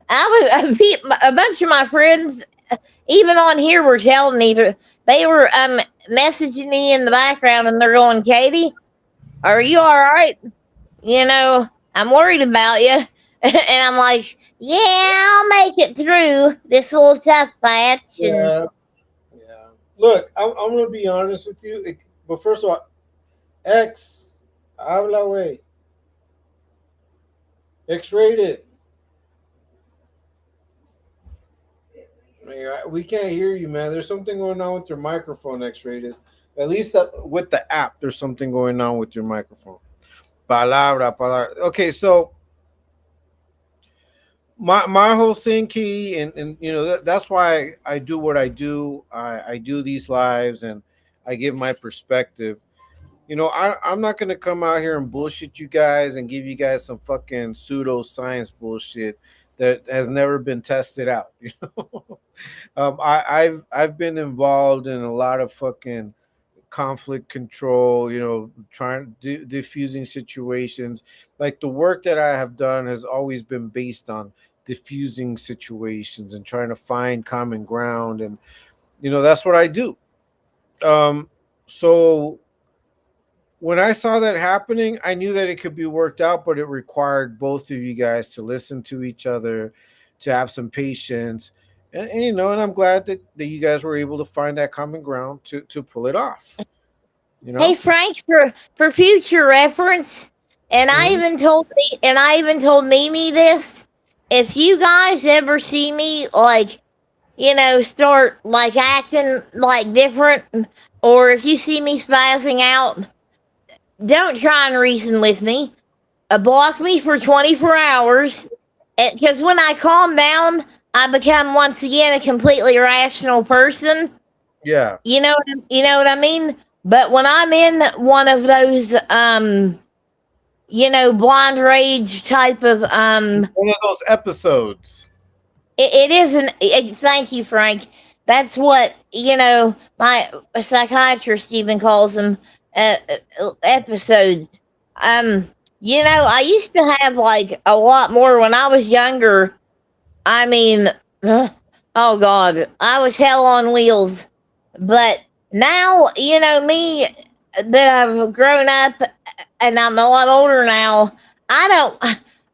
A bunch of my friends, even on here, were telling me that they were messaging me in the background, and they're going, Katie, are you all right? I'm worried about you. And I'm like, yeah, I'll make it through this little tough patch. And Yeah, yeah. Look, I'm gonna be honest with you. But first of all, X, habla way, X-rated. We can't hear you, man. There's something going on with your microphone, X-rated. At least with the app, there's something going on with your microphone. Palabra. Okay, so my whole thing, Katie, and that's why I do what I do. I do these lives, and I give my perspective. I'm not gonna come out here and bullshit you guys and give you guys some fucking pseudo-science bullshit that has never been tested out. I've been involved in a lot of fucking conflict control, trying diffusing situations. Like the work that I have done has always been based on diffusing situations and trying to find common ground, and that's what I do. So when I saw that happening, I knew that it could be worked out, but it required both of you guys to listen to each other, to have some patience. And I'm glad that you guys were able to find that common ground to pull it off. hey, Frank, for future reference, and I Mhm. even told Mimi this. if you guys ever see me like, start like acting like different, or if you see me spazzing out, don't try and reason with me. Block me for 24 hours, because when I calm down, I become once again a completely rational person. Yeah. You know what I mean? But when I'm in one of those blind rage type of One of those episodes. it isn't thank you, Frank. That's what my psychiatrist even calls them, episodes. I used to have like a lot more when I was younger. I mean, oh god, I was hell on wheels. But now, me, that I've grown up and I'm a lot older now, I don't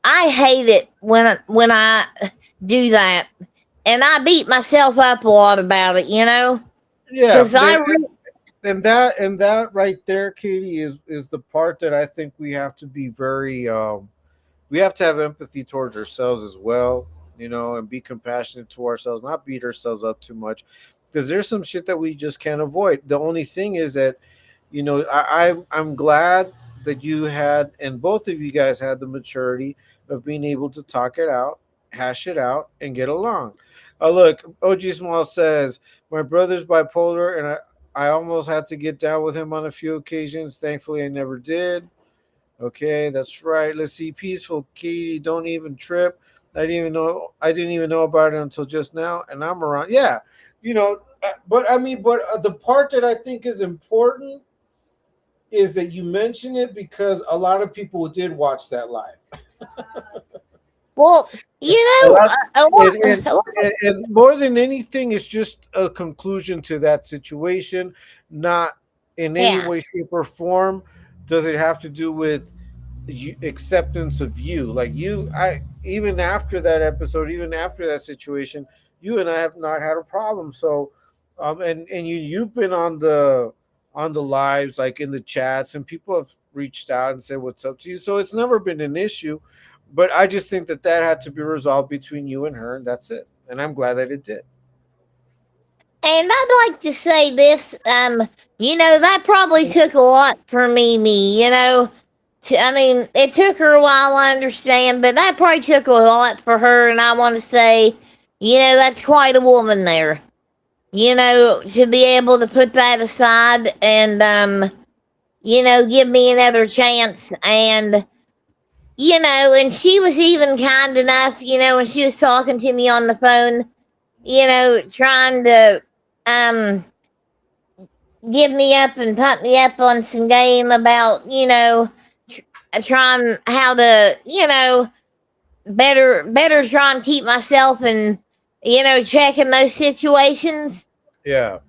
I hate it when I do that. And I beat myself up a lot about it, Yeah. cuz I And that right there, Katie, is the part that I think we have to be very we have to have empathy towards ourselves as well, and be compassionate to ourselves, not beat ourselves up too much, because there's some shit that we just can't avoid. The only thing is that, I'm glad that you had, and both of you guys had the maturity of being able to talk it out, hash it out, and get along. Look, OG Small says my brother's bipolar, and I almost had to get down with him on a few occasions. Thankfully, I never did. Okay, that's right. Let's see. Peaceful Katie, don't even trip. I didn't even know about it until just now, and I'm around. Yeah, but I mean, the part that I think is important is that you mention it because a lot of people did watch that live. well, A lot, a and, and, lot, and more than anything, it's just a conclusion to that situation, not in any yeah. way, shape, or form. Does it have to do with acceptance of you? Like I even after that episode, even after that situation, you and I have not had a problem. So, and you've been on the lives, like in the chats, and people have reached out and said what's up to you. So it's never been an issue. But I just think that had to be resolved between you and her, and that's it. And I'm glad that it did. And I'd like to say this, that probably took a lot for Mimi, I mean, it took her a while, I understand, but that probably took a lot for her, and I want to say, that's quite a woman there. To be able to put that aside and, give me another chance. And she was even kind enough, when she was talking to me on the phone, trying to, um, give me up and pump me up on some game about, trying how to, better try and keep myself and, checking those situations. Yeah.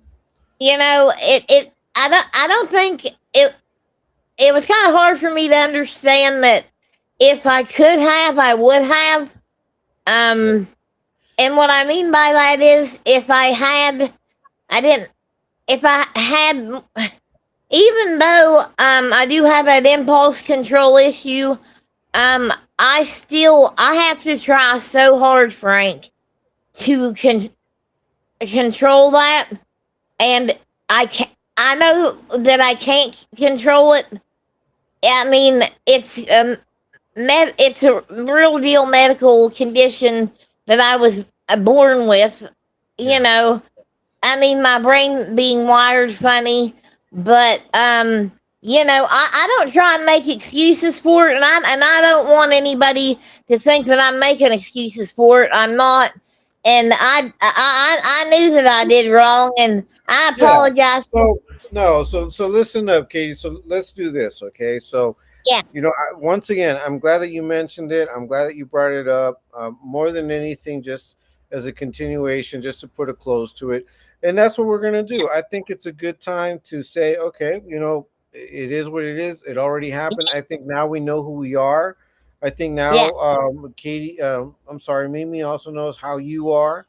I don't think it was kind of hard for me to understand that if I could have, I would have. Yeah. Um, and what I mean by that is I didn't, if I had, even though I do have that impulse control issue, um, I have to try so hard, Frank, to control that, and I know that I can't control it. I mean, it's a real deal medical condition that I was born with. You Yeah. know, I mean, my brain being wired funny, but I don't try and make excuses for it, and I don't want anybody to think that I'm making excuses for it. I'm not, and I knew that I did wrong, and I Yeah. apologize. So no. So listen up, Katie. So let's do this, okay? So Yeah, once again, I'm glad that you mentioned it. I'm glad that you brought it up. More than anything, just as a continuation, just to put a close to it, and that's what we're gonna do. I think it's a good time to say, okay, it is what it is. It already happened. I think now we know who we are. I think yeah, now, Katie, I'm sorry, Mimi also knows how you are,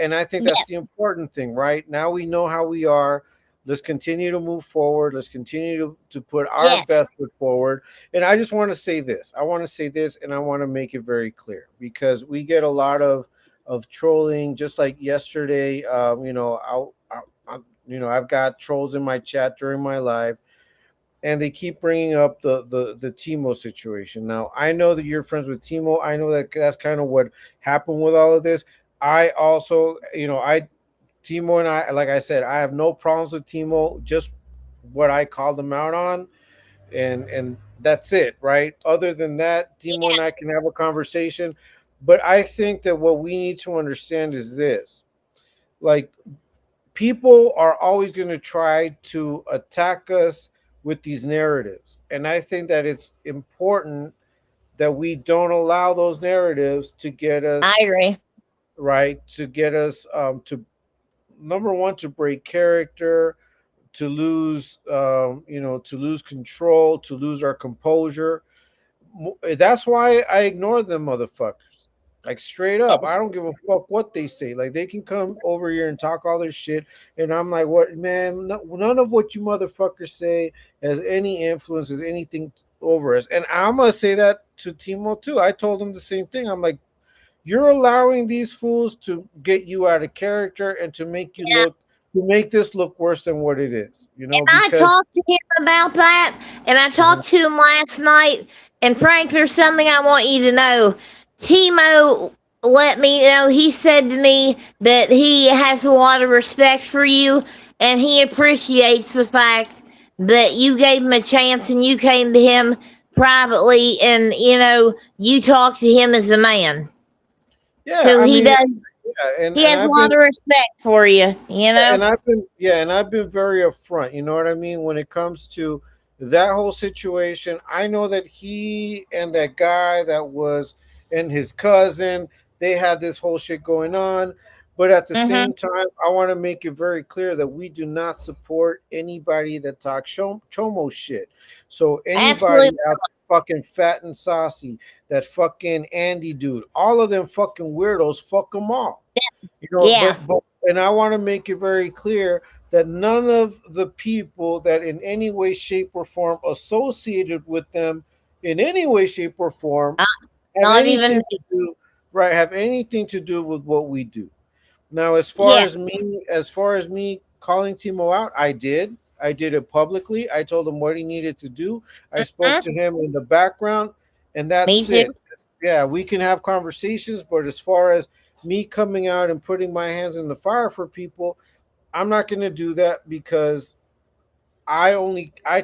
and I think yeah, that's the important thing, right? Now we know how we are. Let's continue to move forward. Let's continue to put our Yes. best foot forward. And I just want to say this. I want to say this, and I want to make it very clear because we get a lot of trolling. Just like yesterday, I've got trolls in my chat during my live, and they keep bringing up the Timo situation. Now I know that you're friends with Timo. I know that that's kind of what happened with all of this. I also, Timo and I, like I said, I have no problems with Timo. Just what I called him out on, and that's it, right? Other than that, Timo and I can have a conversation. But I think that what we need to understand is this: like, people are always going to try to attack us with these narratives, and I think that it's important that we don't allow those narratives to get I us agree. right, to get us to number one, to break character, to lose to lose control, to lose our composure. That's why I ignore them motherfuckers, like, straight up. I don't give a fuck what they say. Like, they can come over here and talk all their shit, and I'm like, what, man? No, none of what you motherfuckers say has any influence, has anything over us. And I'm gonna say that to Timo too. I told him the same thing. I'm like, you're allowing these fools to get you out of character and to make this look worse than what it is, I because talked to him about that, and I Mhm. talked to him last night. And Frank, there's something I want you to know. Timo let me know. He said to me that he has a lot of respect for you, and he appreciates the fact that you gave him a chance and you came to him privately, and you talked to him as a man. yeah, So I he mean, does. yeah, He and has a I've been lot of respect for you. You yeah, know. and I've been very upfront. You know what I mean? When it comes to that whole situation, I know that he and that guy that was and his cousin, they had this whole shit going on. But at the Mm-hmm. same time, I want to make it very clear that we do not support anybody that talks chomo shit. So Absolutely. anybody out there fucking fat and saucy, that fucking Andy dude, all of them fucking weirdos, fuck them all. Yeah. But and I want to make it very clear that none of the people that in any way, shape, or form associated with them in any way, shape, or form Uh, have not even. anything to do have anything to do with what we do. Now, Yeah. as far as me calling Timo out, I did. I did it publicly. I told him what he needed to do. I spoke to Mhm. him in the background, and Me that's too. it. Yeah, we can have conversations, but as far as me coming out and putting my hands in the fire for people, I'm not going to do that because I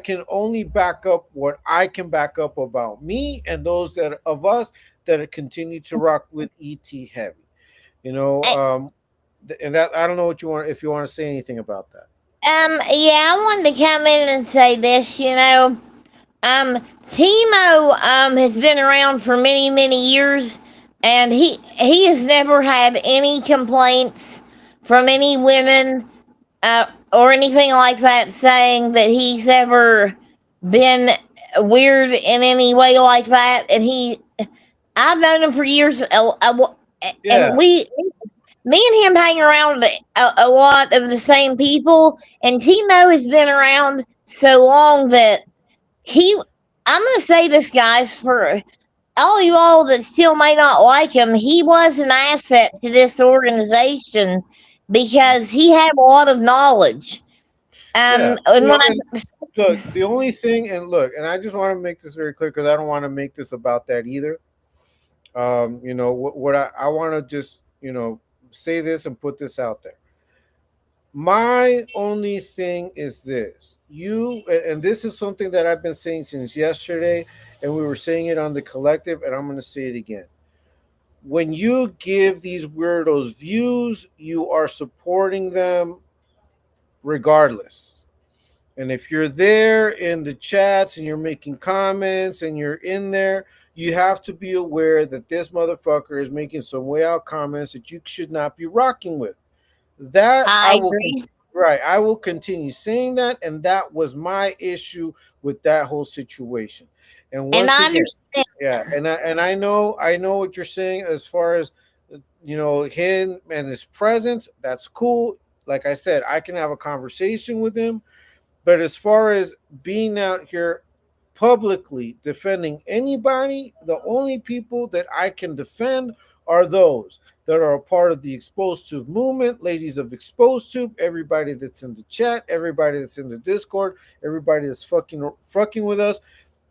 can only back up what I can back up about me and those that of us that continue to rock with ET heavy. You know, I, and that I don't know what you want if you want to say anything about that. yeah, I wanted to come in and say this. Timo has been around for many many years, and he has never had any complaints from any women or anything like that saying that he's ever been weird in any way like that. And I've known him for years, and Yeah, me and him hang around a lot of the same people, and Timo has been around so long that he. I'm gonna say this, guys, for all you all that still may not like him. He was an asset to this organization because he had a lot of knowledge. yeah. And when I And look, the only thing, and look, and I just want to make this very clear because I don't want to make this about that either. What I want to just say this and put this out there. My only thing is this: and this is something that I've been saying since yesterday, and we were saying it on the collective, and I'm going to say it again. When you give these weirdos views, you are supporting them regardless. And if you're there in the chats and you're making comments and you're in there, you have to be aware that this motherfucker is making some way out comments that you should not be rocking with. That I I will agree, right. I will continue saying that, and that was my issue with that whole situation. And and once I again, understand. yeah, and I know what you're saying as far as him and his presence. That's cool. like I said, I can have a conversation with him. But as far as being out here publicly defending anybody, the only people that I can defend are those that are a part of the Exposed Tube movement, ladies of Exposed Tube, everybody that's in the chat, everybody that's in the Discord, everybody that's fucking with us.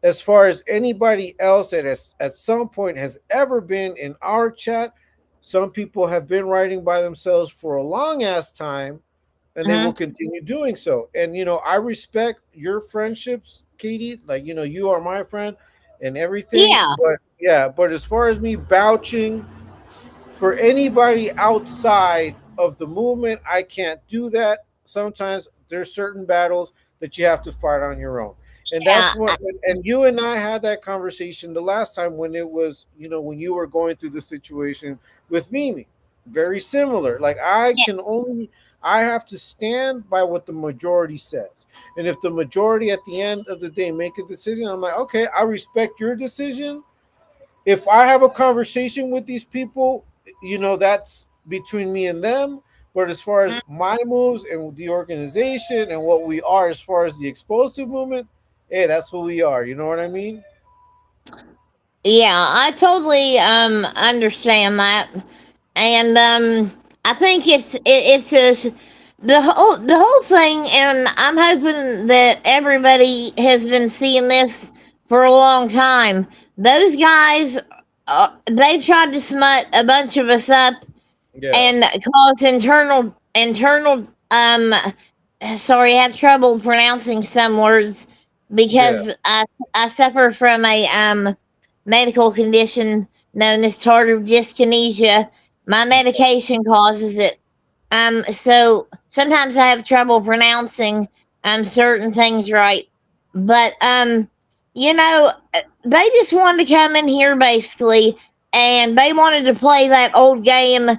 As far as anybody else that has at some point has ever been in our chat, some people have been writing by themselves for a long ass time, and they will continue doing so. And I respect your friendships, Katie. Like, you are my friend and everything. Yeah. But yeah, but as far as me vouching for anybody outside of the movement, I can't do that. Sometimes there's certain battles that you have to fight on your own. And Yeah. that's what, and you and I had that conversation the last time when it was, when you were going through the situation with Mimi. Very similar. Like, I have to stand by what the majority says. And if the majority at the end of the day make a decision, I'm like, okay, I respect your decision. If I have a conversation with these people, that's between me and them. But as far as my moves and the organization and what we are as far as the explosive movement, hey, that's who we are. You know what I mean? Yeah, I totally understand that, and I think the whole thing, and I'm hoping that everybody has been seeing this for a long time. Those guys, they've tried to smut a bunch of us up Yeah. and cause internal sorry, I have trouble pronouncing some words Yeah. because I suffer from a medical condition known as tardive dyskinesia. My medication causes it. So sometimes I have trouble pronouncing certain things right. But they just wanted to come in here basically, and they wanted to play that old game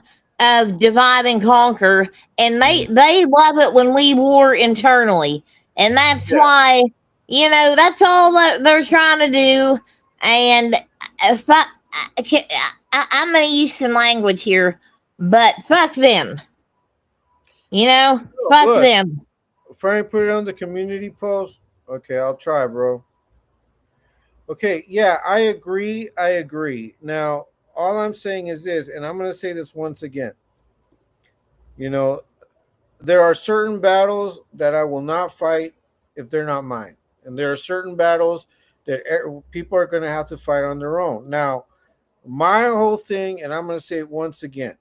of divide and conquer, and they love it when we war internally, and that's Yeah. why that's all that they're trying to do. And fuck, I'm gonna use some language here, but fuck them. Fuck Look, them. Frank put it on the community post. Okay, I'll try, bro. Okay, yeah, I agree. I agree. Now, all I'm saying is this, and I'm going to say this once again. You know, there are certain battles that I will not fight if they're not mine. And there are certain battles that people are going to have to fight on their own. Now, my whole thing, and I'm going to say it once again,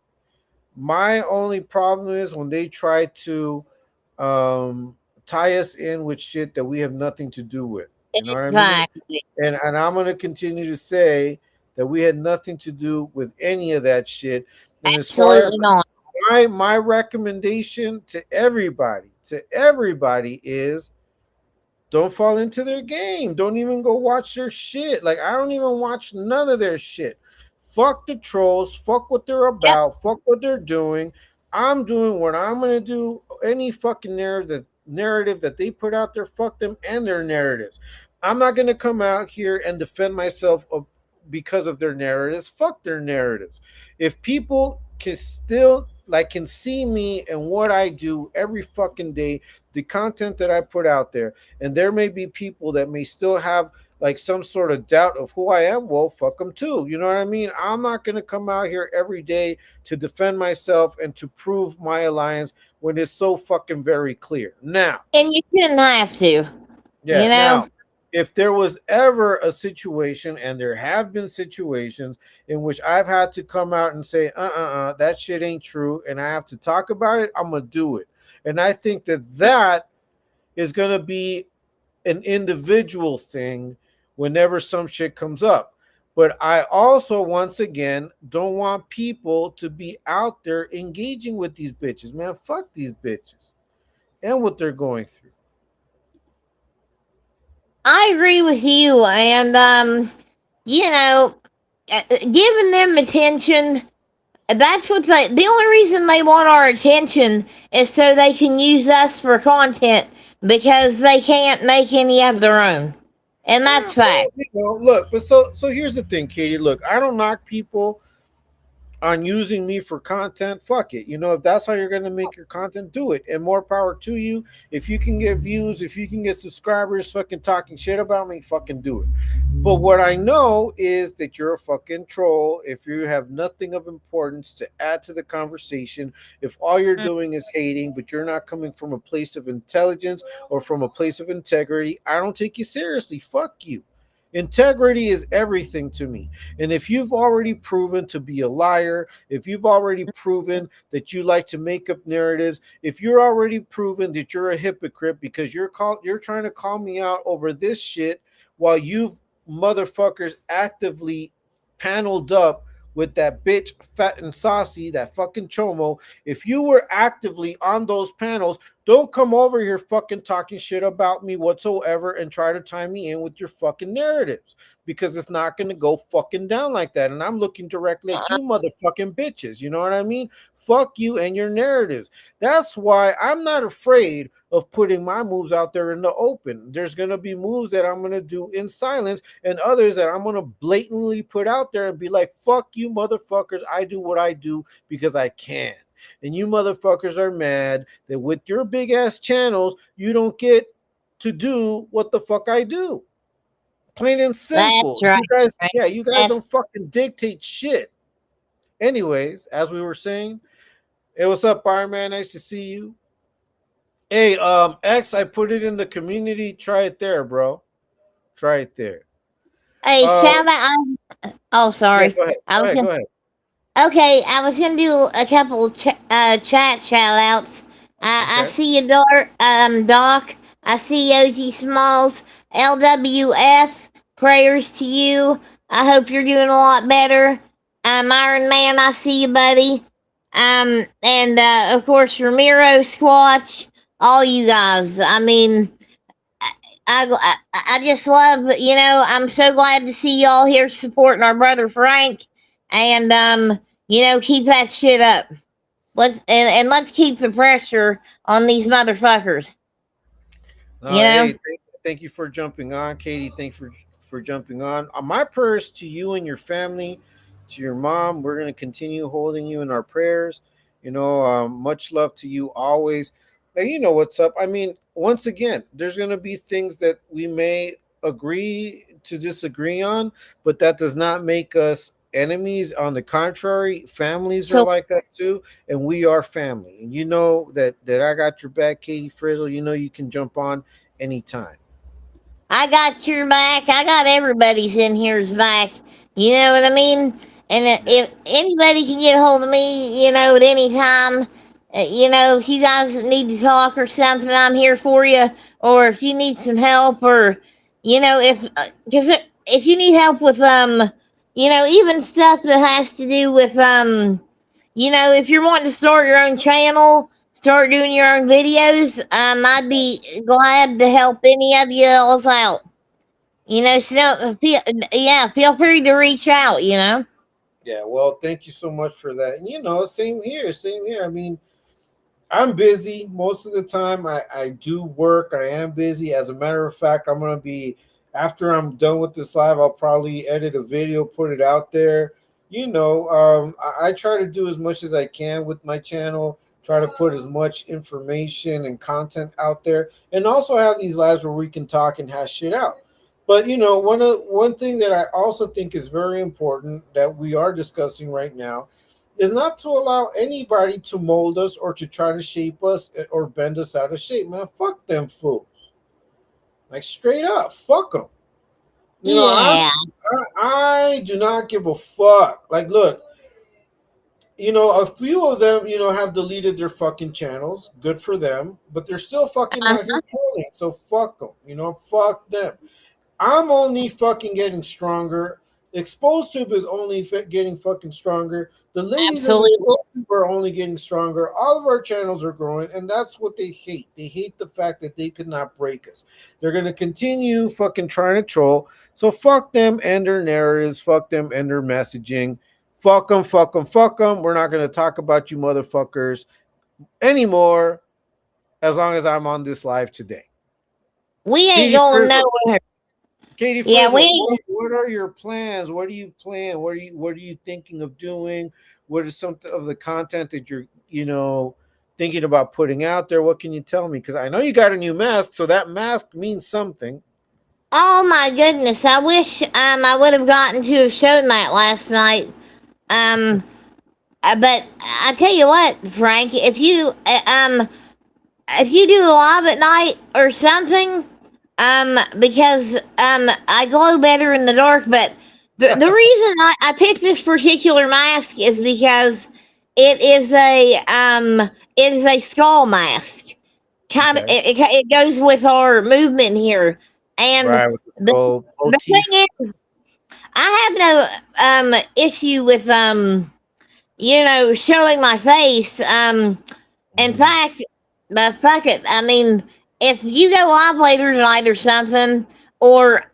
my only problem is when they try to um, tie us in with shit that we have nothing to do with. You know what I mean? Exactly. And I'm going to continue to say that we had nothing to do with any of that shit. And as far as Absolutely not. my recommendation to everybody is don't fall into their game. Don't even go watch their shit. Like, I don't even watch none of their shit. Fuck the trolls. Fuck what they're Yep. about. Fuck what they're doing. I'm doing what I'm gonna do. Any fucking narrative that they put out there, fuck them and their narratives. I'm not gonna come out here and defend myself because of their narratives. Fuck their narratives. If people can see me and what I do every fucking day, the content that I put out there, and there may be people that may still have like some sort of doubt of who I am, well, fuck them too. You know what I mean? I'm not going to come out here every day to defend myself and to prove my alliance when it's so fucking very clear. Now, And you shouldn't have to. yeah, You know? now, if there was ever a situation, and there have been situations in which I've had to come out and say, that shit ain't true, and I have to talk about it, I'm going to do it. And I think that is going to be an individual thing whenever some shit comes up. But I also, once again, don't want people to be out there engaging with these bitches. Man, fuck these bitches and what they're going through. I agree with you, and giving them attention. That's what the only reason they want our attention is so they can use us for content because they can't make any of their own. And that's fact. Look, but so here's the thing, Katie. Look, I don't knock people on using me for content, fuck it. If that's how you're gonna make your content, do it. And more power to you. If you can get views, if you can get subscribers fucking talking shit about me, fucking do it. But what I know is that you're a fucking troll if you have nothing of importance to add to the conversation, if all you're doing is hating, but you're not coming from a place of intelligence or from a place of integrity. I don't take you seriously. Fuck you. Integrity is everything to me. And if you've already proven to be a liar, if you've already proven that you like to make up narratives, if you're already proven that you're a hypocrite because you're trying to call me out over this shit while you've motherfuckers actively paneled up with that bitch fat and saucy, that fucking chomo. If you were actively on those panels, don't come over here fucking talking shit about me whatsoever and try to tie me in with your fucking narratives, because it's not going to go fucking down like that. And I'm looking directly at you motherfucking bitches. You know what I mean? Fuck you and your narratives. That's why I'm not afraid of putting my moves out there in the open. There's going to be moves that I'm going to do in silence and others that I'm going to blatantly put out there and be like, fuck you motherfuckers. I do what I do because I can. And you motherfuckers are mad that with your big ass channels, you don't get to do what the fuck I do. Plain and simple. That's right. You guys don't fucking dictate shit. Anyways, as we were saying, hey, what's up, Iron Man? Nice to see you. Hey, X, I put it in the community. Try it there, bro. Try it there. Hey, shout out. Oh, sorry. Yeah, go ahead. Okay, I was gonna do a couple chat shout outs. I see you, Doc. I see OG Smalls, LWF. Prayers to you. I hope you're doing a lot better. Iron Man, I see you, buddy. And of course Ramiro, Squatch, all you guys. I mean, I just love, I'm so glad to see y'all here supporting our brother Frank, and keep that shit up. Let's keep the pressure on these motherfuckers. Hey, thank you for jumping on, Katie. Thanks for jumping on. My prayers to you and your family, to your mom. We're going to continue holding you in our prayers. Much love to you always. Now, you know what's up. I mean, once again, there's going to be things that we may agree to disagree on, but that does not make us enemies. On the contrary, families are like that too, and we are family. And you know that I got your back, Katie Frizzle. You know you can jump on anytime. I got your back. I got everybody's in here's back. You know what I mean? And if anybody can get a hold of me, at any time, if you guys need to talk or something, I'm here for you. Or if you need some help, or if you need help with even stuff that has to do with if you're wanting to start your own channel, start doing your own videos, I'd be glad to help any of you else out. So feel free to reach out. Yeah, well, thank you so much for that. And same here. I mean, I'm busy most of the time. I do work. I am busy. As a matter of fact, I'm gonna be, after I'm done with this live, I'll probably edit a video, put it out there. I try to do as much as I can with my channel, try to put as much information and content out there, and also have these lives where we can talk and hash shit out. But one thing that I also think is very important that we are discussing right now is not to allow anybody to mold us or to try to shape us or bend us out of shape. Man, fuck them fools. Like, straight up, fuck them. I do not give a fuck. Like, look, a few of them, have deleted their fucking channels. Good for them. But they're still fucking out here trolling. So fuck them. Fuck them. I'm only fucking getting stronger. Exposed Tube is only getting fucking stronger. The ladies in Exposed Tube are only getting stronger. All of our channels are growing, and that's what they hate. They hate the fact that they could not break us. They're going to continue fucking trying to troll. So fuck them and their narratives. Fuck them and their messaging. Fuck them, fuck them, fuck them. We're not going to talk about you motherfuckers anymore as long as I'm on this live today. We ain't going nowhere. Katie Frizzle, what are your plans? What do you plan? What are you thinking of doing? What is some of the content that you're, thinking about putting out there? What can you tell me? Because I know you got a new mask, so that mask means something. Oh my goodness! I wish I would have gotten to have shown that last night. Um, but I tell you what, Frank, if you do live at night or something, because I glow better in the dark. But the reason I picked this particular mask is because it is a skull mask. Kind of Okay. it goes with our movement here, and Right, with the the skull the motif. thing is, I have no issue with showing my face. In Mhm. fact, but fuck it. I mean, if you go live later tonight or something, or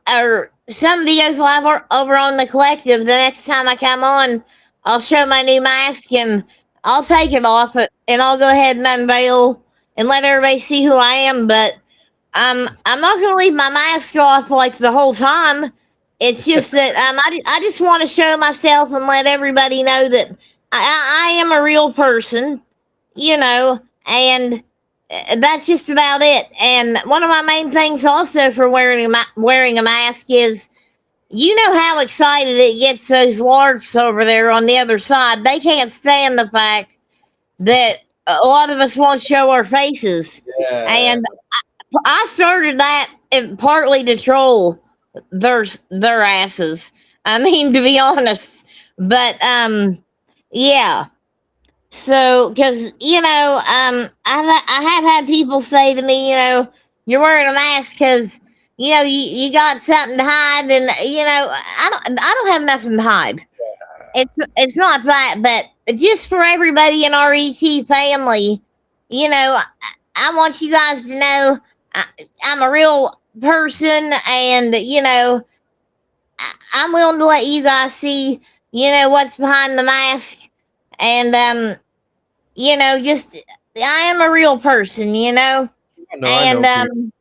somebody goes live over on the collective, the next time I come on, I'll show my new mask and I'll take it off and I'll go ahead and unveil and let everybody see who I am. But I'm not gonna leave my mask off like the whole time. It's just that I just want to show myself and let everybody know that I am a real person, and that's just about it. And one of my main things also for wearing a mask is, how excited it gets those larps over there on the other side. They can't stand the fact that a lot of us won't show our faces, Yeah. and I started that partly to troll their asses. I mean, to be honest, but yeah. So, because I have had people say to me, you're wearing a mask because you got something to hide, and I don't have nothing to hide. It's not that, but just for everybody in our ET family, I want you guys to know I, I'm a real person, and I'm willing to let you guys see, what's behind the mask, and just I am a real person, I and know, Pete.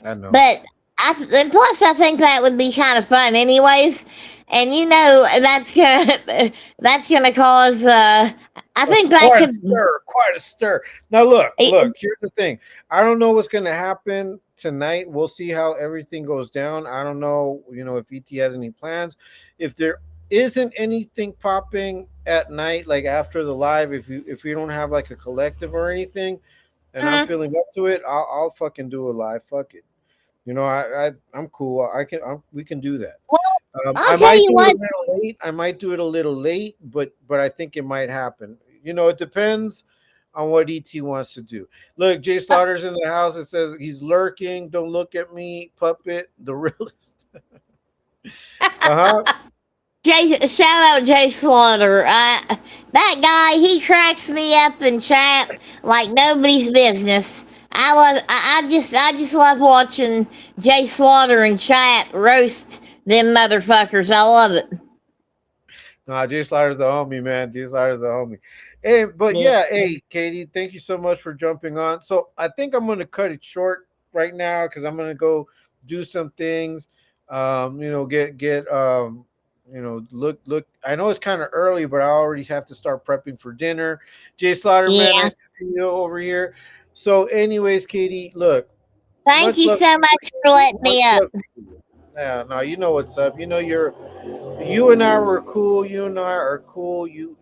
I know. but and plus I think that would be kind of fun, anyways, and that's gonna cause I think that Quite a could. stir, quite a stir. Now look, here's the thing. I don't know what's gonna happen tonight. We'll see how everything goes down. I don't know, if ET has any plans. If there isn't anything popping at night, like after the live, if we don't have like a collective or anything, and I'm Mm, feeling up to it, I'll fucking do a live. Fuck it. I'm cool. We can do that. well, I'll I tell might you do it what. a little late. I might do it a little late, but I think it might happen. It depends on what ET wants to do. Look, Jay Uh, Slaughter's in the house. It says he's lurking. Don't look at me, puppet, the realist. Uh huh. Shout out Jay Slaughter. That guy, he cracks me up in chat like nobody's business. I just love watching Jay Slaughter in chat roast them motherfuckers. I love it. Nah, Jay Slaughter's the homie, man. Jay Slaughter's the homie. Hey, but Yeah. yeah, hey, Katie, thank you so much for jumping on. So I think I'm gonna cut it short right now because I'm gonna go do some things. Get look. I know it's kind of early, but I already have to start prepping for dinner. Jay Slaughter, man, Yeah. nice to see you over here. So, anyways, Katie, look, Thank much you love so to much for letting you. Much me up. love to you. Yeah, no, you know what's up. You and I were cool. You and I are cool. You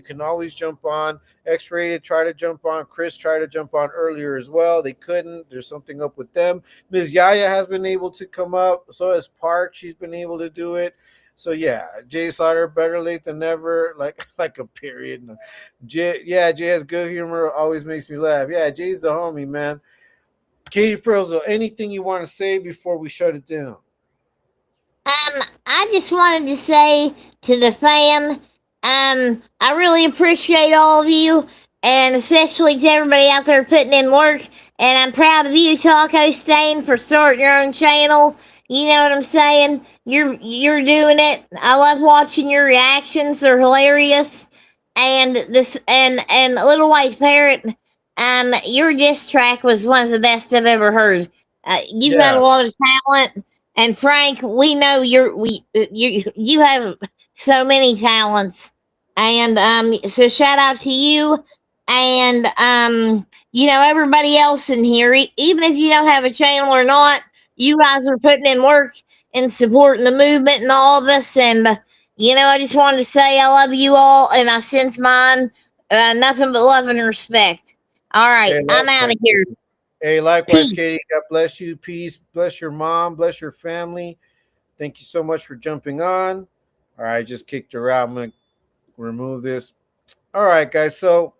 can always jump on. X-rated try to jump on. Chris tried to jump on earlier as well. They couldn't. There's something up with them. Ms. Yaya has been able to come up. So has Park. She's been able to do it. So yeah, Jay Slaughter, better late than never. Like like a period. No. Jay has good humor. Always makes me laugh. Yeah, Jay's the homie, man. Katie Frilzo, anything you want to say before we shut it down? I just wanted to say to the fam, I really appreciate all of you, and especially to everybody out there putting in work. And I'm proud of you, Taco Stain, for starting your own channel. You know what I'm saying? You're doing it. I love watching your reactions; they're hilarious. And Little White Parrot, your diss track was one of the best I've ever heard. You've got a Yeah. lot of talent, and Frank, we know you have so many talents. And so shout out to you and everybody else in here. Even if you don't have a channel or not, you guys are putting in work and supporting the movement and all of us. And I just wanted to say I love you all, and I sense mine. Nothing but love and respect. All right, Hey, I'm out likewise. of here. Hey, likewise, Peace. Katie. God bless you. Peace. Bless your mom. Bless your family. Thank you so much for jumping on. All right, just kicked her out. I'm going to remove this. All right, guys. So,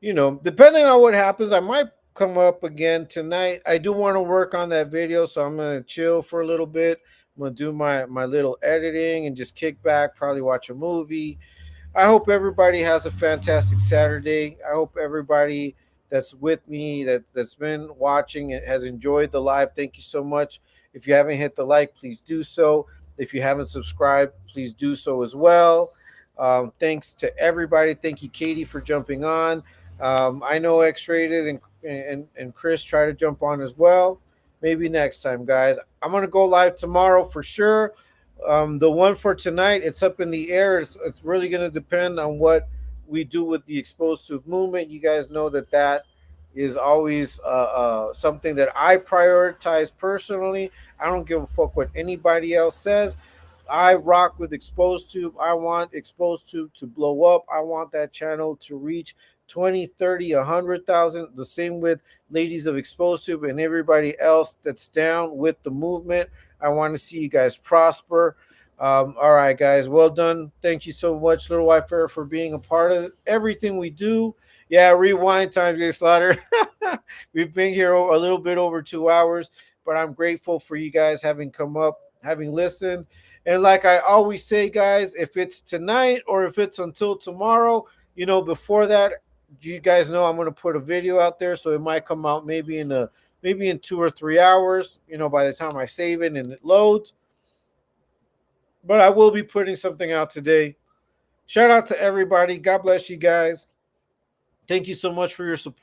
depending on what happens, I might come up again tonight. I do want to work on that video, so I'm going to chill for a little bit. I'm going to do my little editing and just kick back, probably watch a movie. I hope everybody has a fantastic Saturday. I hope everybody that's with me, that's been watching it, has enjoyed the live. Thank you so much. If you haven't hit the like, please do so. If you haven't subscribed, please do so as well. Thanks to everybody. Thank you, Katie, for jumping on. I know X-Rated and Chris try to jump on as well. Maybe next time, guys. I'm going to go live tomorrow for sure. The one for tonight, it's up in the air. It's really going to depend on what we do with the exposed to movement. You guys know that is always something that I prioritize personally. I don't give a fuck what anybody else says. I rock with Exposed Tube. I want Exposed Tube to blow up. I want that channel to reach 20, 30, 100,000. The same with Ladies of Exposed Tube and everybody else that's down with the movement. I want to see you guys prosper. All right, guys. Well done. Thank you so much, Little White Fair, for being a part of everything we do. Yeah, rewind time, Jay Slaughter. We've been here a little bit over 2 hours, but I'm grateful for you guys having come up, having listened. And like I always say, guys, if it's tonight or if it's until tomorrow, before that, you guys know I'm going to put a video out there, so it might come out maybe in 2 or 3 hours, by the time I save it and it loads. But I will be putting something out today. Shout out to everybody. God bless you guys. Thank you so much for your support.